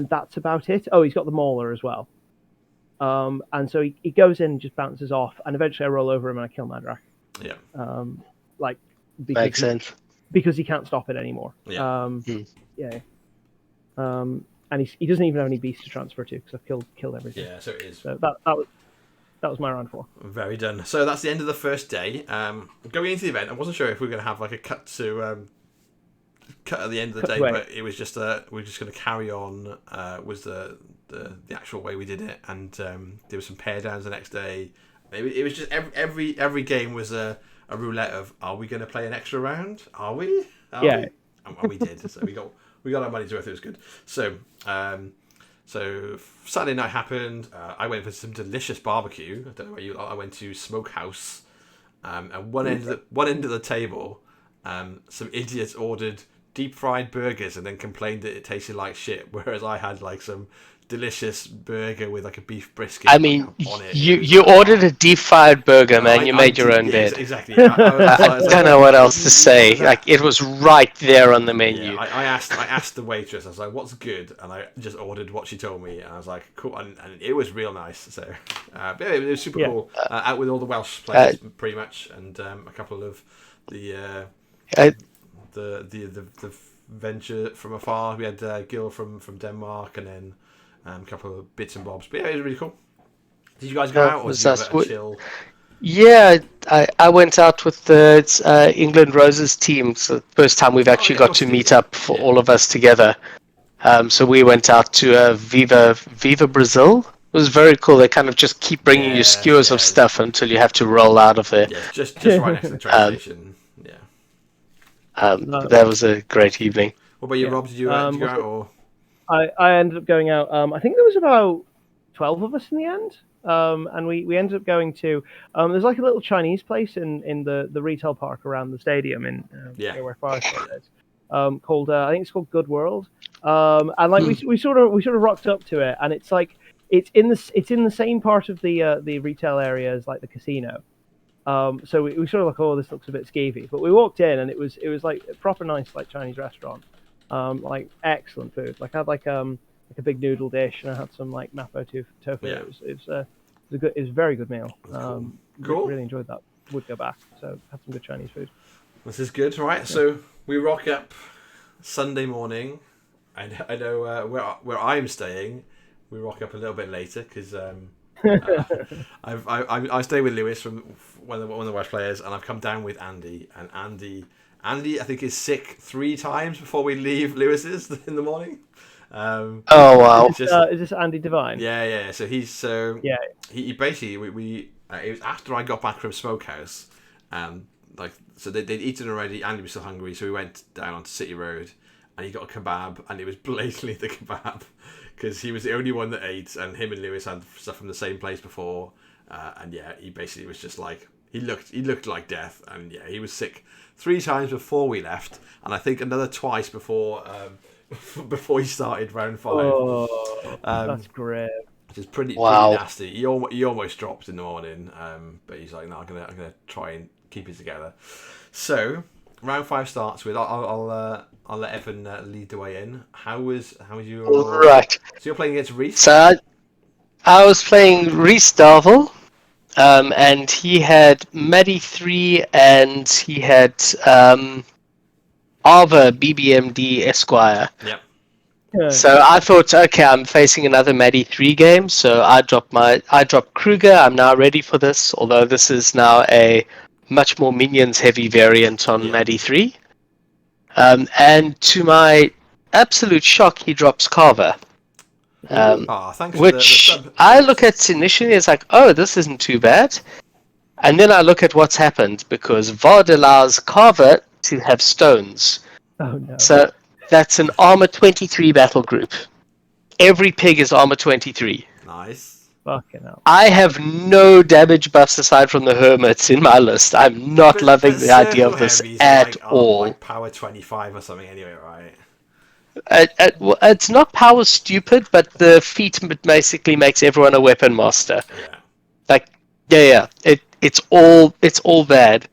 that's about it. Oh, he's got the Mauler as well. And so he goes in and just bounces off, and eventually I roll over him and I kill Madrak. Yeah. Makes sense. Because he can't stop it anymore. Yeah. And he doesn't even have any beasts to transfer to, because I've killed everything. Yeah, so it is. So that was my round 4. Very done. So that's the end of the first day. Going into the event, I wasn't sure if we were going to have like a cut at the end of the day, but it was just we're just going to carry on. Was the actual way we did it, and there was some pair downs the next day. It was just every game was a roulette of, are we going to play an extra round? Are we? And we did. So we got our money's worth. It was good. So Saturday night happened. I went for some delicious barbecue. I don't know where I went to Smokehouse, and one end of the table, some idiots ordered deep fried burgers and then complained that it tasted like shit, whereas I had like some delicious burger with like a beef brisket. I mean, on it. you ordered a deep fried burger, man. You made your own bed. Exactly. I don't know what else to say. Like, it was right there on the menu. Yeah, I asked the waitress. I was like, "What's good?" And I just ordered what she told me. And I was like, "Cool," and it was real nice. So, but yeah, it was super cool. Out with all the Welsh players, pretty much, and a couple of the venture from afar. We had Gil from Denmark, and then a couple of bits and bobs. But yeah, it was really cool. Did you guys go out, or did you have a chill? Yeah, I went out with the England Roses team. So the first time we've actually got to meet up for all of us together. So we went out to Viva Brazil. It was very cool. They kind of just keep bringing you skewers of stuff until you have to roll out of there. Yeah, just right next to the train station. Yeah. That was a great evening. What about you, Rob? Did you go out or? I ended up going out. I think there was about 12 of us in the end. And we ended up going to there's like a little Chinese place in the retail park around the stadium in where Firestone is, called I think it's called Good World. And like we sort of rocked up to it, and it's like it's in the same part of the retail area as like the casino. So we sort of like, oh, this looks a bit skeevy, but we walked in and it was like a proper nice like Chinese restaurant. Like excellent food. Like I had like a big noodle dish, and I had some like mapo tofu. Yeah. It was a very good meal. Cool. Really enjoyed that. Would go back. So had some good Chinese food. This is good, right? Yeah. So we rock up Sunday morning. I know where I'm staying. We rock up a little bit later because I stay with Lewis from one of the Welsh players, and I've come down with Andy. And Andy I think is sick 3 times before we leave Lewis's in the morning. Oh wow! Is this Andy Devine? Yeah. So he basically it was after I got back from Smokehouse, so they'd eaten already. Andy was still hungry, so we went down onto City Road, and he got a kebab, and it was blatantly the kebab because he was the only one that ate, and him and Lewis had stuff from the same place before, and yeah, he basically was just like he looked like death, and yeah, he was sick 3 times before we left, and I think another twice before he started round 5. Oh, that's great. Which is pretty nasty. He almost dropped in the morning, but he's like, no, I'm gonna try and keep it together. So round 5 starts with I'll let Evan lead the way in. How was your right? So you're playing against Reese. So I was playing Reese Darvel. And he had Maddie 3, and he had Arva BBMD Esquire. Yep. So I thought, okay, I'm facing another Maddie 3 game, so I dropped Kruger. I'm now ready for this, although this is now a much more minions heavy variant on Maddie 3. And to my absolute shock, he drops Carver. Which I look at initially as like, oh, this isn't too bad. And then I look at what's happened, because VOD allows Carver to have stones. Oh no. So that's an armor 23 battle group. Every pig is armor 23. Nice. Fucking hell. I have no damage buffs aside from the hermits in my list. I'm not loving the idea of this at all. Like power 25 or something anyway, right? It's not power stupid, but the feat basically makes everyone a weapon master. Yeah. Like, yeah. It's all bad.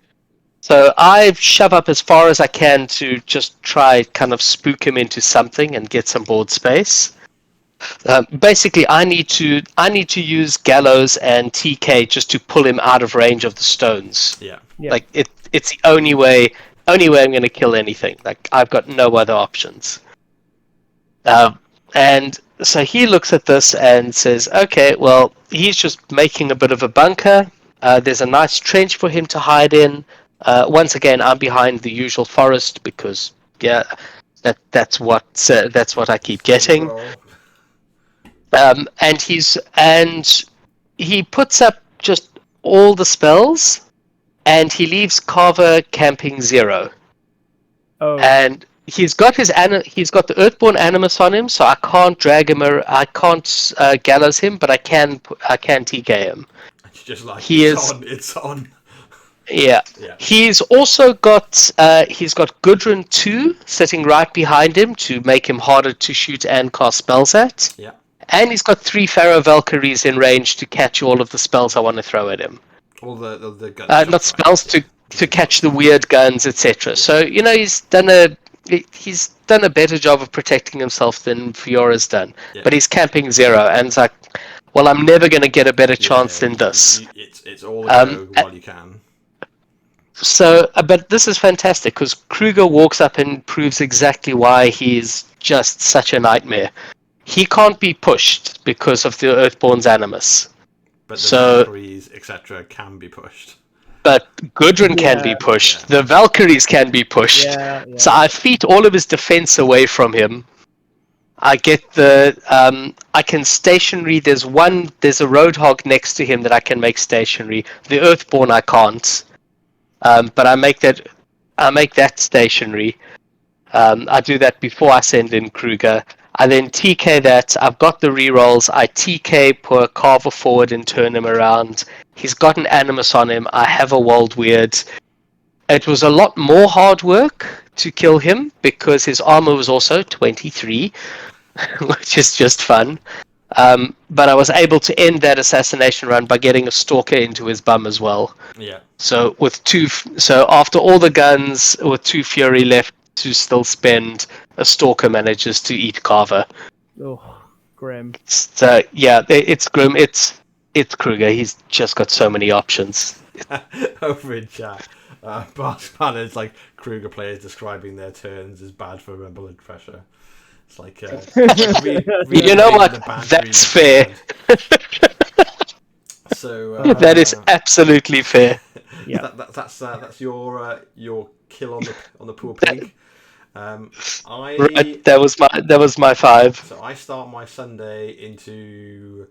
So I shove up as far as I can to just try kind of spook him into something and get some board space. Basically, I need to use Gallows and TK just to pull him out of range of the stones. Yeah. Like it's the only way I'm going to kill anything. Like, I've got no other options. And so he looks at this and says, okay, well, he's just making a bit of a bunker. There's a nice trench for him to hide in. Once again, I'm behind the usual forest because, that's what I keep getting. And he puts up just all the spells, and he leaves Carver camping 0. Oh. And he's got the Earthborn Animus on him, so I can't drag him. I can't gallows him, but I can TK him. It's just like it's on. Yeah. He's also got Gudrun 2 sitting right behind him to make him harder to shoot and cast spells at. Yeah. And he's got 3 Pharaoh Valkyries in range to catch all of the spells I want to throw at him. All the guns. Not spells, to catch the weird guns, etc. So, he's done a better job of protecting himself than Fiora's done. Yeah. But he's camping 0, and it's like, well, I'm never going to get a better chance than this. It's all a go while you can. So, but this is fantastic, because Kruger walks up and proves exactly why he's just such a nightmare. He can't be pushed because of the Earthborn's animus. But the Valkyries, etc., can be pushed. But Gudrun can be pushed. Yeah. The Valkyries can be pushed. Yeah. So I feed all of his defense away from him. I get I can stationary. There's a Roadhog next to him that I can make stationary. The Earthborn I can't. But I make that stationary. I do that before I send in Kruger. I then TK that. I've got the rerolls. I TK, put a Carver forward and turn him around. He's got an Animus on him. I have a Wild Weird. It was a lot more hard work to kill him because his armor was also 23, which is just fun. But I was able to end that assassination run by getting a Stalker into his bum as well. Yeah. So after all the guns, with 2 Fury left to still spend, a Stalker manages to eat Carver. Oh, grim. So yeah, it's grim. It's Kruger. He's just got so many options. Over in chat, Barspana is like Kruger players describing their turns as bad for blood pressure. It's like you know what? That's fair. So that is absolutely fair. Yeah, that's your kill on the poor pig. Right, that was my 5. So I start my Sunday into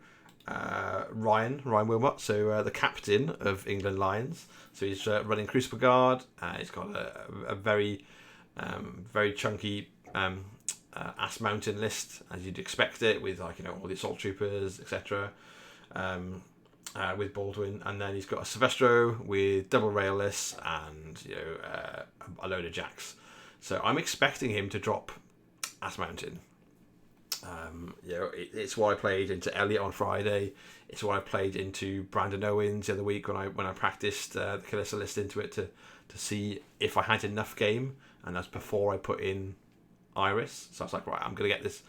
Ryan Wilmot, so the captain of England Lions. So he's running Crucible Guard. He's got a very chunky Ass Mountain list, as you'd expect it, with all the assault troopers, etc. With Baldwin, and then he's got a Silvestro with double rail lists and a load of jacks. So I'm expecting him to drop Ass Mountain. It's what I played into Elliot on Friday. It's what I played into Brandon Owens the other week when I practiced the Kalissa list into it to see if I had enough game, and that's before I put in Iris. So I was like, right, I'm gonna get this,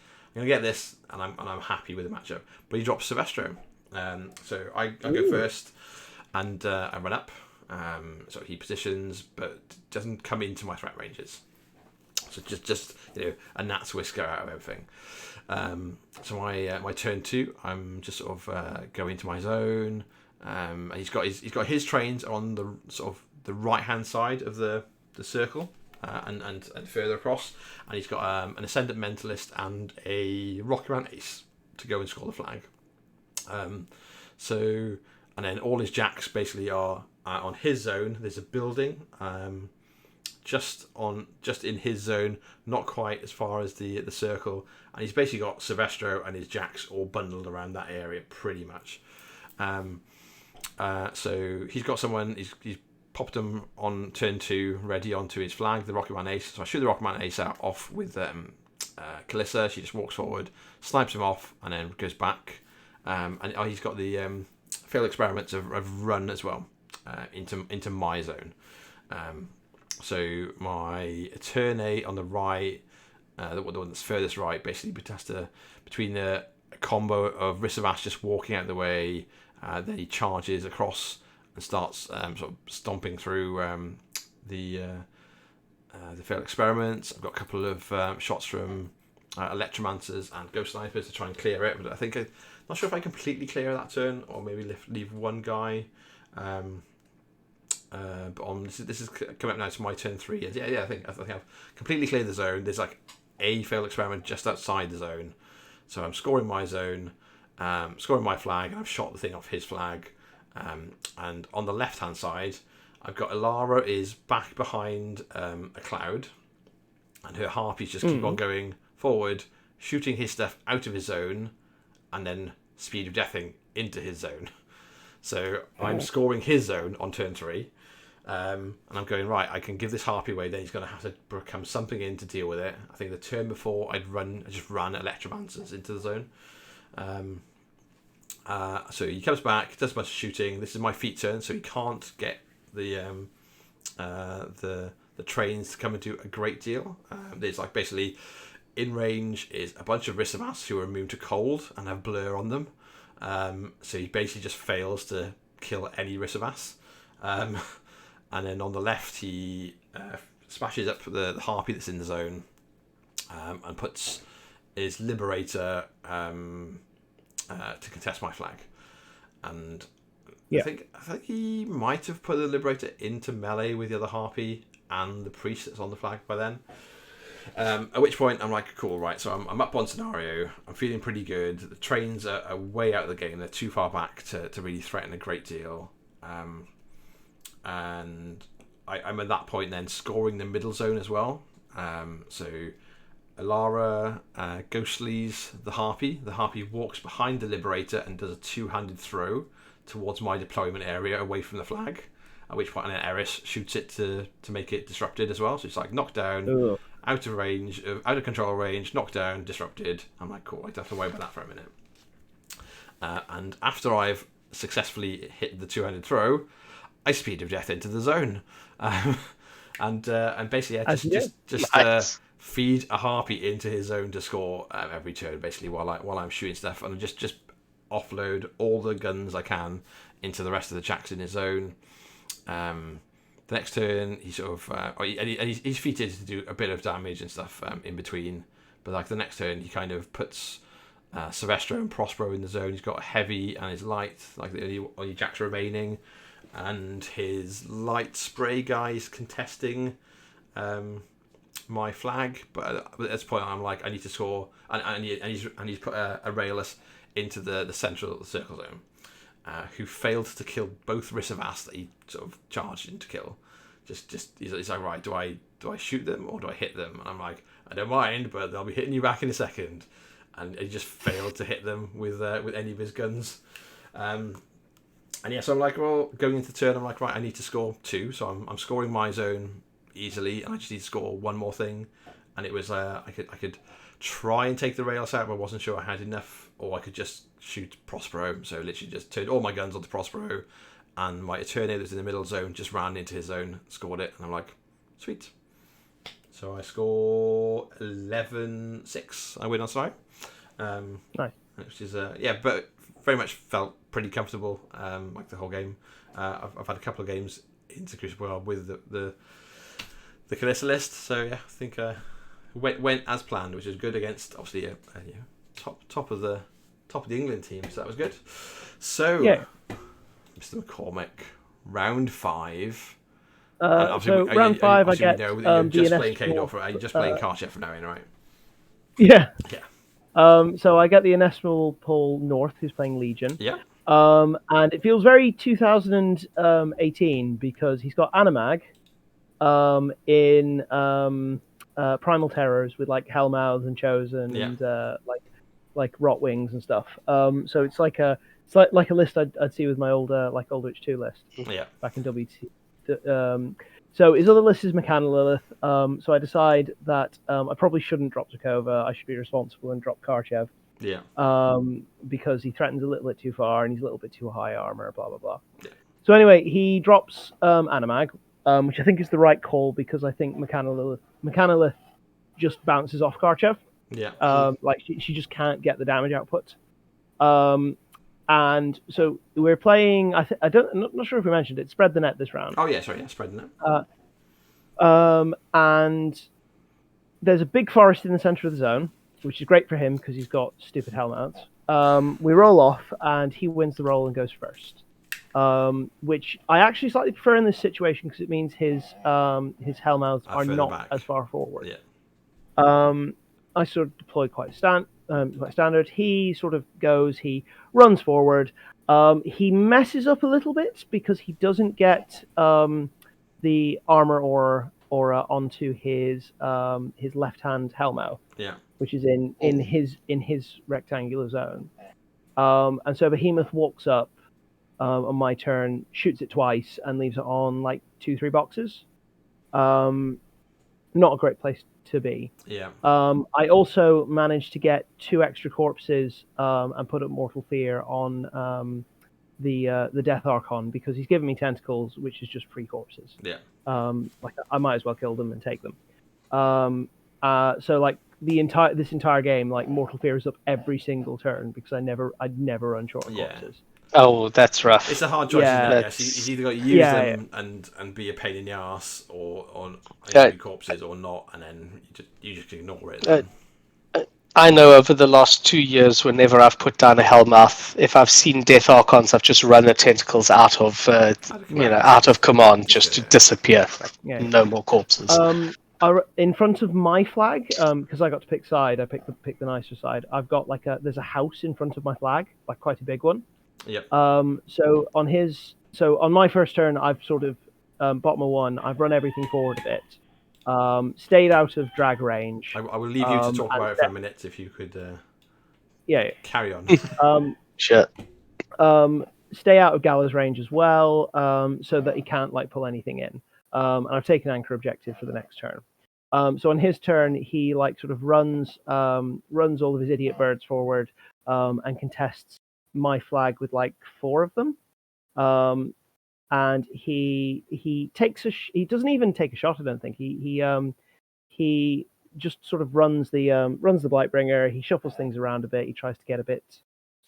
and I'm happy with the matchup. But he drops Silvestro, so I go first, and I run up. So he positions, but doesn't come into my threat ranges. So just a gnat's whisker out of everything. So my turn 2, I'm just sort of going into my zone. And he's got his trains on the sort of the right hand side of the circle, and further across. And he's got an Ascendant Mentalist and a Rocky Round Ace to go and score the flag. So and then all his jacks basically are on his zone. There's a building. Just in his zone, not quite as far as the circle, and he's basically got Silvestro and his jacks all bundled around that area pretty much. So he's got someone, he's popped him on turn 2 ready onto his flag, the Rocket Man Ace. So I shoot the Rocket Man Ace out off with Kalissa. She just walks forward, snipes him off, and then goes back. And he's got the failed experiments of run as well into my zone. So my turn 8 on the right, the one that's furthest right, basically has to, between a combo of Risavash just walking out of the way, then he charges across and starts sort of stomping through the failed experiments. I've got a couple of shots from Electromancers and Ghost Snipers to try and clear it, but I think I'm not sure if I completely clear that turn or maybe leave one guy. But this is coming up now to my turn 3. I think I've completely cleared the zone. There's like a failed experiment just outside the zone, so I'm scoring my zone, scoring my flag, and I've shot the thing off his flag. And on the left hand side, I've got Elara is back behind a cloud, and her harpies just keep on going forward, shooting his stuff out of his zone, and then speed of deathing into his zone. So I'm scoring his zone on turn 3. And I'm going, right, I can give this harpy away, then he's going to have to become something in to deal with it. I think the turn before I just ran Electromancers into the zone. So he comes back, does a bunch of shooting. This is my feet turn, so he can't get the trains to come and do a great deal. There's like basically in range is a bunch of Risavas who are immune to cold and have blur on them. So he basically just fails to kill any Risavas. And then on the left, he smashes up the harpy that's in the zone, and puts his Liberator to contest my flag. And I think he might have put the Liberator into melee with the other harpy and the priest that's on the flag by then. At which point I'm like, cool, right, so I'm up on scenario, I'm feeling pretty good, the trains are way out of the game, they're too far back to really threaten a great deal. And I'm at that point then scoring the middle zone as well. So Alara Ghostly's the Harpy. The Harpy walks behind the Liberator and does a two-handed throw towards my deployment area away from the flag. At which point, Eris shoots it to make it disrupted as well. So it's like knocked down, out of range, out of control range, knocked down, disrupted. I'm like, cool, I don't have to worry about that for a minute. And after I've successfully hit the two-handed throw, I speed of death into the zone, and basically just feed a harpy into his zone to score every turn, basically while I'm shooting stuff, and just offload all the guns I can into the rest of the chacks in his zone. The next turn, he sort of he's feated to do a bit of damage and stuff in between, but like the next turn, he kind of puts Silvestro and Prospero in the zone. He's got a heavy and his light, like the only jacks remaining. And his light spray guys contesting my flag, but at this point I'm like, I need to score, and he's put a Rayless into the central circle zone, who failed to kill both Risavas that he sort of charged in to kill. He's like, right, do I shoot them or do I hit them? And I'm like, I don't mind, but they'll be hitting you back in a second. And he just failed to hit them with any of his guns. And yeah, so I'm like, well, going into the turn, I'm like, right, I need to score 2. So I'm scoring my zone easily, and I just need to score one more thing. And it was I could try and take the rails out, but I wasn't sure I had enough, or I could just shoot Prospero. So literally just turned all my guns onto Prospero, and my Eternia that was in the middle zone just ran into his zone, scored it, and I'm like, sweet. So I score 11-6. I win on Sight. Nice. Which is but very much felt pretty comfortable, like the whole game. I've had a couple of games into Crucible with the Calista list, so yeah, I think went as planned, which is good against obviously a top of the England team, so that was good. So yeah. Mr. McCormick, round 5. So round 5, I get you're just playing Khador for you're just playing Cardiff for now, right? Yeah. Yeah. So I get the inestimable Paul North, who's playing Legion. Yeah. And it feels very 2018 because he's got Animag in Primal Terrors with like Hellmouths and Chosen and like Rot Wings and stuff. So it's like a list I'd see with my older Witch 2 list. Yeah. Back in WT. So his other list is Mechanical Lilith. So I decide that I probably shouldn't drop Zakova. I should be responsible and drop Karchev. Yeah. Because he threatens a little bit too far and he's a little bit too high armor, blah, blah, blah. Yeah. So anyway, he drops Animag, which I think is the right call because I think Mechanical Lilith just bounces off Karchev. Yeah. Like she just can't get the damage output. And so we're playing. I'm not sure if we mentioned it. Spread the net this round. Oh yeah, sorry, yeah, spread the net. And there's a big forest in the center of the zone, which is great for him because he's got stupid Hellmouths. We roll off, and he wins the roll and goes first. Which I actually slightly prefer in this situation because it means his Hellmouths are not back. As far forward. Yeah. I sort of deployed quite standard. He sort of goes, he runs forward. He messes up a little bit because he doesn't get the armor aura onto his left-hand Hellmouth, which is in his rectangular zone. And so Behemoth walks up, on my turn, shoots it twice, and leaves it on like 2-3 boxes. Not a great place to be. Yeah. I also managed to get 2 extra corpses and put up Mortal Fear on the Death Archon, because he's given me tentacles, which is just 3 corpses. Yeah. Like I might as well kill them and take them. So like this entire game, like Mortal Fear is up every single turn because I'd never run short of corpses. Oh, that's rough. It's a hard choice, isn't it? Yes, you either got to use them and be a pain in the ass, or corpses, or not, and then you just ignore it. I know over the last 2 years, whenever I've put down a Hellmouth, if I've seen Death Archons, I've just run the tentacles out of command, just to disappear. No more corpses. In front of my flag, because I got to pick side, I picked the nicer side. I've got there's a house in front of my flag, like quite a big one. Yep. So on my first turn, I've sort of bottom of 1. I've run everything forward a bit. Stayed out of drag range. I will leave you to talk about it for a minute if you could. Carry on. Sure. Stay out of Gallows range as well, so that he can't pull anything in. And I've taken anchor objective for the next turn. So on his turn, he sort of runs all of his idiot birds forward, and contests my flag with 4 of them. And he takes he doesn't even take a shot. I don't think he just sort of runs the Blightbringer. He shuffles things around a bit. He tries to get a bit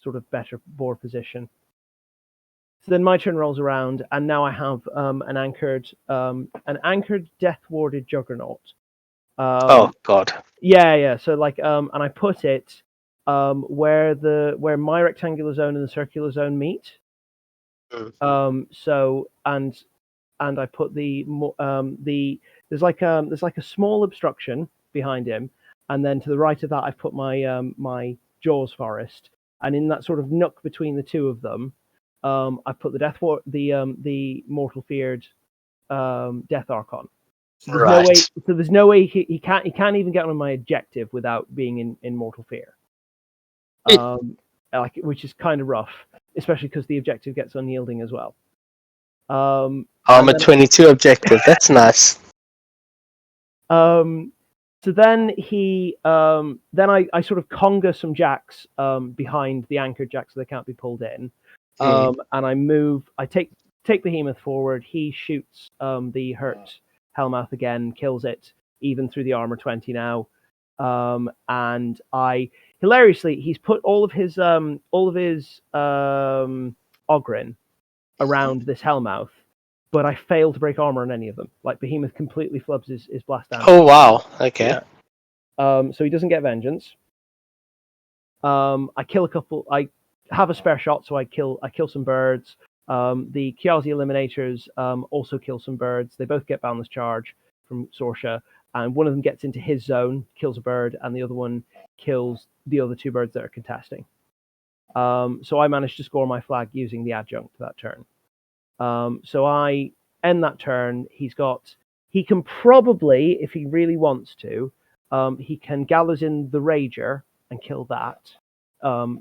sort of better board position. So then my turn rolls around, and now I have an anchored death warded Juggernaut. Oh God. Yeah. So and I put it where my rectangular zone and the circular zone meet. So and I put there's a small obstruction behind him, and then to the right of that I've put my Jaws Forest, and in that sort of nook between the two of them, I put the Mortal Feared Death Archon. So there's no way he can't even get on my objective without being in Mortal Fear. Which is kind of rough, especially because the objective gets unyielding as well. Armor 22 objective. That's nice. So then I sort of conga some jacks behind the anchored jacks so they can't be pulled in. And I take Behemoth forward. He shoots the hurt Hellmouth again, kills it, even through the armor 20 now. And hilariously, he's put all of his Oghren around this Hellmouth, but I fail to break armor on any of them. Behemoth completely flubs his blast damage. Oh wow! Okay. Yeah. So he doesn't get vengeance. I kill a couple. I have a spare shot, so I kill some birds. The Kiazi Eliminators also kill some birds. They both get boundless charge from Sorsha, and one of them gets into his zone, kills a bird, and the other one kills the other 2 birds that are contesting. So I managed to score my flag using the adjunct to that turn. So I end that turn. He can probably, if he really wants to, he can Gallows in the Rager and kill that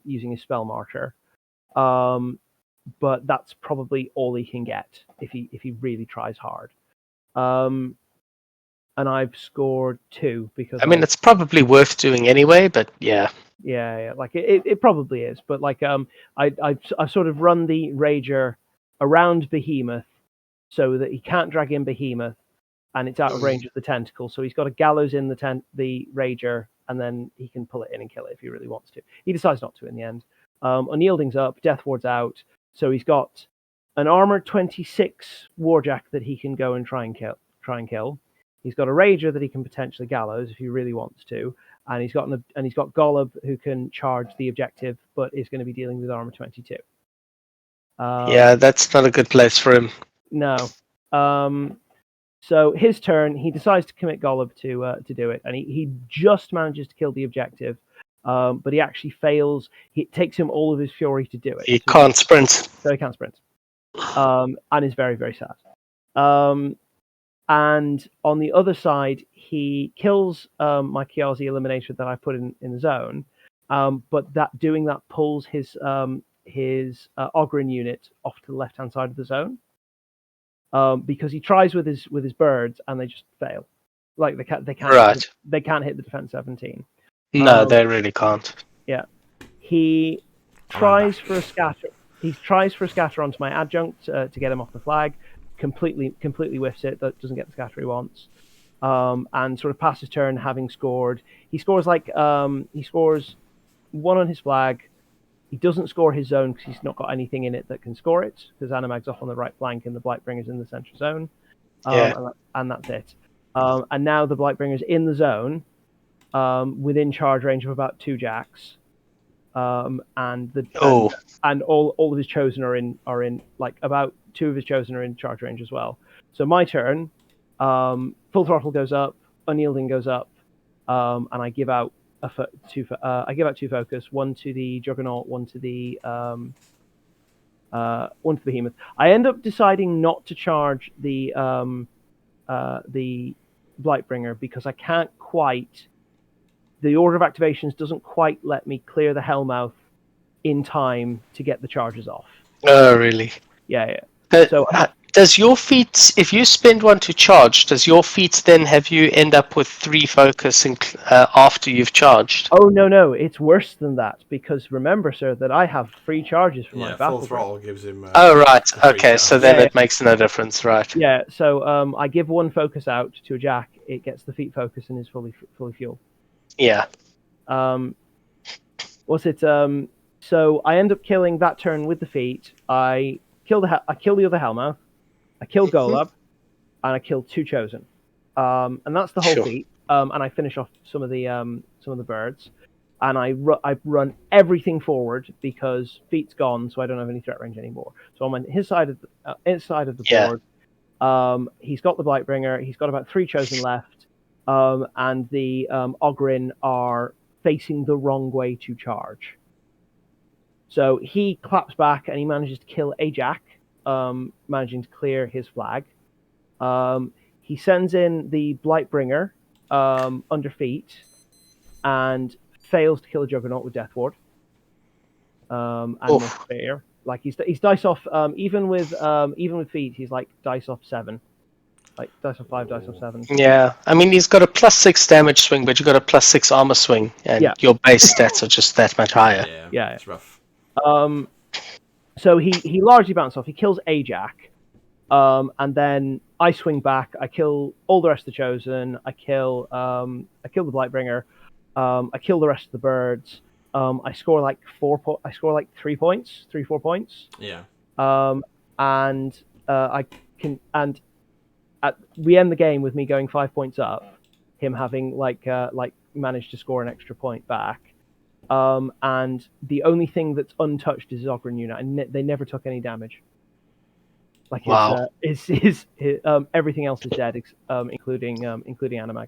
using his Spell Martyr. But that's probably all he can get if he really tries hard. And I've scored 2 because it's probably worth doing anyway. But yeah. Yeah. It probably is. But I've sort of run the Rager around Behemoth so that he can't drag in Behemoth, and it's out of range of the tentacle. So he's got a Gallows in the Rager, and then he can pull it in and kill it if he really wants to. He decides not to in the end. Unyielding's up, Death Ward's out, so he's got an armor 26 Warjack that he can go and try and kill. He's got a Rager that he can potentially Gallows if he really wants to, and he's got Golub who can charge the objective, but is going to be dealing with armor 22. Yeah, that's not a good place for him. No. So his turn, he decides to commit Golub to do it, and he just manages to kill the objective, but he actually fails. It takes him all of his fury to do it. He can't sprint. So he can't sprint, and is very, very sad. And on the other side, he kills my Kiazi Eliminator that I put in the zone, but doing that pulls his his Ogren unit off to the left-hand side of the zone, because he tries with his birds and they just fail. Like they can't hit the defense 17. No, they really can't. Yeah, he tries for a scatter. He tries for a scatter onto my adjunct to get him off the flag. Completely whiffs it. That doesn't get the scatter he wants. And sort of passes turn, having scored. He scores one on his flag. He doesn't score his zone because he's not got anything in it that can score it, because Animag's off on the right flank and the Blightbringer's in the central zone. And that's it. And now the Blightbringer's in the zone, within charge range of about 2 jacks. And all of his chosen are in like about 2 of his chosen are in charge range as well. So my turn, full throttle goes up, unyielding goes up, and I give out two focus, one to the Juggernaut, one to the Behemoth. I end up deciding not to charge the Blightbringer because I can't quite. The order of activations doesn't quite let me clear the Hellmouth in time to get the charges off. Oh, really? Yeah. So does your feat, if you spend 1 to charge, does your feat then have you end up with 3 focus after you've charged? Oh, no. It's worse than that, because remember, sir, that I have 3 charges for my battle. Full throttle gives him... right. Okay, so then it makes no difference, right? Yeah, so I give 1 focus out to a jack, it gets the feat focus and is fully fueled. Yeah. So I end up killing that turn with the feat. I kill the other Hellmouth. I kill Golub, and I kill 2 chosen. And that's the whole feat. And I finish off some of the birds. And I run everything forward because feat's gone, so I don't have any threat range anymore. So I'm on his side of the board. He's got the Blightbringer. He's got about 3 chosen left. And the Ogren are facing the wrong way to charge. So he claps back and he manages to kill a jack, managing to clear his flag. He sends in the Blightbringer under feet and fails to kill a Juggernaut with Death Ward. And fair. Like he's dice off even with feet, he's like dice off 7. Like dice off 5, dice off 7. Yeah, I mean he's got a +6 damage swing, but you've got a +6 armor swing, and your base stats are just that much higher. Yeah. It's rough. So he largely bounces off. He kills a jack, and then I swing back. I kill all the rest of the chosen. I kill the Blightbringer. I kill the rest of the birds. I score like 4 3 points, 3-4 points. Yeah. We end the game with me going 5 points up, him having managed to score an extra point back. And the only thing that's untouched is his Ogren unit, and they never took any damage. Everything else is dead, including Animag.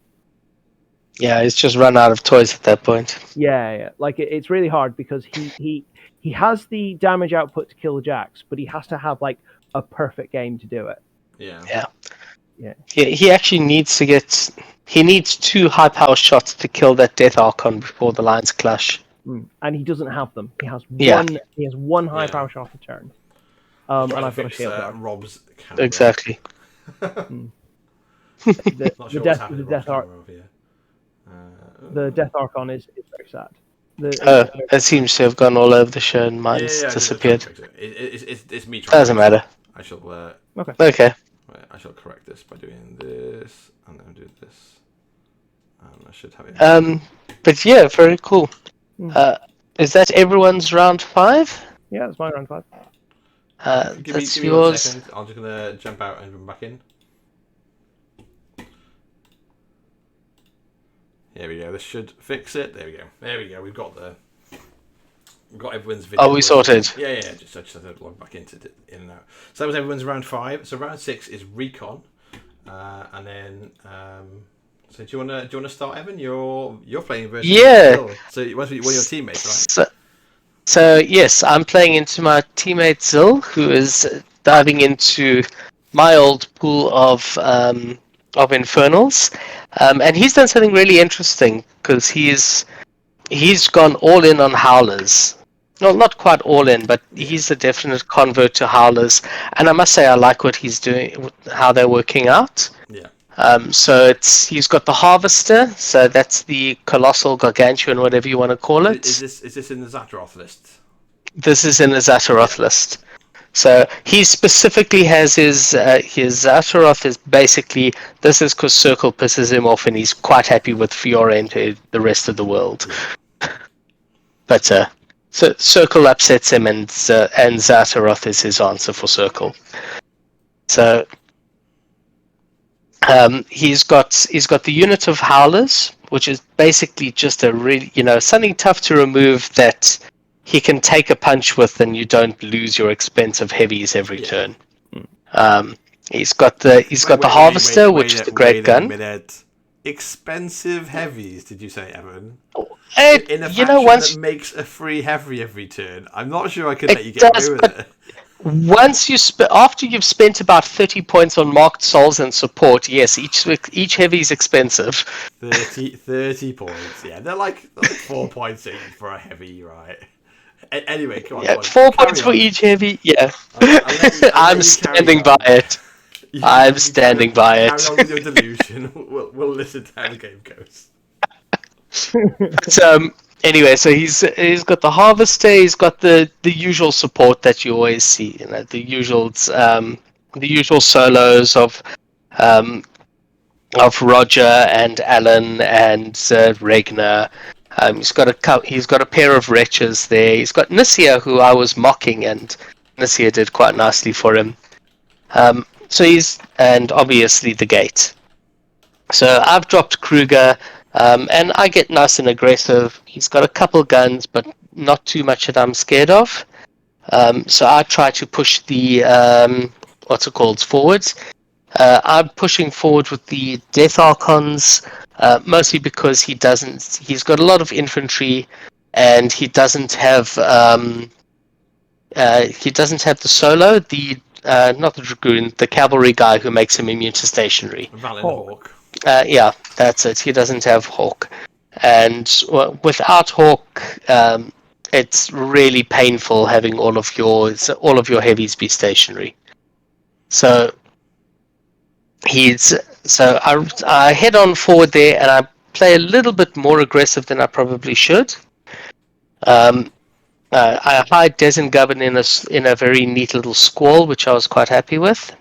Yeah, he's just run out of toys at that point. Yeah. It's really hard because he has the damage output to kill the jacks, but he has to have like a perfect game to do it. Yeah. He actually needs to get. He needs 2 high power shots to kill that Death Archon before the lines clash. And he doesn't have them. He has one. He has 1 high power shot a turn. And I've got a shield guard. Rob's camera. Exactly. The Death Archon is very sad. It seems to have gone all over the show and mine's disappeared. It's me trying. Doesn't matter. I shall. Okay. I shall correct this by doing this, and then do this. I should have it. But yeah, very cool. Is that everyone's round 5? Yeah, it's my round 5. Give That's me yours. 1 second. I'm just gonna jump out and come back in. Here we go. This should fix it. There we go. We've got everyone's video. Oh, we sorted. Yeah. Just had to log back in and out. So that was everyone's round 5. So round 6 is recon, and then. So do you wanna start, Evan? You're playing versus Phil. So one of your teammates, right? So yes, I'm playing into my teammate Zil, who is diving into my old pool of Infernals, and he's done something really interesting because he's gone all in on Howlers. well, not quite all in, but he's a definite convert to howlers. And I must say, I like what he's doing, how they're working out. Yeah. So he's got the harvester, so that's the colossal, gargantuan, whatever you want to call it. Is this in the Zataroth list? This is in the Zataroth list. So he specifically has his Zataroth is basically, this is because Circle pisses him off and he's quite happy with Fiora and the rest of the world. But so Circle upsets him and Zataroth is his answer for Circle. So he's got the unit of Howlers, which is basically just a really, something tough to remove that he can take a punch with, and you don't lose your expensive heavies every turn. He's got the harvester, which is the great gun. Expensive heavies, did you say, Evan? In a faction that makes a free heavy every turn. I'm not sure I could let you get away with it. Once after you've spent about 30 points on marked souls and support, yes, each heavy is expensive. 30 points, yeah. They're like 4 points each for a heavy, right? Anyway, come on. Yeah, 4 points for each heavy, yeah. I'm standing by it. I'm standing by it. Carry on with your delusion. We'll listen to how the game goes. But, anyway, so he's got the harvester. He's got the usual support that you always see. The usual solos of Roger and Alan and Regner. He's got a pair of wretches there. He's got Nissia, who I was mocking, and Nissia did quite nicely for him. And obviously the gate. So I've dropped Kruger, and I get nice and aggressive. He's got a couple guns, but not too much that I'm scared of. So I try to push the forwards. I'm pushing forward with the Death Archons, mostly because he's got a lot of infantry, and he doesn't have the solo, not the Dragoon, the cavalry guy who makes him immune to stationary. Valin Hawk. Yeah, that's it. He doesn't have Hawk. And without Hawk, it's really painful having all of your heavies be stationary. So I head on forward there, and I play a little bit more aggressive than I probably should. I hide Des and Govern in a very neat little squall, which I was quite happy with.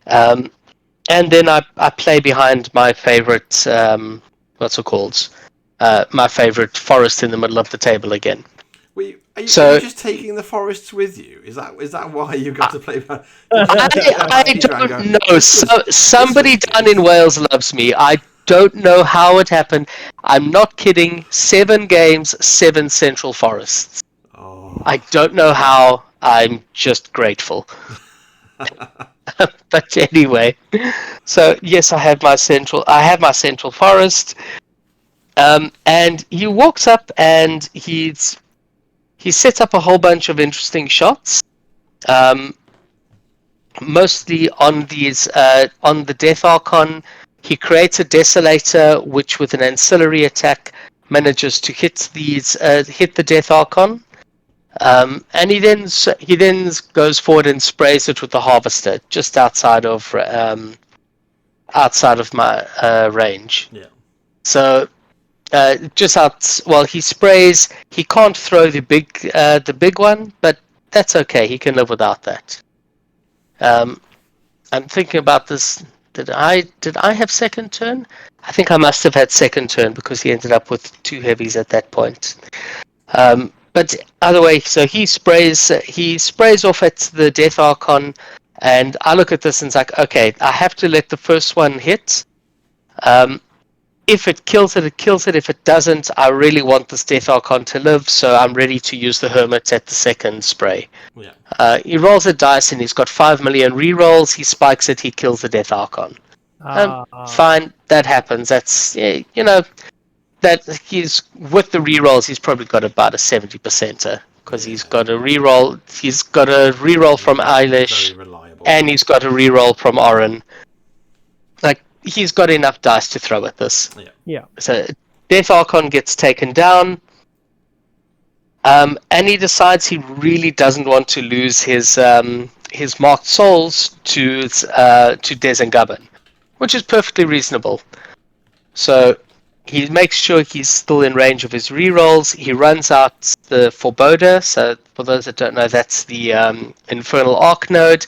And then I play behind my favorite, my favorite forest in the middle of the table again. Are you just taking the forests with you? Is that why you got to play? I don't know. Somebody down in Wales loves me. I don't know how it happened. I'm not kidding. 7 games, 7 Central Forests. Oh. I don't know how. I'm just grateful. But anyway, so yes, I have my Central Forest, and he walks up and he sets up a whole bunch of interesting shots, mostly on the Death Archon. He creates a Desolator, which with an ancillary attack manages to hit the Death Archon. And he then goes forward and sprays it with the harvester just outside of my range. Yeah. So he sprays. He can't throw the big one, but that's okay. He can live without that. I'm thinking about this. Did I have second turn? I think I must have had second turn because he ended up with 2 heavies at that point. But either way, so he sprays off at the Death Archon, and I look at this and it's like, okay, I have to let the first one hit. If it kills it, it kills it. If it doesn't, I really want this Death Archon to live, so I'm ready to use the Hermit at the second spray. Yeah. He rolls a dice, and he's got 5 million rerolls. He spikes it, he kills the Death Archon. Fine, that happens. That's, that he's with the rerolls, he's probably got about a 70%er because he's got a reroll. He's got a reroll from Eilish, and he's got a reroll from Oren. Like, he's got enough dice to throw at this. Yeah. So Death Archon gets taken down. And he decides he really doesn't want to lose his marked souls to Desengubben, which is perfectly reasonable. So he makes sure he's still in range of his rerolls. He runs out the Forebodar. So for those that don't know, that's the Infernal Arc node,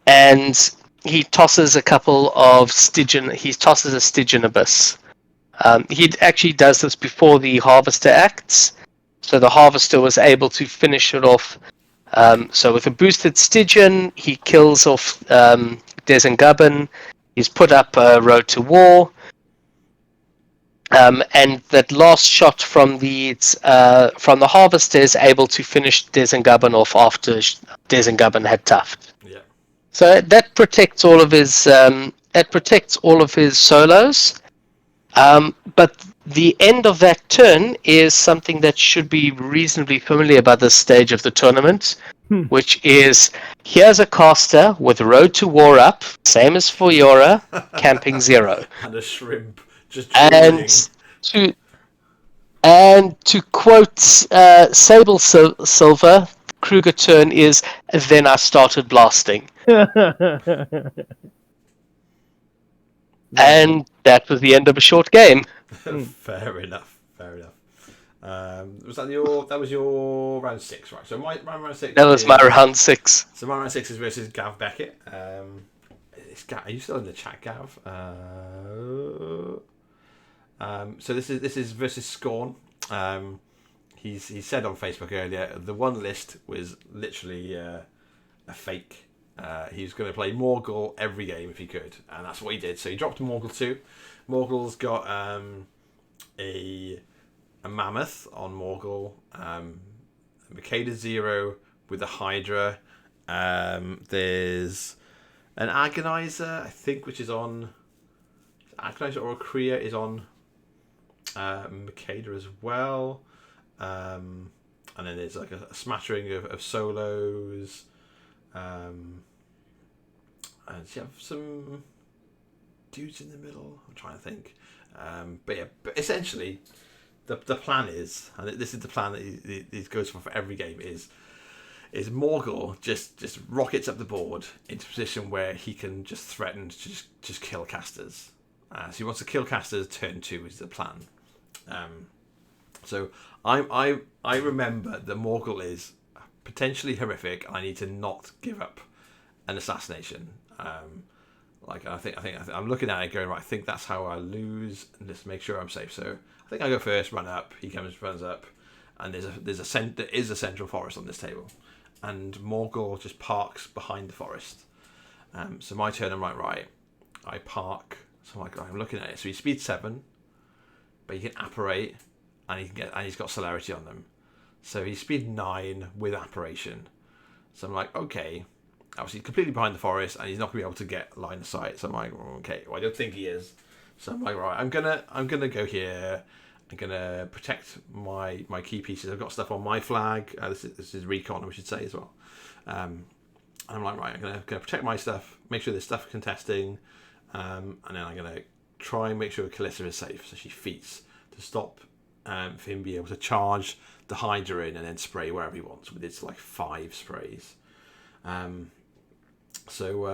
and he tosses a couple of Stygian. He tosses a Stygian Abyss. He actually does this before the Harvester acts, so the Harvester was able to finish it off. So with a boosted Stygian, he kills off Desengubben. He's put up a Road to War. And that last shot from the Harvester is able to finish Desengubben off after Desengubben had tuft. Yeah. So that protects all of his solos. But the end of that turn is something that should be reasonably familiar by this stage of the tournament, which is here's a caster with Road to War up, same as for Yora, camping 0. And a shrimp just drooling. And to quote Sable Silver, Kruger turn is, then I started blasting. And that was the end of a short game. Fair enough. That was your round 6, right? So my round 6. That was my round 6. So my round 6 is versus Gav Beckett. Are you still in the chat, Gav? So this is versus Scorn. He said on Facebook earlier the one list was literally a fake. He was going to play Morgul every game if he could, and that's what he did. So he dropped Morgul 2. Morgul's got a Mammoth on Morgul, Makeda 0 with a Hydra. There's an Agonizer, I think, which is on Agonizer or a Kriya is on Makeda as well. And then there's like a smattering of solos. And you have some dudes in the middle. I'm trying to think. But essentially, the plan is, and this is the plan that he goes for every game, is Morgul just rockets up the board into a position where he can just threaten to just kill casters. So he wants to kill casters. Turn 2 is the plan. So I remember that Morgul is potentially horrific. I need to not give up an assassination. I think I'm looking at it going, right, I think that's how I lose, and just make sure I'm safe. So I think I go first, run up. He runs up, and there is a central forest on this table, and Morgul just parks behind the forest. So my turn, I'm like, right, I park. So I'm looking at it. So he's speed 7, but he can apparate, and he's got celerity on them. So he's speed 9 with apparition. So I'm like, okay. Obviously, completely behind the forest, and he's not going to be able to get line of sight. So I'm like, okay. Well, I don't think he is. So I'm like, right. I'm gonna go here. I'm gonna protect my key pieces. I've got stuff on my flag. This is recon, we should say as well. And I'm like, right. I'm gonna protect my stuff. Make sure there's stuff contesting. And then I'm gonna try and make sure Kalissa is safe. So she feats to stop for him being able to charge the Hydra in and then spray wherever he wants with its like 5 sprays. So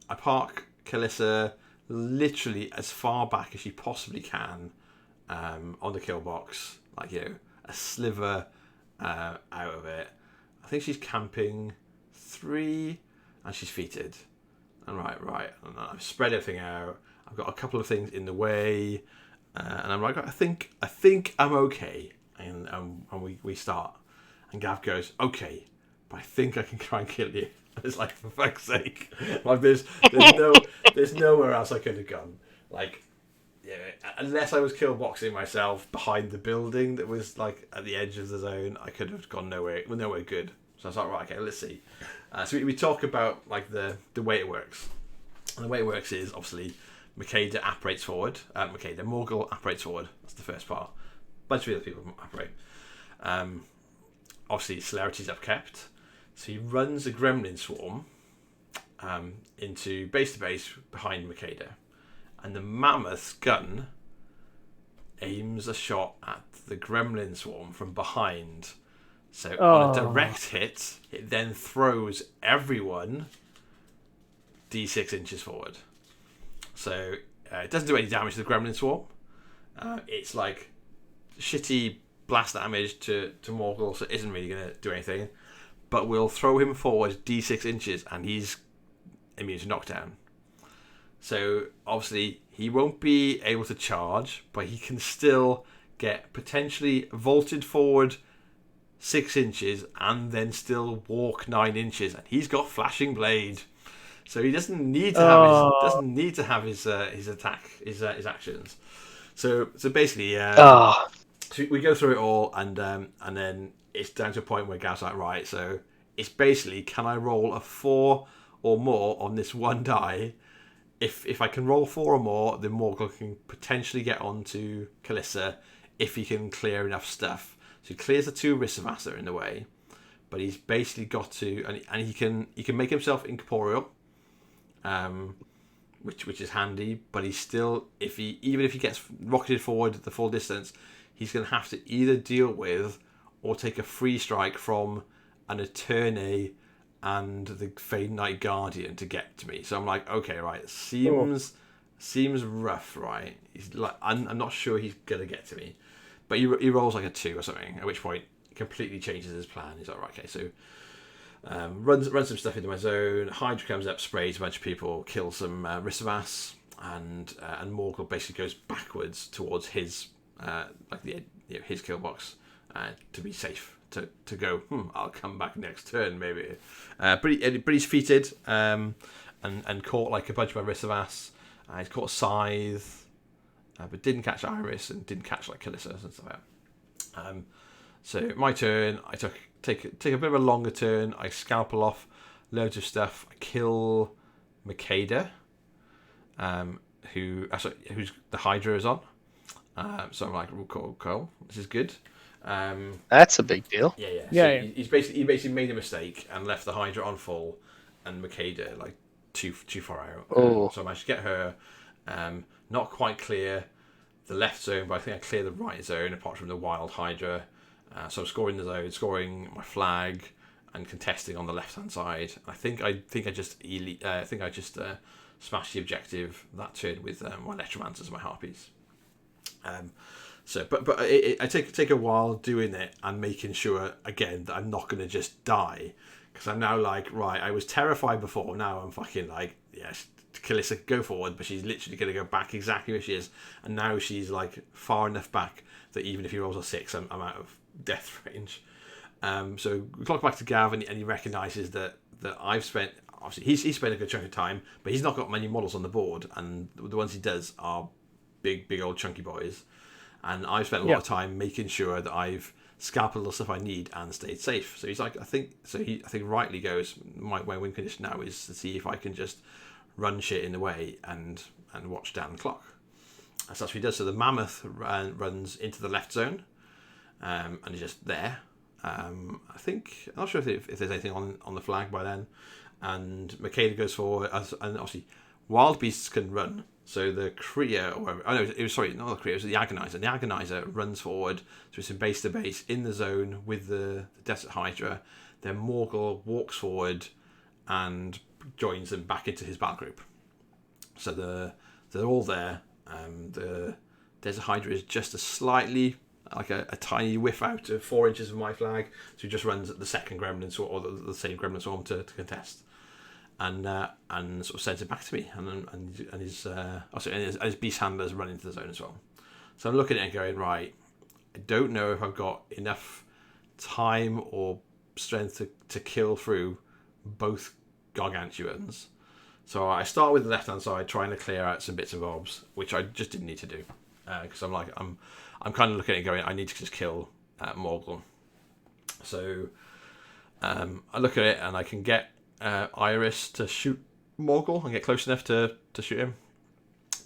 I park Kalissa literally as far back as she possibly can on the kill box, like, a sliver out of it. I think she's camping 3 and she's feated. And right, and I've spread everything out. I've got a couple of things in the way, and I'm like, I think I'm okay. And we start, and Gav goes, okay, but I think I can try and kill you. It's like, for fuck's sake, like there's nowhere else I could have gone. Like, unless I was kill boxing myself behind the building that was like at the edge of the zone, I could have gone nowhere good. So I was like, right, okay, let's see. So we talk about like the way it works. And the way it works is obviously Makeda apparates forward. Morgul apparates forward. That's the first part. Bunch of other people apparate. Obviously, celerity's upkept. So he runs a gremlin swarm into base to base behind Makeda. And the mammoth's gun aims a shot at the gremlin swarm from behind. So on a direct hit, it then throws everyone D6 inches forward. So it doesn't do any damage to the gremlin swarm. It's like shitty blast damage to Morgul, so it isn't really going to do anything. But we'll throw him forward D6 inches, and he's immune to knockdown. So obviously he won't be able to charge, but he can still get potentially vaulted forward 6 inches and then still walk 9 inches, and he's got flashing blade. So he doesn't need to have his actions. So basically, so we go through it all, and then it's down to a point where Gav's like, right, so it's basically, can I roll a 4 or more on this one die? If I can roll 4 or more, then Morgul can potentially get onto Kalissa if he can clear enough stuff. So he clears the 2 Risavasa in the way, but he's basically got to, and he can make himself incorporeal, which is handy. But he's still, even if he gets rocketed forward the full distance, he's going to have to either deal with or take a free strike from an Attorney and the Fade Knight Guardian to get to me. So I'm like, okay, right, seems rough, right? He's like, I'm not sure he's gonna get to me, but he rolls like a 2 or something. At which point, he completely changes his plan. He's like, right, okay, so runs some stuff into my zone. Hydra comes up, sprays a bunch of people, kills some Risavas, and Morgul basically goes backwards towards his his kill box to be safe. To go, I'll come back next turn, maybe. But he's feated and caught like a bunch of my Risavas. He's caught Scythe, but didn't catch Iris and didn't catch like Kalissa and stuff like that. So my turn, I take a bit of a longer turn. I scalpel off loads of stuff. I kill Makeda, who's the Hydra is on. So I'm like, cool, this is good. That's a big deal. Yeah. He basically made a mistake and left the Hydra on full, and Makeda like too far out. So I managed to get her. Not quite clear the left zone, but I think I clear the right zone apart from the wild Hydra. So I'm scoring the zone, scoring my flag, and contesting on the left hand side. I think I just smashed the objective that turn with my Necromancers and my Harpies. So, but I take a while doing it and making sure again that I'm not going to just die, because I'm now like, right, I was terrified before. Now I'm fucking like, yes, Kalissa, go forward, but she's literally going to go back exactly where she is, and now she's like far enough back that even if he rolls a 6, I'm out of death range. So we clock back to Gav, and he recognises that I've spent. Obviously, he's spent a good chunk of time, but he's not got many models on the board, and the ones he does are big old chunky boys. And I've spent a lot of time making sure that I've scalped all the stuff I need and stayed safe. So he's like, I think rightly goes, my win condition now is to see if I can just run shit in the way and watch down the clock. So that's what he does. So the Mammoth runs into the left zone, and is just there. I'm not sure if there's anything on the flag by then. And Makeda goes forward, and obviously wild beasts can run. So the Kriya, it was the Agonizer. The Agonizer runs forward, so it's in base to base in the zone with the Desert Hydra. Then Morgul walks forward and joins them back into his battle group. So they're all there. The Desert Hydra is just a slightly, like a tiny whiff out of 4 inches of my flag, so he just runs at the second Gremlin Swarm, or the same Gremlin Swarm to contest. And sort of sends it back to me, and his beast handlers run into the zone as well. So I'm looking at it and going, right, I don't know if I've got enough time or strength to kill through both gargantuans. So I start with the left hand side, trying to clear out some bits and bobs, which I just didn't need to do, because I'm kind of looking at it and going, I need to just kill Morgul. So I look at it and I can get Iris to shoot Morgul and get close enough to shoot him,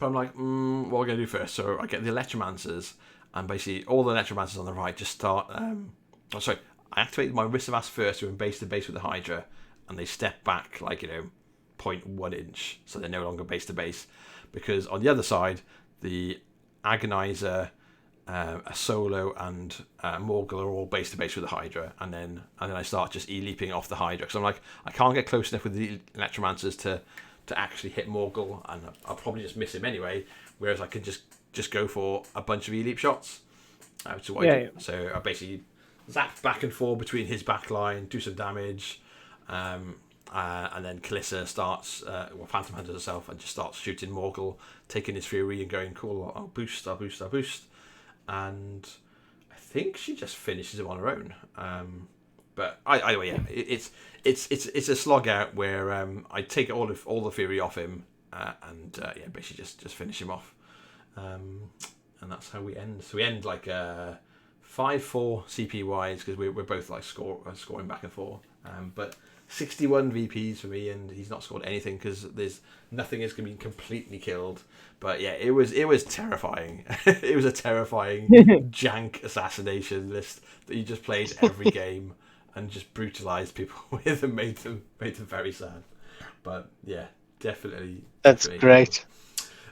but I'm like, what am I going to do first? So I get the Electromancers, and basically all the Electromancers on the right just start I activate my Risavas first, who are in base to base with the Hydra, and they step back like 0.1 inch, so they're no longer base to base, because on the other side the Agonizer a solo, and Morgul are all base to base with the Hydra, and then I start just leaping off the Hydra because I'm like, I can't get close enough with the Electromancers to actually hit Morgul, and I'll probably just miss him anyway. Whereas I can just go for a bunch of E-leap shots, which is what I do. So I basically zap back and forth between his back line, do some damage, and then Kalissa starts, Phantom Hunter herself, and just starts shooting Morgul, taking his fury and going, cool, I'll boost. And I think she just finishes him on her own. But either way, yeah, it's a slog out where I take all the fury off him, and basically just finish him off. And that's how we end. So we end like 5-4 CP wise because we're both like scoring back and forth. But 61 VPs for me, and he's not scored anything because there's nothing is going to be completely killed. But yeah, it was terrifying. It was a terrifying jank assassination list that you just played every game and just brutalized people with and made them very sad. But yeah, definitely. That's great.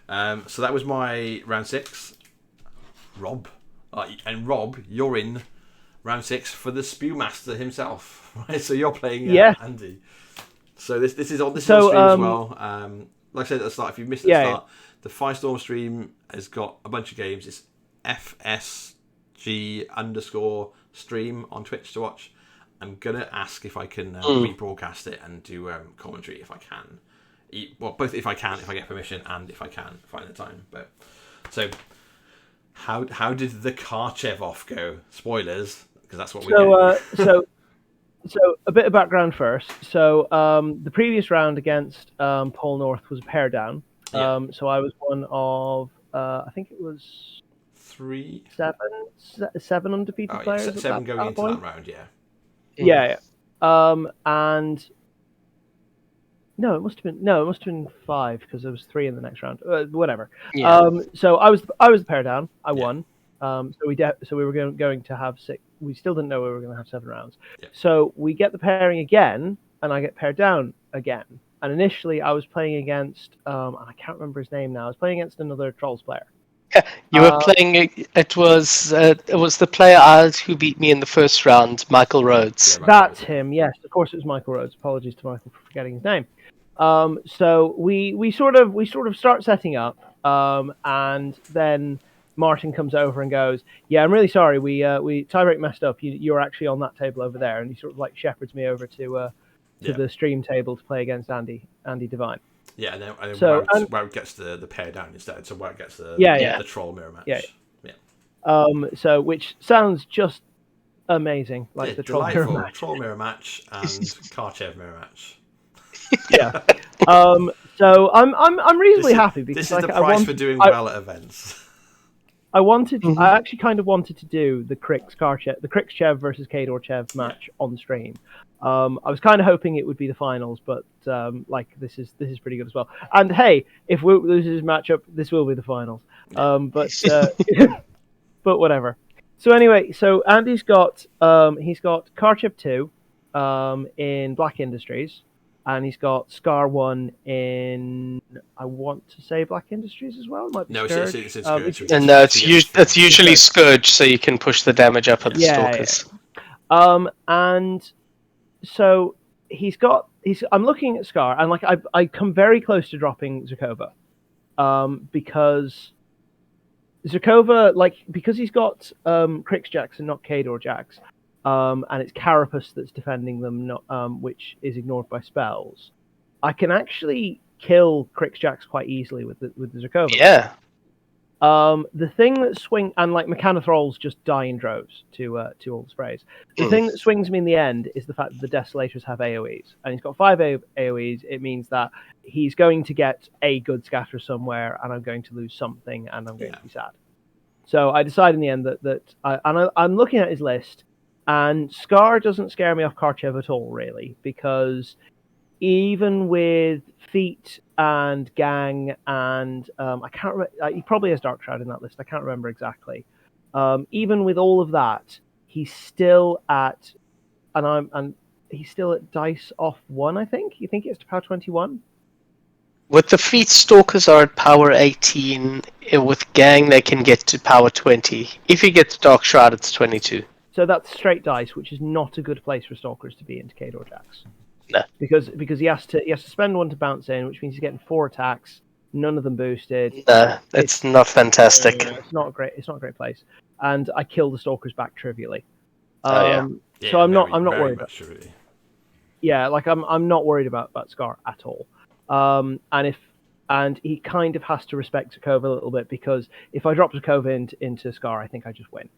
So that was my round 6. Rob, and Rob, you're in round 6 for the Spewmaster himself, right? So you're playing Andy. So this is on stream as well. Like I said at the start, if you missed it at the start, the Firestorm stream has got a bunch of games. It's FSG_stream on Twitch to watch. I'm gonna ask if I can rebroadcast it and do commentary if I can. Well, both if I can, if I get permission, and if I can find the time. But so, how did the Karchev off go? Spoilers, because that's what we get. So a bit of background first. So the previous round against Paul North was a pair down. So I was one of I think it was 7 undefeated players. 7 going into that round, yeah. Yeah. And no, it must have been 5 because there was 3 in the next round. Whatever. Yeah. So I was the pair down. I won. So we were going to have 6. We still didn't know we were going to have 7 rounds. Yeah. So we get the pairing again, and I get paired down again. And initially, I was playing against and I can't remember his name now. I was playing against another Trolls player. You were playing. It was the player who beat me in the first round, Michael Rhodes. Yeah, that's him. Yes, of course it was Michael Rhodes. Apologies to Michael for forgetting his name. So we sort of start setting up, and then Martin comes over and goes, "Yeah, I'm really sorry. We tiebreak messed up. You're actually on that table over there," and he sort of like shepherds me over to the stream table to play against Andy Devine. Yeah, and then Wout gets the pair down instead. So Wout gets the troll mirror match. Yeah. So which sounds just amazing, like the troll mirror match. Troll mirror match and Karchev mirror match. Yeah. So I'm reasonably happy because this is the price for doing well at events. I actually kind of wanted to do the Krikschev versus Khador Chev match on stream. I was kind of hoping it would be the finals, but this is pretty good as well. And hey, if Woot loses his matchup, this will be the finals. But whatever. So anyway, so Andy's got Karchev 2 in Black Industries, and he's got Scar 1 in, I want to say, Black Industries as well. It might be Scourge. It's Scourge. And no, it's usually Scourge, so you can push the damage up at the Stalkers. Yeah. And so I'm looking at Scar, and I come very close to dropping Zerkova, because Zerkova, because he's got Krix Jacks and not Khador Jacks, and it's Carapace that's defending them, not which is ignored by spells. I can actually kill Krix Jacks quite easily with the Zerkova. Yeah. The thing that and Mechanothralls just die in droves to all the sprays. The thing that swings me in the end is the fact that the Desolators have AoEs, and he's got 5 AoEs. It means that he's going to get a good scatter somewhere, and I'm going to lose something, and I'm going to be sad. So I decided in the end I'm looking at his list, and Scar doesn't scare me off Karchev at all, really, because even with Feet and Gang and I can't remember, he probably has Dark Shroud in that list. I can't remember exactly. Even with all of that, he's still at, he's still at dice off 1. I think. You think it's to power 21? With the feat, Stalkers are at power 18. With Gang, they can get to power 20. If you get to Dark Shroud, it's 22. So that's straight dice, which is not a good place for Stalkers to be into Khador Jax. No. Because he has to spend one to bounce in, which means he's getting 4 attacks, none of them boosted. No, it's not fantastic. It's not a great place. And I kill the Stalkers back trivially. Yeah, so I'm not worried about it. Yeah, like I'm not worried about Scar at all. And he kind of has to respect Sokovia a little bit, because if I drop Sokovia into Scar, I think I just win,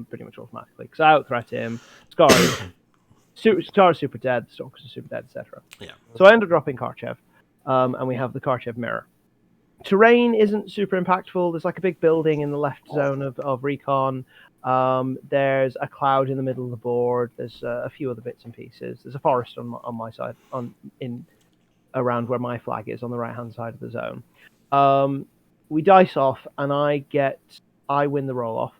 pretty much automatically, because I out-threat him. Scar is super dead, the Stalkers are super dead, etc. Yeah. So I end up dropping Karchev, and we have the Karchev mirror. Terrain isn't super impactful. There's like a big building in the left zone of recon. There's a cloud in the middle of the board. There's a few other bits and pieces. There's a forest on my side, around where my flag is on the right hand side of the zone. We dice off, and I win the roll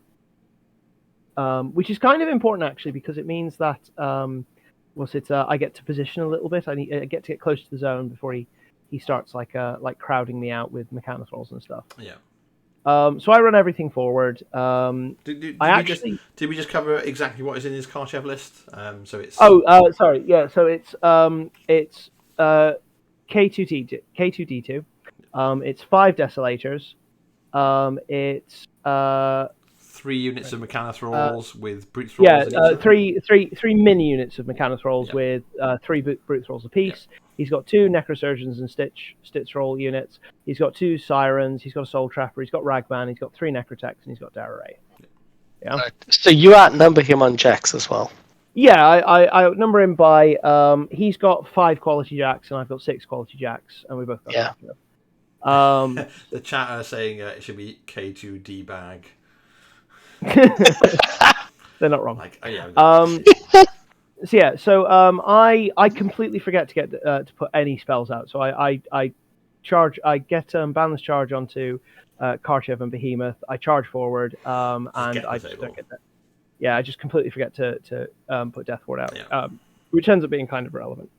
off, which is kind of important actually, because it means that I get to position a little bit. I get to get close to the zone before he starts like crowding me out with mechanothralls and stuff. Yeah. So I run everything forward. Did we just cover exactly what is in his Karchev list? So it's. Sorry. Yeah. So it's K2D2. It's 5 Desolators. It's 3 units of Mechanothralls with Brute Thralls. Yeah, three mini units of Mechanothralls with 3 Brute Thralls apiece. Yeah. He's got 2 Necrosurgeons and Stitch Roll units. He's got 2 Sirens. He's got a Soul Trapper. He's got Ragman. He's got 3 Necrotechs, and he's got Dara. Yeah. Right. So you outnumber him on Jax as well. Yeah, I outnumber him by he's got 5 quality Jacks and I've got 6 quality Jacks, and we both got the chat are saying it should be K2D bag. They're not wrong. So I completely forget to get to put any spells out. So I get Boundless Charge onto Karchev and Behemoth. I charge forward, and I just don't get that. Yeah, I just completely forget to put Death Ward out, which ends up being kind of irrelevant.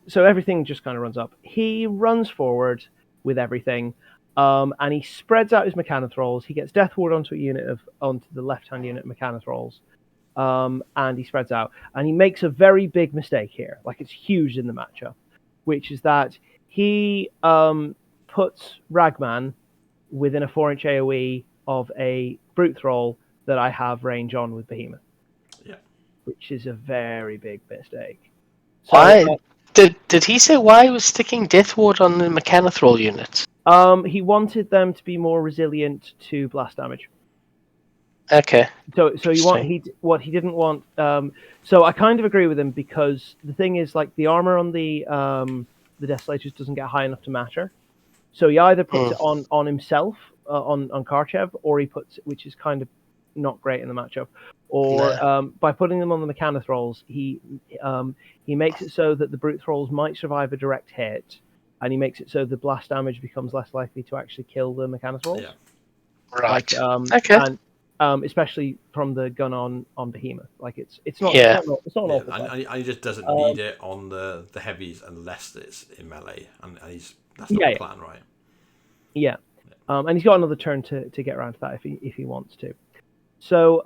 So everything just kind of runs up. He runs forward with everything, and he spreads out his Mechanothralls. He gets Death Ward onto the left-hand unit of Mechanothralls, and he spreads out. And he makes a very big mistake here, like it's huge in the matchup, which is that he puts Ragman within a 4-inch AoE of a Brute Thrall that I have range on with Behemoth. Yeah. Which is a very big mistake. So, why? Did he say why he was sticking Death Ward on the Mechanothrall units? He wanted them to be more resilient to blast damage. Okay. So he didn't want. So I kind of agree with him, because the thing is, like, the armor on the Desolators doesn't get high enough to matter. So he either puts it on himself, on Karchev, or he puts it, which is kind of not great in the matchup, or by putting them on the Mechanothralls, he makes it so that the Brute Thralls might survive a direct hit, and he makes it so the blast damage becomes less likely to actually kill the Mechanothralls. Yeah. Right. Okay. And especially from the gun on Behemoth, like it's not an awful and he just doesn't need it on the heavies unless it's in melee, and that's not the plan, right? Yeah. And he's got another turn to get around to that if he wants to. So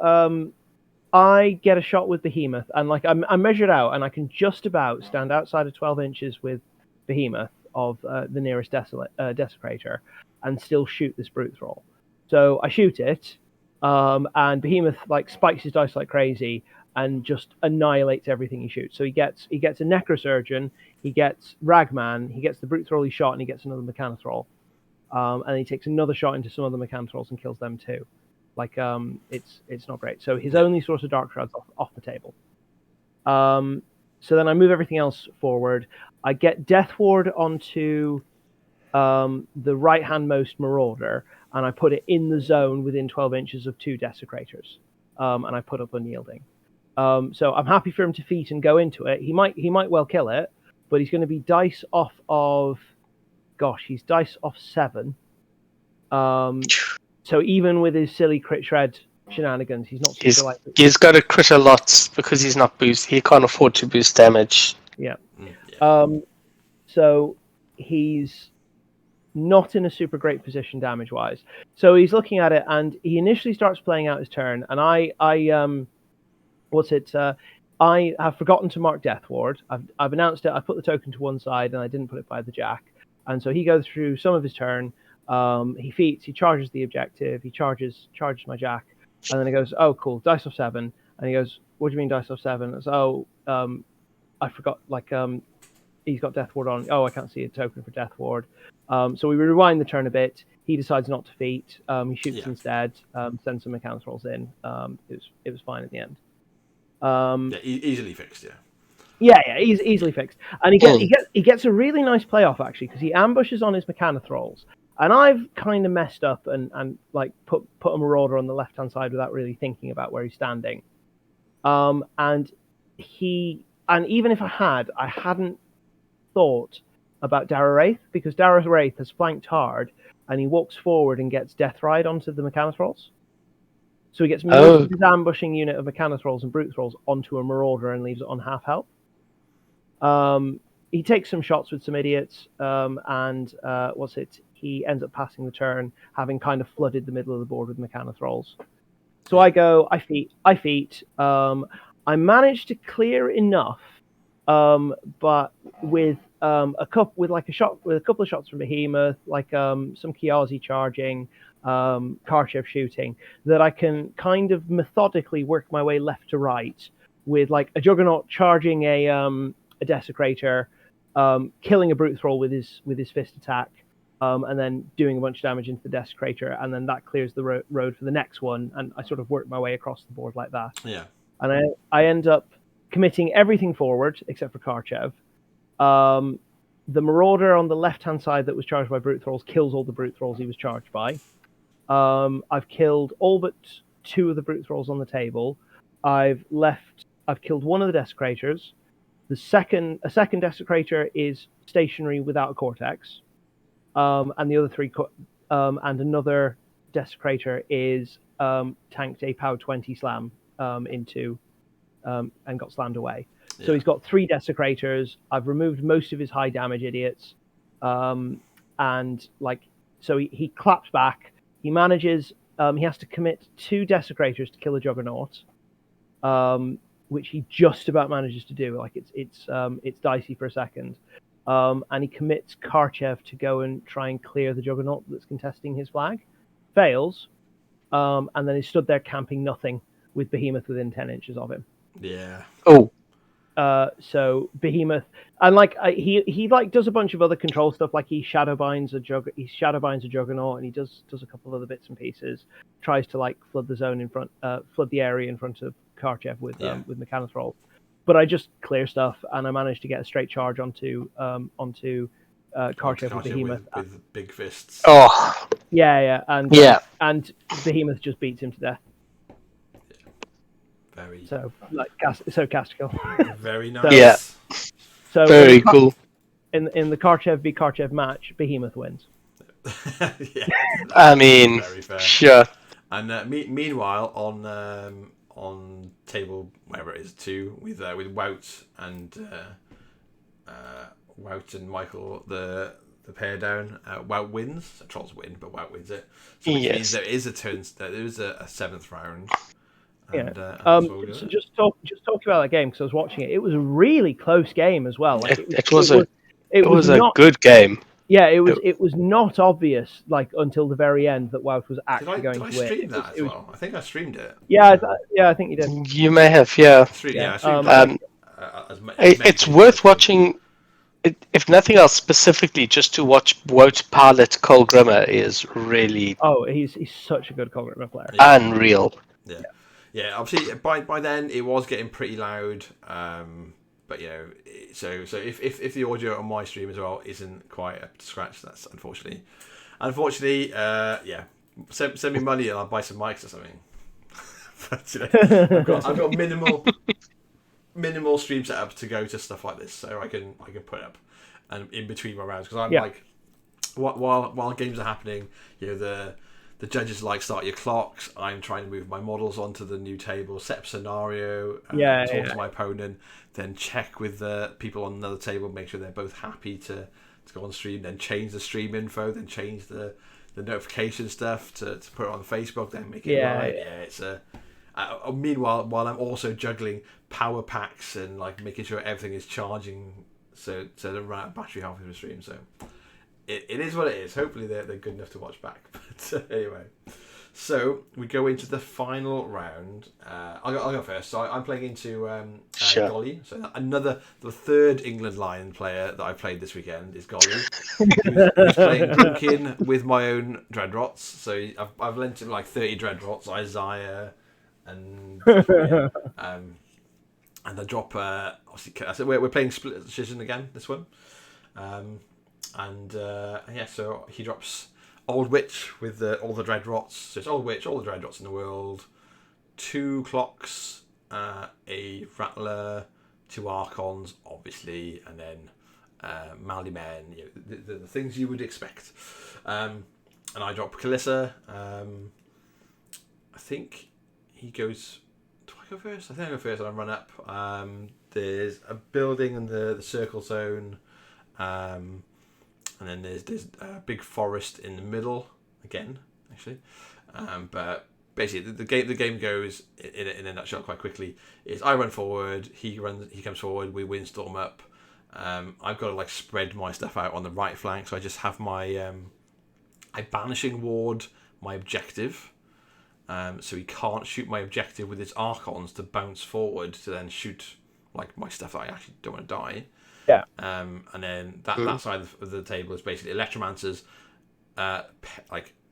I get a shot with Behemoth, and like I'm measured out, and I can just about stand outside of 12 inches with Behemoth of the nearest Desecrator, and still shoot this Brute Thrall. So I shoot it, and Behemoth like spikes his dice like crazy and just annihilates everything he shoots. So he gets a Necrosurgeon, he gets Ragman, he gets the Brute Thrall he shot, and he gets another Mechanothrall. And he takes another shot into some other Mechanothralls and kills them too. Like it's not great. So his only source of Dark Shroud's off the table. So then I move everything else forward. I get Death Ward onto the right-handmost Marauder, and I put it in the zone within 12 inches of 2 Desecrators. And I put up Unyielding. So I'm happy for him to feat and go into it. He might well kill it, but he's going to be dice off of. Gosh, he's dice off 7. So even with his silly crit shred shenanigans, he's not super likely. He's got to crit a lot because he's not boost. He can't afford to boost damage. Yeah. So he's not in a super great position damage-wise. So he's looking at it, and he initially starts playing out his turn, and I have forgotten to mark Death Ward. I've announced it. I put the token to one side, and I didn't put it by the jack. And so he goes through some of his turn. He feats. He charges the objective. He charges my jack, and then he goes, "Oh, cool, dice of 7." And he goes, "What do you mean dice of 7?" I said, I forgot. He's got Death Ward on. Oh, I can't see a token for Death Ward. So we rewind the turn a bit. He decides not to feat. He shoots instead. Sends some mechanics rolls in. It was fine in the end. Easily fixed. He's easily fixed, and he gets a really nice playoff actually, because he ambushes on his Mechanothralls, and I've kind of messed up and like put a Marauder on the left hand side without really thinking about where he's standing. And even if I hadn't thought about Dara Wraith, because Dara Wraith has flanked hard, and he walks forward and gets Death Ride onto the Mechanothralls. So he gets most of his ambushing unit of Mechanothralls and Brute Thralls onto a Marauder and leaves it on half health. He takes some shots with some idiots, he ends up passing the turn, having kind of flooded the middle of the board with Mechanothralls. So I go, I feat. I managed to clear enough, but with a couple of shots from Behemoth, like some Kiazi charging, Karchev shooting, that I can kind of methodically work my way left to right, with like a Juggernaut charging a Desecrator, killing a Brute Thrall with his fist attack, and then doing a bunch of damage into the Desecrator, and then that clears the road for the next one, and I sort of work my way across the board like that. Yeah. And I end up committing everything forward except for Karchev. The Marauder on the left-hand side that was charged by Brute Thralls kills all the Brute Thralls he was charged by. I've killed all but 2 of the Brute Thralls on the table. I've killed one of the Desecrators. A second Desecrator is stationary without a Cortex. And the other 3, and another Desecrator is tanked a Power 20 slam into and got slammed away. So he's got 3 Desecrators. I've removed most of his high damage idiots. And so he claps back. He manages, he has to commit 2 Desecrators to kill a Juggernaut, which he just about manages to do. Like it's dicey for a second. And he commits Karchev to go and try and clear the Juggernaut that's contesting his flag. Fails. And then he's stood there camping nothing with Behemoth within 10 inches of him. Yeah. Oh. So Behemoth, and he does a bunch of other control stuff, like he shadowbinds a Juggernaut, and he does a couple of other bits and pieces. Tries to flood the zone in front, flood the area in front of Karchev with Mechanothrall. But I just clear stuff, and I managed to get a straight charge onto Karchev with Behemoth with big fists. Oh. Yeah, and Behemoth just beats him to death. Very. So cast kill. Very nice. So very cool. In the Karchev v Karchev match, Behemoth wins. Yeah. I mean, very fair. Sure. And meanwhile, on table wherever it is 2 with Wout and Michael, the pair down, Wout wins. Trolls win, but Wout wins it. So which means there is a 7th round. And, so just talk about that game, because I was watching it. It was a really close game as well. It was a good game. Yeah, it was not obvious until the very end that Wout was actually going to win. Did I stream that as well? I think I streamed it. Yeah, I think you did. You may have, yeah. I streamed it's worth watching. If nothing else, specifically just to watch Wout pilot Cole Grimmer is really. Oh, he's such a good Cole Grimmer player. Unreal. Yeah. Obviously, by then it was getting pretty loud. But so if the audio on my stream as well isn't quite up to scratch, that's unfortunately. Send me money and I'll buy some mics or something. But I've got minimal stream setup to go to stuff like this, so I can put up and in between my rounds, because I'm while games are happening, the the judges start your clocks. I'm trying to move my models onto the new table, set up scenario, talk to my opponent, then check with the people on another table, make sure they're both happy to go on stream, then change the stream info, then change the notification stuff to put it on Facebook, then make it right. Yeah, it's meanwhile, while I'm also juggling power packs and making sure everything is charging, so they don't run out of battery halfway through the stream. So it is what it is. Hopefully they're good enough to watch back. But anyway, so we go into the final round. I'll go first. So I'm playing into Golly. So the third England Lion player that I played this weekend is Golly. who's playing Duncan with my own Dreadrots. So I've lent him 30 Dreadrots, Isaiah, and and I drop. Obviously, so we're playing Split Decision again. This one. So he drops Old Witch with all the Dreadrots. So it's Old Witch, all the Dreadrots in the world, 2 clocks, a Rattler, 2 Archons, obviously, and then Mally Men, the things you would expect. And I drop Kalissa. I think he goes... Do I go first? I think I go first and I run up. There's a building in the circle zone. And then there's a big forest in the middle again, actually. But basically, the game goes in a nutshell quite quickly. Is I run forward, he comes forward, we windstorm up. I've got to spread my stuff out on the right flank, so I just have my I banishing ward my objective. So he can't shoot my objective with his Archons to bounce forward to then shoot my stuff that I actually don't want to die. Yeah. And then that side of the table is basically Electromancers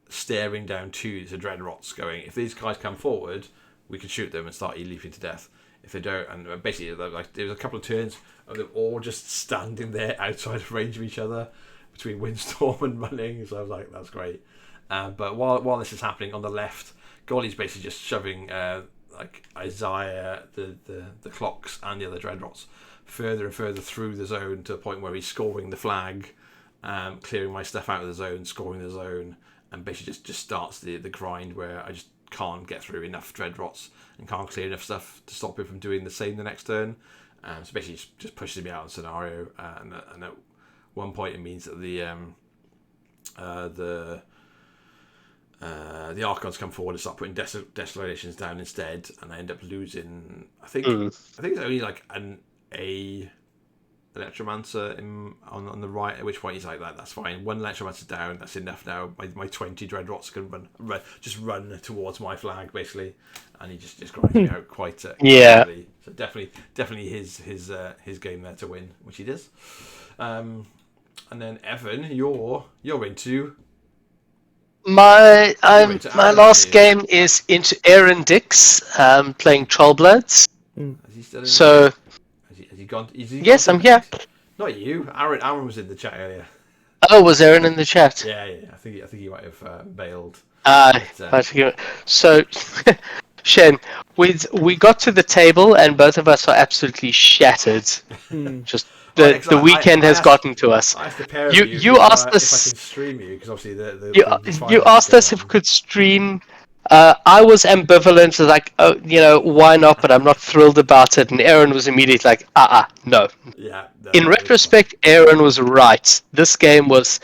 staring down to the Dreadrots going, if these guys come forward, we can shoot them and start leaping to death. If they don't, and basically there was a couple of turns of them all just standing there outside of range of each other between Windstorm and running, so I was like, that's great. But while this is happening on the left, Golly's basically just shoving Isaiah, the clocks and the other Dreadrots further and further through the zone to the point where he's scoring the flag, clearing my stuff out of the zone, scoring the zone, and basically just starts the grind where I just can't get through enough Dreadrots and can't clear enough stuff to stop him from doing the same the next turn. So basically just pushes me out of the scenario, and at one point it means that the Archons come forward and start putting desolations down instead, and I end up losing. I think it's only a Electromancer on the right, at which point he's like, that's fine. 1 Electromancer down, that's enough now. My 20 Dreadrots can run towards my flag, basically, and he just grinds me out quite easily. So definitely his game there to win, which he does. And then Evan, you're into... My last game is into Aaron Dix, playing Trollbloods. Is he still in Has he gone? Yes, I'm here. Not you. Aaron was in the chat earlier. Oh, was Aaron in the chat? Yeah. I think he might have bailed. So, Shane, we got to the table and both of us are absolutely shattered. Just the weekend has gotten to us. I asked the pair of you asked us if I can stream you, because obviously you asked us if we could stream. I was ambivalent, why not? But I'm not thrilled about it. And Aaron was immediately like, no. Yeah. In retrospect, Aaron was right. This game was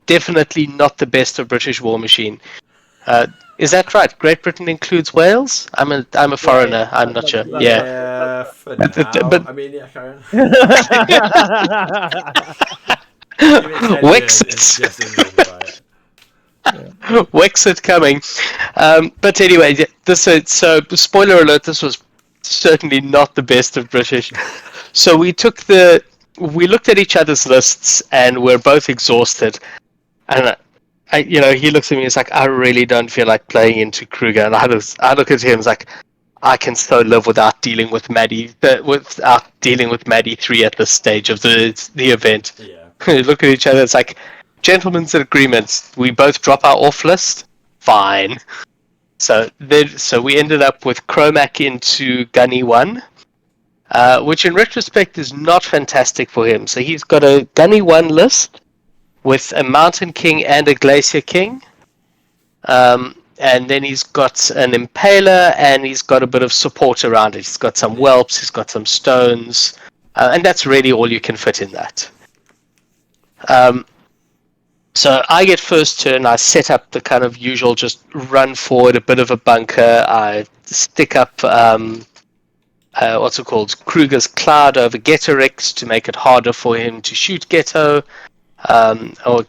definitely not the best of British War Machine. Is that right? Great Britain includes Wales? I'm a foreigner. I'm not sure. Yeah. For now. But I mean, yeah, Karen. Wexit. Wexit coming. But anyway, so spoiler alert, this was certainly not the best of British. So we looked at each other's lists and we're both exhausted. And he looks at me and he's like, I really don't feel like playing into Kruger. And I look at him and like, I can so live without dealing with Maddie 3 at this stage of the event. Yeah. We look at each other, it's like, gentlemen's agreements. We both drop our off list. Fine. So we ended up with Chromac into Gunny 1, which in retrospect is not fantastic for him. So he's got a Gunny 1 list with a Mountain King and a Glacier King. And then he's got an impaler, and he's got a bit of support around it. He's got some whelps, he's got some stones, and that's really all you can fit in that. So I get first turn. I set up the kind of usual, just run forward, a bit of a bunker. I stick up what's it called, Kruger's Cloud over Getorix to make it harder for him to shoot Ghetto, or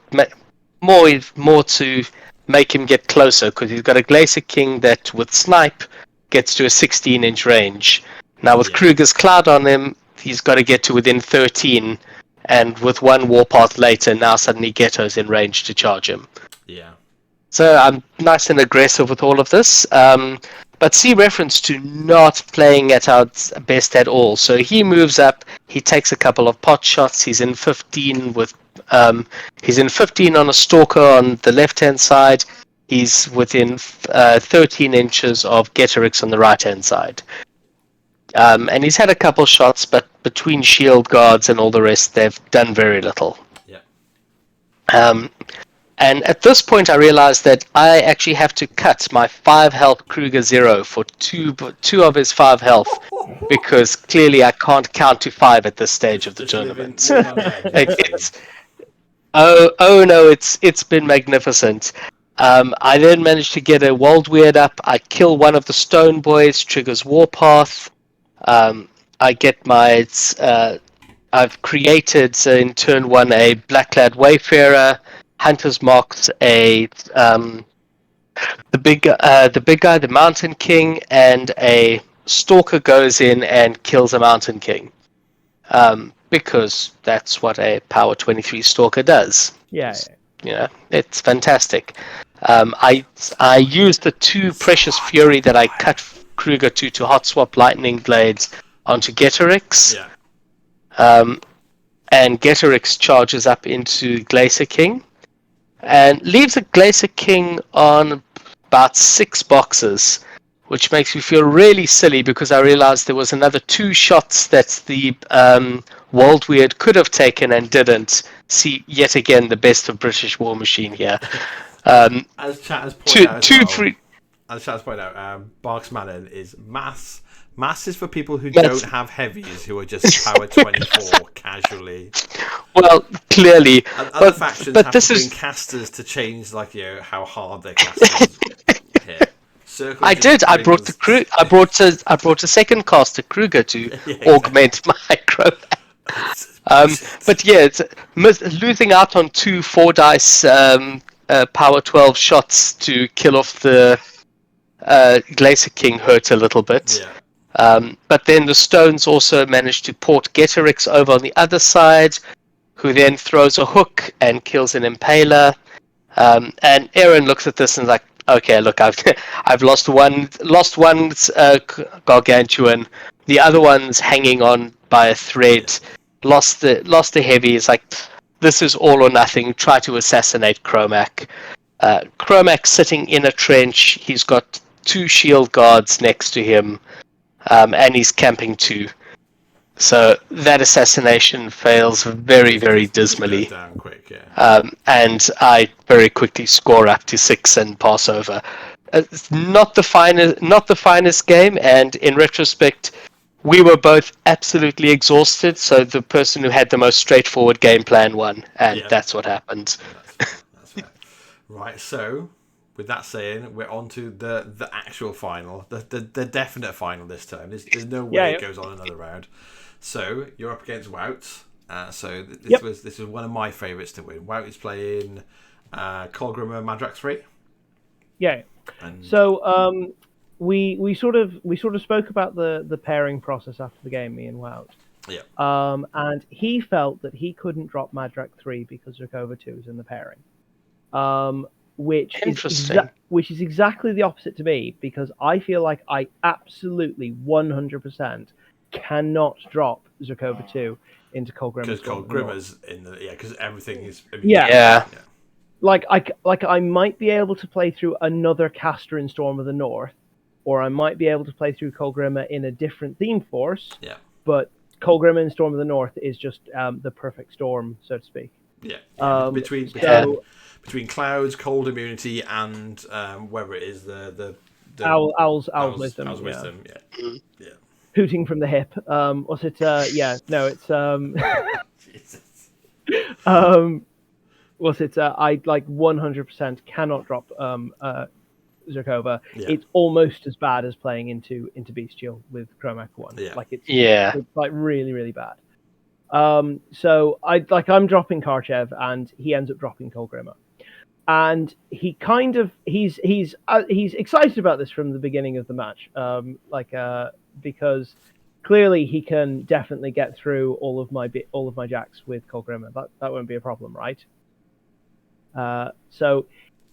more to make him get closer, because he's got a Glacier King that with snipe gets to a 16-inch range. Now with Kruger's Cloud on him, he's got to get to within 13, and with one warpath later, now suddenly Ghetto's in range to charge him. Yeah. So I'm nice and aggressive with all of this. But see reference to not playing at our best at all. So he moves up, he takes a couple of pot shots, he's in 15 with he's in 15 on a stalker on the left-hand side. He's within 13 inches of Getorix on the right-hand side. And he's had a couple shots, but between shield guards and all the rest, they've done very little. Yeah. And at this point, I realized that I actually have to cut my 5 health Kruger 0 for two of his 5 health, because clearly I can't count to 5 at this stage of the tournament. Oh no, it's been magnificent. I then managed to get a Wold Weird up. I kill one of the Stone Boys, triggers Warpath. I get my I've created in turn 1 a Blackclad Wayfarer. Hunter's Marks the big guy, the Mountain King, and a Stalker goes in and kills a Mountain King, because that's what a Power 23 Stalker does. Yeah. It's fantastic. I used the 2 Precious Fury that I cut Kruger to hot swap Lightning Blades onto Getorix. Yeah. And Getorix charges up into Glacier King, and leaves a Glacier King on about 6 boxes, which makes me feel really silly, because I realized there was another 2 shots that the Wold Weird could have taken and didn't. See, yet again, the best of British War Machine here. As chat has pointed out, Barks Mannon is maths. Maths is for people who don't have heavies, who are just Power 24 casually. Well, clearly, other factions but have this to bring is casters to change, how hard their casters hit. Circle I did. I brought a second caster Kruger to augment my Crobat. But yeah, losing out on 2 4-dice Power 12 shots to kill off the Glacier King hurt a little bit. Yeah. But then the Stones also managed to port Getorix over on the other side, who then throws a hook and kills an Impaler. And Aaron looks at this and is like, okay, look, I've lost one Gargantuan, the other one's hanging on by a thread. Lost the heavy. It's like, this is all or nothing. Try to assassinate Chromac. Chromac's sitting in a trench. He's got 2 shield guards next to him. And he's camping 2. So that assassination fails very, very dismally. Down quick, yeah. And I very quickly score up to 6 and pass over. It's not the finest game, and in retrospect, we were both absolutely exhausted. So the person who had the most straightforward game plan won, and that's what happened. That's right. Right. So, with that saying, we're on to the actual final, the definite final this time. There's no way it goes on another round. So you're up against Wout. So this was one of my favourites to win. Wout is playing Colgrimmer Madrak 3. Yeah. And so we sort of spoke about the pairing process after the game, me and Wout. Yeah. And he felt that he couldn't drop Madrak 3 because Zerkova 2 is in the pairing. Which is exactly the opposite to me, because I feel like I absolutely 100% cannot drop Zerkova 2 into Colgrimmer. Because Colgrimmer's in the because everything is Like I might be able to play through another caster in Storm of the North, or I might be able to play through Colgrimmer in a different theme force. Yeah. But Colgrimmer in Storm of the North is just the perfect storm, so to speak. Between clouds, cold immunity, and whether it is the Owl's wisdom. Owl's wisdom. Yeah. Hooting from the hip. Was it? No, it's. Jesus. Was it? I like 100% cannot drop Zerkova. Yeah. It's almost as bad as playing into Bestial with Chromac 1. Yeah. Like it's like really, really bad. So I'm dropping Karchev and he ends up dropping Kolgrima. And he kind of he's excited about this from the beginning of the match. Because clearly he can definitely get through all of my jacks with Kolgrima. That won't be a problem, right? So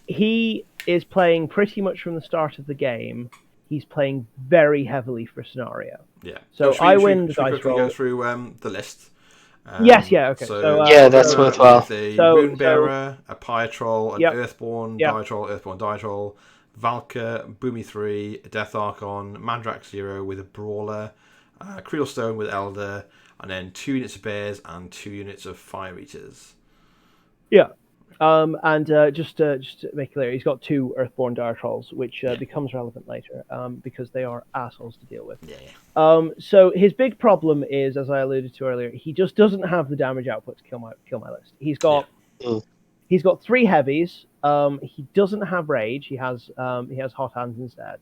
he is playing pretty much from the start of the game. He's playing very heavily for scenario. Yeah. So I win the dice roll. Go through the list. Yes. Yeah. Okay. That's worthwhile. A Runebearer, a Pyrotroll, an Earthborn, Earthborn Ditroll, Valka, Boomy 3, a Death Archon, Mandrax 0 with a Brawler, Creel Stone with Elder, and then 2 units of Bears and 2 units of Fire Eaters. Yeah. And just to make clear, he's got 2 Earthborn Dire Trolls, which becomes relevant later, because they are assholes to deal with. Yeah. So his big problem is, as I alluded to earlier, he just doesn't have the damage output to kill my list. He's got 3 heavies. He doesn't have rage. He has hot hands instead.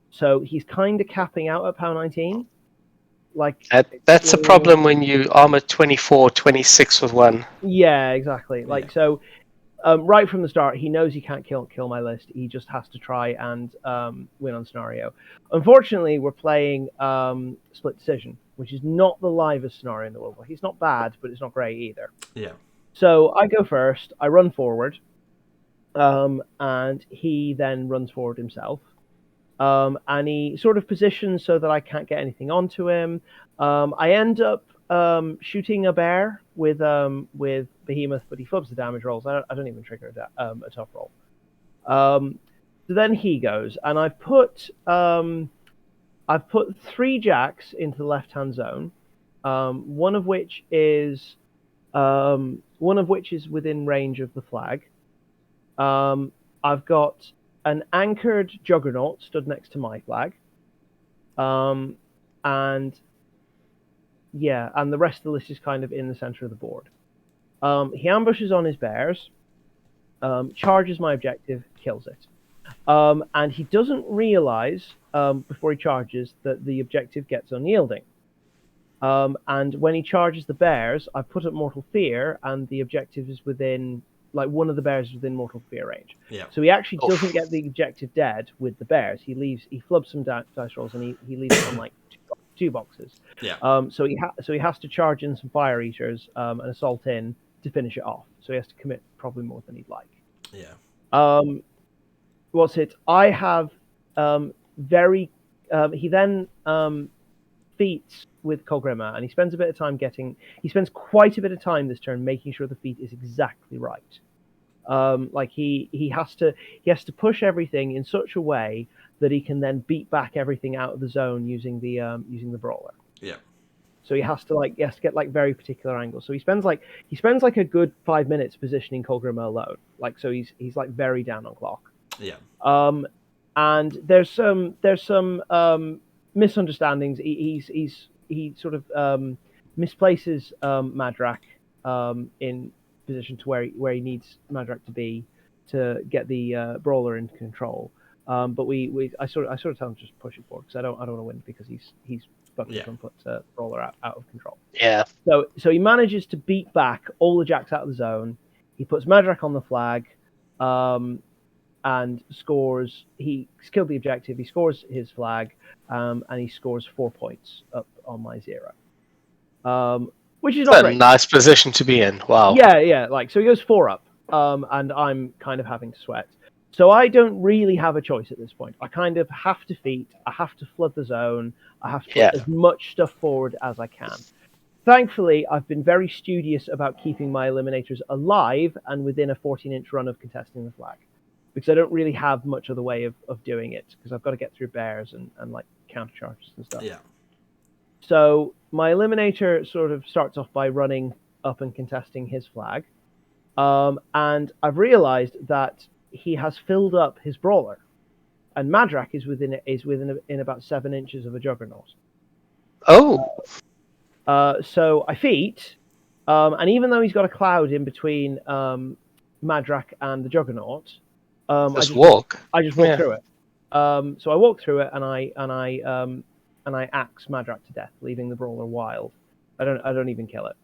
So he's kind of capping out at POW 19. Like that's a problem when you armor 24, 26 with 1. Yeah, exactly. So. Right from the start, he knows he can't kill my list. He just has to try and win on scenario. Unfortunately, we're playing Split Decision, which is not the livest scenario in the world. He's not bad, but it's not great either. Yeah. So I go first. I run forward, and he then runs forward himself. And he sort of positions so that I can't get anything onto him. I end up shooting a bear with Behemoth, but he flubs the damage rolls. I don't even trigger a tough roll. So then he goes, and I've put 3 jacks into the left hand zone. One of which is within range of the flag. I've got an anchored Juggernaut stood next to my flag. And the rest of the list is kind of in the center of the board. He ambushes on his bears, charges my objective, kills it. And he doesn't realize before he charges that the objective gets unyielding. And when he charges the bears, I put up Mortal Fear, and the objective is within, one of the bears is within Mortal Fear range. Yeah. So he actually doesn't get the objective dead with the bears. He flubs some dice rolls, and he leaves it on 2 boxes. Yeah. So he has to charge in some Fire Eaters and assault in to finish it off. So he has to commit probably more than he'd like. Yeah. What's it? I have he then feats with Kolgrima, and he spends quite a bit of time this turn making sure the feat is exactly right. He has to push everything in such a way that he can then beat back everything out of the zone using the brawler. Yeah. So he has to get very particular angles. So he spends a good 5 minutes positioning Kolgrima alone. So he's very down on clock. Yeah. And there's some misunderstandings. He sort of misplaces Madrak in position to where he needs Madrak to be to get the brawler into control. But I sort of tell him to just push it forward because I don't want to win because he's fucked up and put brawler out of control. Yeah. So he manages to beat back all the jacks out of the zone. He puts Madrak on the flag, and scores. He's killed the objective. He scores his flag, and he scores 4 points up on my 0. Which is not a nice position to be in. Wow. Yeah. So he goes 4 up, and I'm kind of having to sweat. So I don't really have a choice at this point. I kind of have to feat. I have to flood the zone. I have to put as much stuff forward as I can. Thankfully, I've been very studious about keeping my eliminators alive and within a 14-inch run of contesting the flag, because I don't really have much other way of doing it, because I've got to get through bears and counter charges and stuff. Yeah. So my eliminator sort of starts off by running up and contesting his flag. And I've realised that he has filled up his brawler, and Madrak is within about 7 inches of a Juggernaut. Oh. So I feat, and even though he's got a cloud in between Madrak and the Juggernaut, I just walk through it. So I walk through it, and I axe Madrak to death, leaving the brawler wild. I don't even kill it.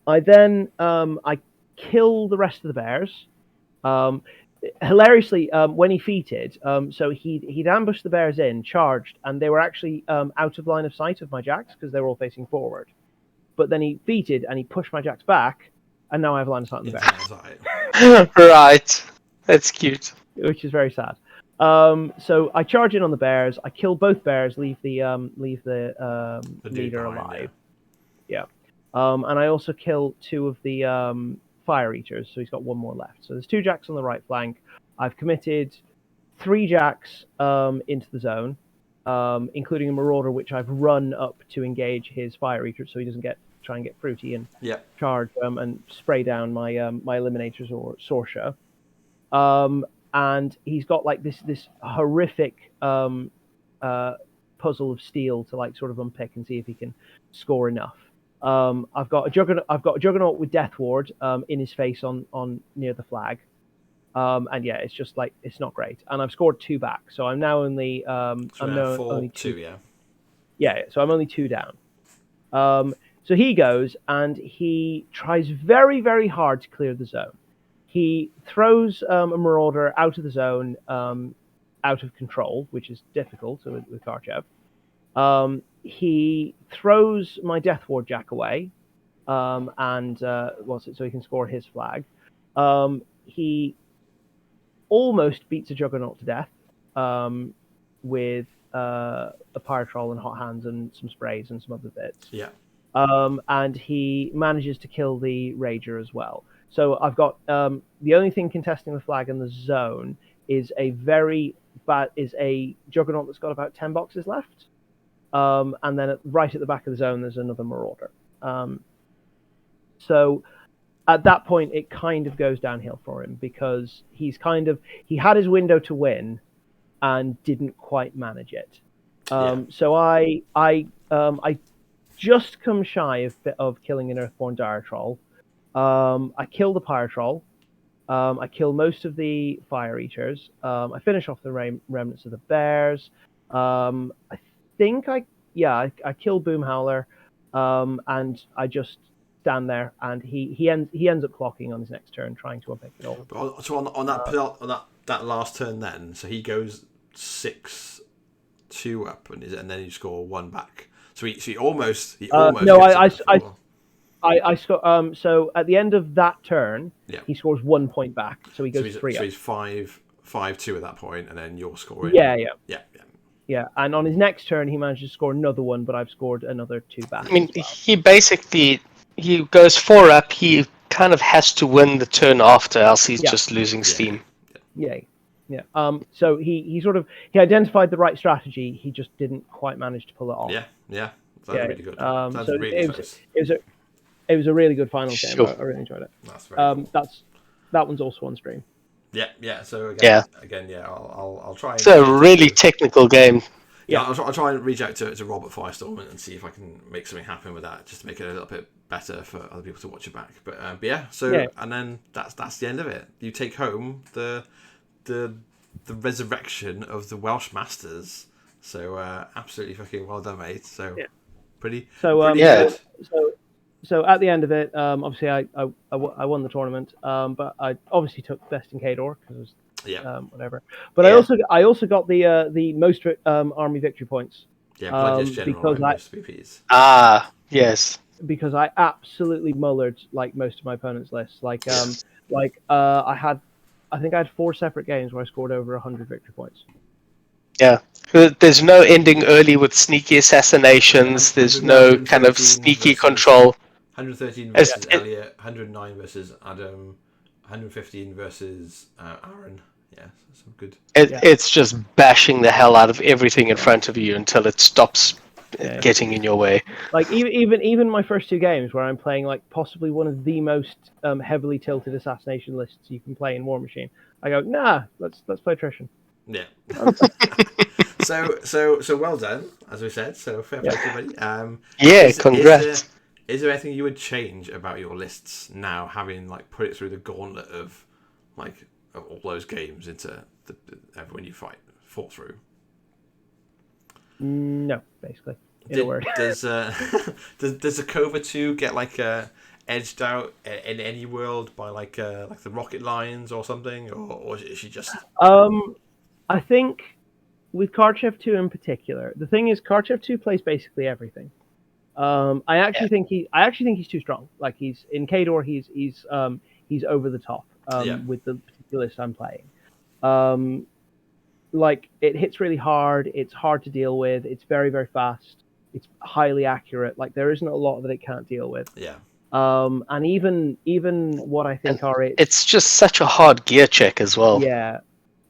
I then I kill the rest of the bears. Hilariously, when he feated, so he'd ambushed the bears in, charged, and they were actually out of line of sight of my jacks because they were all facing forward. But then he feated and he pushed my jacks back, and now I have line of sight on the bears. Right, that's cute. Which is very sad. So I charge in on the bears. I kill both bears, leave the leader alive. Yeah. And I also kill 2 of the fire eaters, so he's got 1 more left. So there's 2 jacks on the right flank. I've committed 3 jacks into the zone, including a marauder, which I've run up to engage his fire eater, so he doesn't try and get fruity and charge and spray down my my eliminators or Sorsha. And he's got like this horrific puzzle of steel to like sort of unpick and see if he can score enough. I've got a Juggernaut with Death Ward in his face on near the flag, and yeah, it's just like it's not great. And I've scored 2 back, so I'm now only only 2. Yeah, so I'm only 2 down. So he goes and he tries very, very hard to clear the zone. He throws a marauder out of the zone, out of control, which is difficult with Karchev. He throws my Death Ward Jack away, so he can score his flag. He almost beats a Juggernaut to death with a Pyre Troll and Hot Hands and some sprays and some other bits. Yeah. And he manages to kill the Rager as well. So I've got the only thing contesting the flag in the zone is a Juggernaut that's got about 10 boxes left. And then right at the back of the zone, there's another Marauder. So at that point, it kind of goes downhill for him because he had his window to win and didn't quite manage it. So I just come shy of killing an Earthborn Dire Troll. I kill the Pyre Troll. I kill most of the Fire Eaters. I finish off the remnants of the Bears. I think I kill Boom Howler, and I just stand there, and he ends up clocking on his next turn, trying to unpick it all. So on that last turn, then so he goes 6-2 up, and then you score 1 back. So he almost. No, I score. So at the end of that turn, he scores 1 point back. So he goes 3 up. So he's 5-2 at that point, and then you're scoring. Yeah, and on his next turn, he manages to score another 1, but I've scored another 2 back. I mean, he goes 4 up. He kind of has to win the turn after, else he's just losing steam. Yeah. So he identified the right strategy. He just didn't quite manage to pull it off. Yeah. That's really good. That's so really it was a really good final game. Sure. I really enjoyed it. That's very cool. That one's also on stream. Yeah. So again, I'll try. It's a really technical game. Yeah, I'll try and reach out to Rob at Firestorm and see if I can make something happen with that, just to make it a little bit better for other people to watch it back. But yeah. So and then that's the end of it. You take home the resurrection of the Welsh Masters. So absolutely fucking well done, mate. So pretty good. So at the end of it, obviously I won the tournament, but I obviously took best in Khador because whatever. But I also got the most army victory points. Yeah, bloodiest general and most VPs. Yes. Because I absolutely mullered like most of my opponents' lists. I think I had 4 separate games where I scored over 100 victory points. Yeah. There's no ending early with sneaky assassinations. There's no kind of sneaky control. 113 versus Elliot, 109 versus Adam, 115 versus Aaron. Yeah, some good. It's just bashing the hell out of everything in front of you until it stops getting in your way. Like even my first two games where I'm playing like possibly one of the most heavily tilted assassination lists you can play in Warmachine, I go, nah, let's play attrition. Yeah. So well done, as we said. So fair play to everybody. Congrats. Is there anything you would change about your lists now, having like put it through the gauntlet of all those games into everyone you fought through? No, basically. In a word. Does the Cova 2 get edged out in any world by like the rocket lines or something, or is she just? I think with Karchev 2 in particular, the thing is Karchev 2 plays basically everything. I actually think he's too strong. Like he's in Khador, he's over the top with the particular list I'm playing. Like it hits really hard. It's hard to deal with. It's very, very fast. It's highly accurate. Like there isn't a lot that it can't deal with. Yeah. And even what I think it's just such a hard gear check as well. Yeah.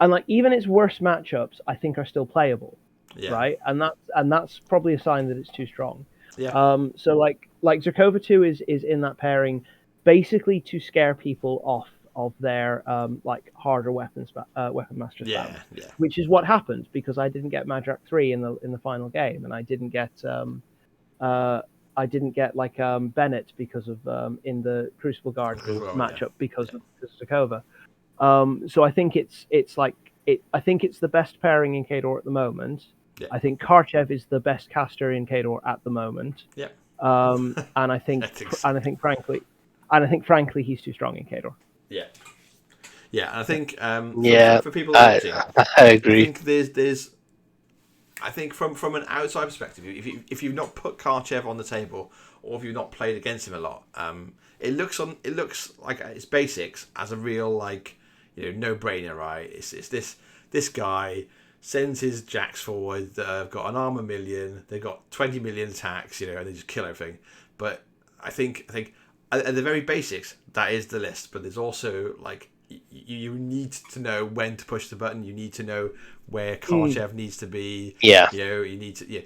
And like even its worst matchups, I think are still playable. Yeah. Right. And that's probably a sign that it's too strong. Yeah. So like Zerkova 2 is in that pairing basically to scare people off of their harder weapon master spam. Yeah. Which is what happened because I didn't get Madrak 3 in the final game, and I didn't get Bennett because of in the Crucible Guard matchup because of Zerkova. So I think I think it's the best pairing in Khador at the moment. Yeah. I think Karchev is the best caster in Khador at the moment. Yeah. And I think frankly he's too strong in Khador. Yeah. Yeah, I think for people watching, I agree. I think there's I think from an outside perspective, if you've not put Karchev on the table or if you've not played against him a lot, it looks like its basics as a real no brainer, right? It's this guy sends his jacks forward that have got an armor million, they've got 20 million attacks, and they just kill everything. But I think at the very basics, that is the list. But there's also you need to know when to push the button. You need to know where Karchev needs to be. Yeah. You need to. Yeah.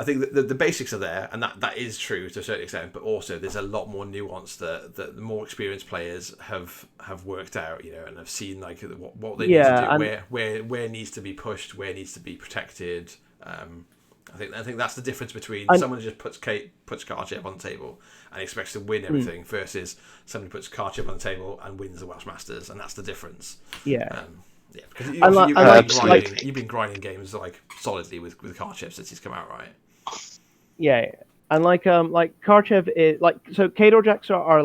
I think that the basics are there, and that is true to a certain extent. But also, there's a lot more nuance that the more experienced players have worked out, and have seen what they need to do, where needs to be pushed, where needs to be protected. I think that's the difference between someone who just puts Karchev on the table and expects to win everything versus somebody who puts Karchev on the table and wins the Welsh Masters, and that's the difference. Yeah. Yeah, because you've been grinding games solidly with Karchev since he's come out, right? Yeah, and Karchev is so Khador jacks are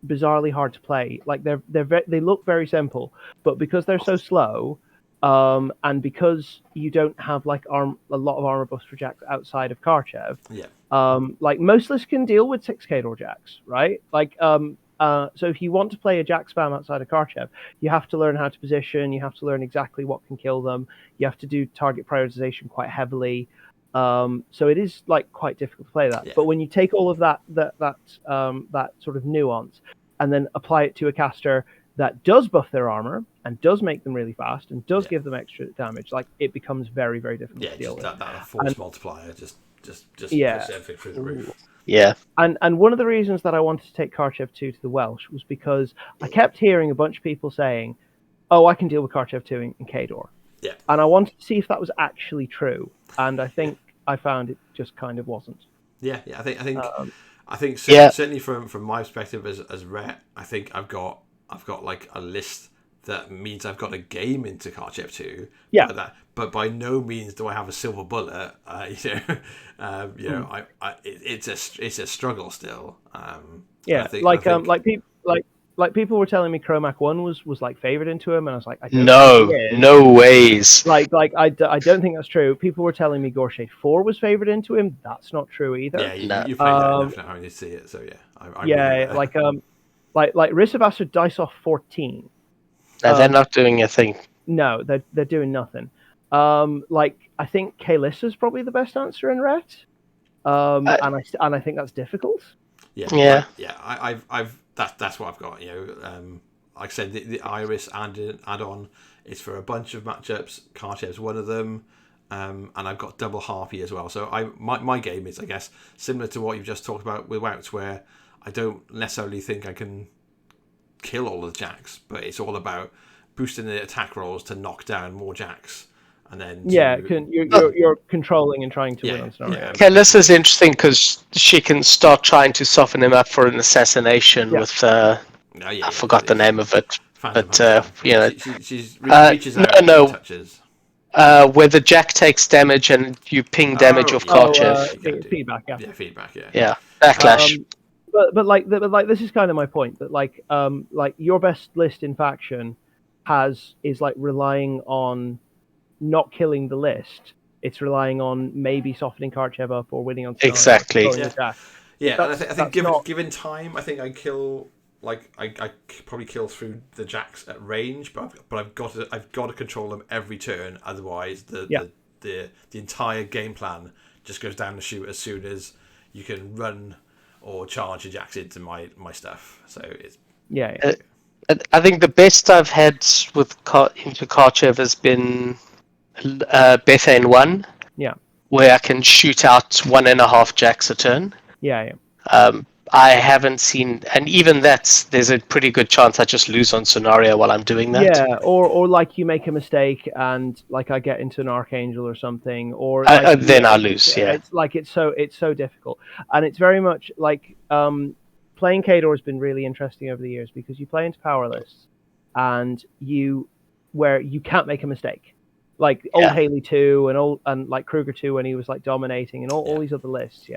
bizarrely hard to play. Like they look very simple, but because they're so slow, and because you don't have a lot of armor buffs for jacks outside of Karchev, most lists can deal with 6 Khador jacks, right? So if you want to play a jack spam outside of Karchev, you have to learn how to position. You have to learn exactly what can kill them. You have to do target prioritization quite heavily. So it is quite difficult to play that. Yeah. But when you take all of that sort of nuance and then apply it to a caster that does buff their armor and does make them really fast and does give them extra damage, it becomes very, very difficult to deal with. That force multiplier just pushes everything through the roof. Yeah. And one of the reasons that I wanted to take Karchev 2 to the Welsh was because I kept hearing a bunch of people saying, "Oh, I can deal with Karchev 2 in Khador." Yeah. And I wanted to see if that was actually true, and I think I found it just kind of wasn't. Yeah. I think certainly from my perspective as Rhett, I think I've got a list that means I've got a game into Karchev 2. Yeah. But by no means do I have a silver bullet. It's a struggle still. People were telling me Chromac 1 was favored into him, and I was like, no ways. I don't think that's true. People were telling me Gorshade 4 was favored into him. That's not true either. Yeah, you played that enough now and you see it. So Risabasser dice off 14. They're not doing a thing. No, they're doing nothing. I think Kalissa's probably the best answer in Ret. And I think that's difficult. Yeah. That's what I've got. Like I said, the Iris add-on is for a bunch of matchups. Karchev's one of them. and I've got double harpy as well. So my game is, I guess, similar to what you've just talked about with Wouts, where I don't necessarily think I can kill all of the jacks, but it's all about boosting the attack rolls to knock down more jacks. And then you're controlling and trying to win on scenario. Okay, this is interesting because she can start trying to soften him up for an assassination with I forgot the name of it, but she reaches out and touches. Where the jack takes damage and you ping damage off Karchev. Feedback, feedback, yeah, backlash. But like this is kind of my point, that like your best list in faction is like relying on not killing the list. It's relying on maybe softening Karchev up or winning on scenario. Exactly. Yeah, and I think given time, I think I kill I probably kill through the jacks at range, but I've got to control them every turn. Otherwise, the entire game plan just goes down the chute as soon as you can run or charge your jacks into my stuff. So it's I think the best I've had into Karchev has been Bethane 1, where I can shoot out 1.5 jacks a turn. I haven't seen, and even there's a pretty good chance I just lose on scenario while I'm doing that. Yeah, or like you make a mistake and like I get into an Archangel or something, or then I lose. Yeah, it's like it's so difficult, and it's very much like playing Khador has been really interesting over the years because you play into power lists, and you can't make a mistake. Like old Haley 2 and like Kruger 2 when he was like dominating and all these other lists, you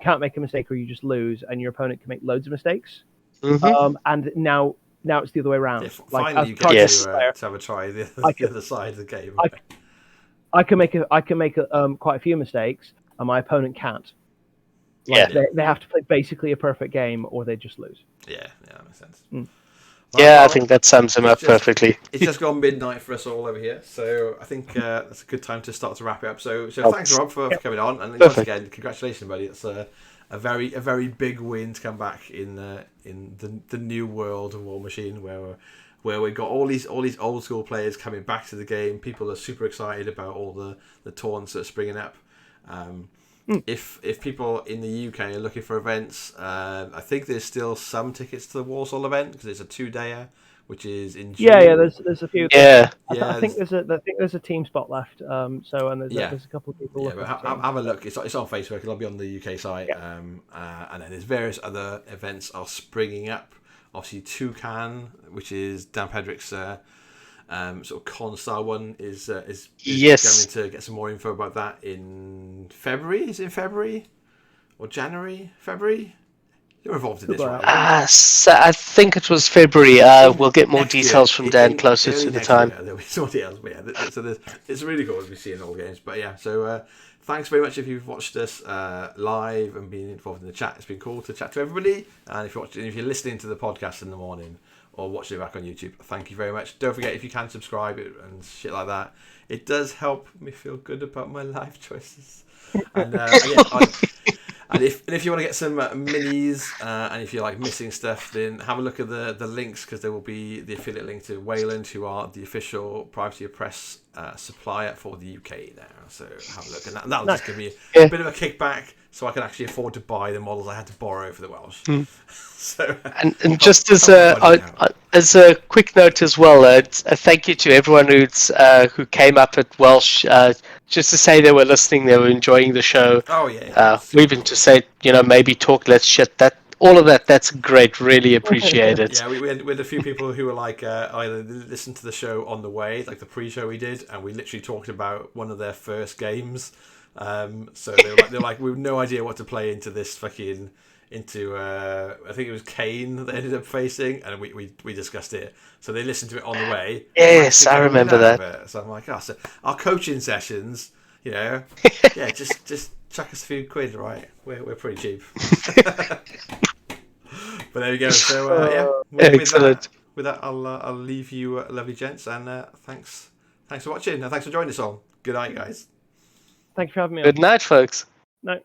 can't make a mistake or you just lose, and your opponent can make loads of mistakes. And now it's the other way around. Yeah, finally, you get to have a try the other side of the game. I can make quite a few mistakes, and my opponent can't. They have to play basically a perfect game, or they just lose. Yeah, that makes sense. I think that sums him up perfectly. It's just gone midnight for us all over here, so I think that's a good time to start to wrap it up. So thanks, Rob, for coming on, and once again, congratulations, buddy. It's a very big win to come back in the new world of Warmachine, where we got all these old school players coming back to the game. People are super excited about all the taunts that are springing up. If people in the UK are looking for events, I think there's still some tickets to the Warsaw event because it's a 2-dayer, which is in June. There's a few. I think there's a team spot left. There's a couple of people. Yeah, but have a look. It's on Facebook. It'll be on the UK site. And then there's various other events are springing up. Obviously, Toucan, which is Dan Pedrick's sort of con style one, is going to get some more info about that in February. Is it in February or January? February? You're involved in this, right? So I think it was February. We'll get more details from Dan closer to the time. There'll be some details, but so it's really cool to be seeing all games. But so thanks very much if you've watched us live and been involved in the chat. It's been cool to chat to everybody. And if you're listening to the podcast in the morning or watching it back on YouTube, thank you very much. Don't forget, if you can subscribe and shit like that, it does help me feel good about my life choices. And and if you want to get some minis, and if you're like missing stuff, then have a look at the links, because there will be the affiliate link to Wayland, who are the official Privacy of Press supplier for the UK now. So have a look, and that'll just give me a bit of a kickback, so I can actually afford to buy the models I had to borrow for the Welsh. So, and just as a quick note as well, a thank you to everyone who came up at Welsh, just to say they were listening, they were enjoying the show. Oh yeah. Even to say, maybe talk, let's shit, that all of that, that's great. Really appreciate it. Yeah, we had a few people who were like, either listened to the show on the way, like the pre-show we did, and we literally talked about one of their first games. So they're like, we have no idea what to play into this fucking. I think it was Kane that they ended up facing, and we discussed it. So they listened to it on the way. Yes, I remember that. So I'm like, so our coaching sessions, just chuck us a few quid, right? We're pretty cheap. But there we go. So excellent. With that, I'll leave you, lovely gents, and thanks for watching, and thanks for joining us all. Good night, guys. Thank you for having me on. Good night, folks. Night.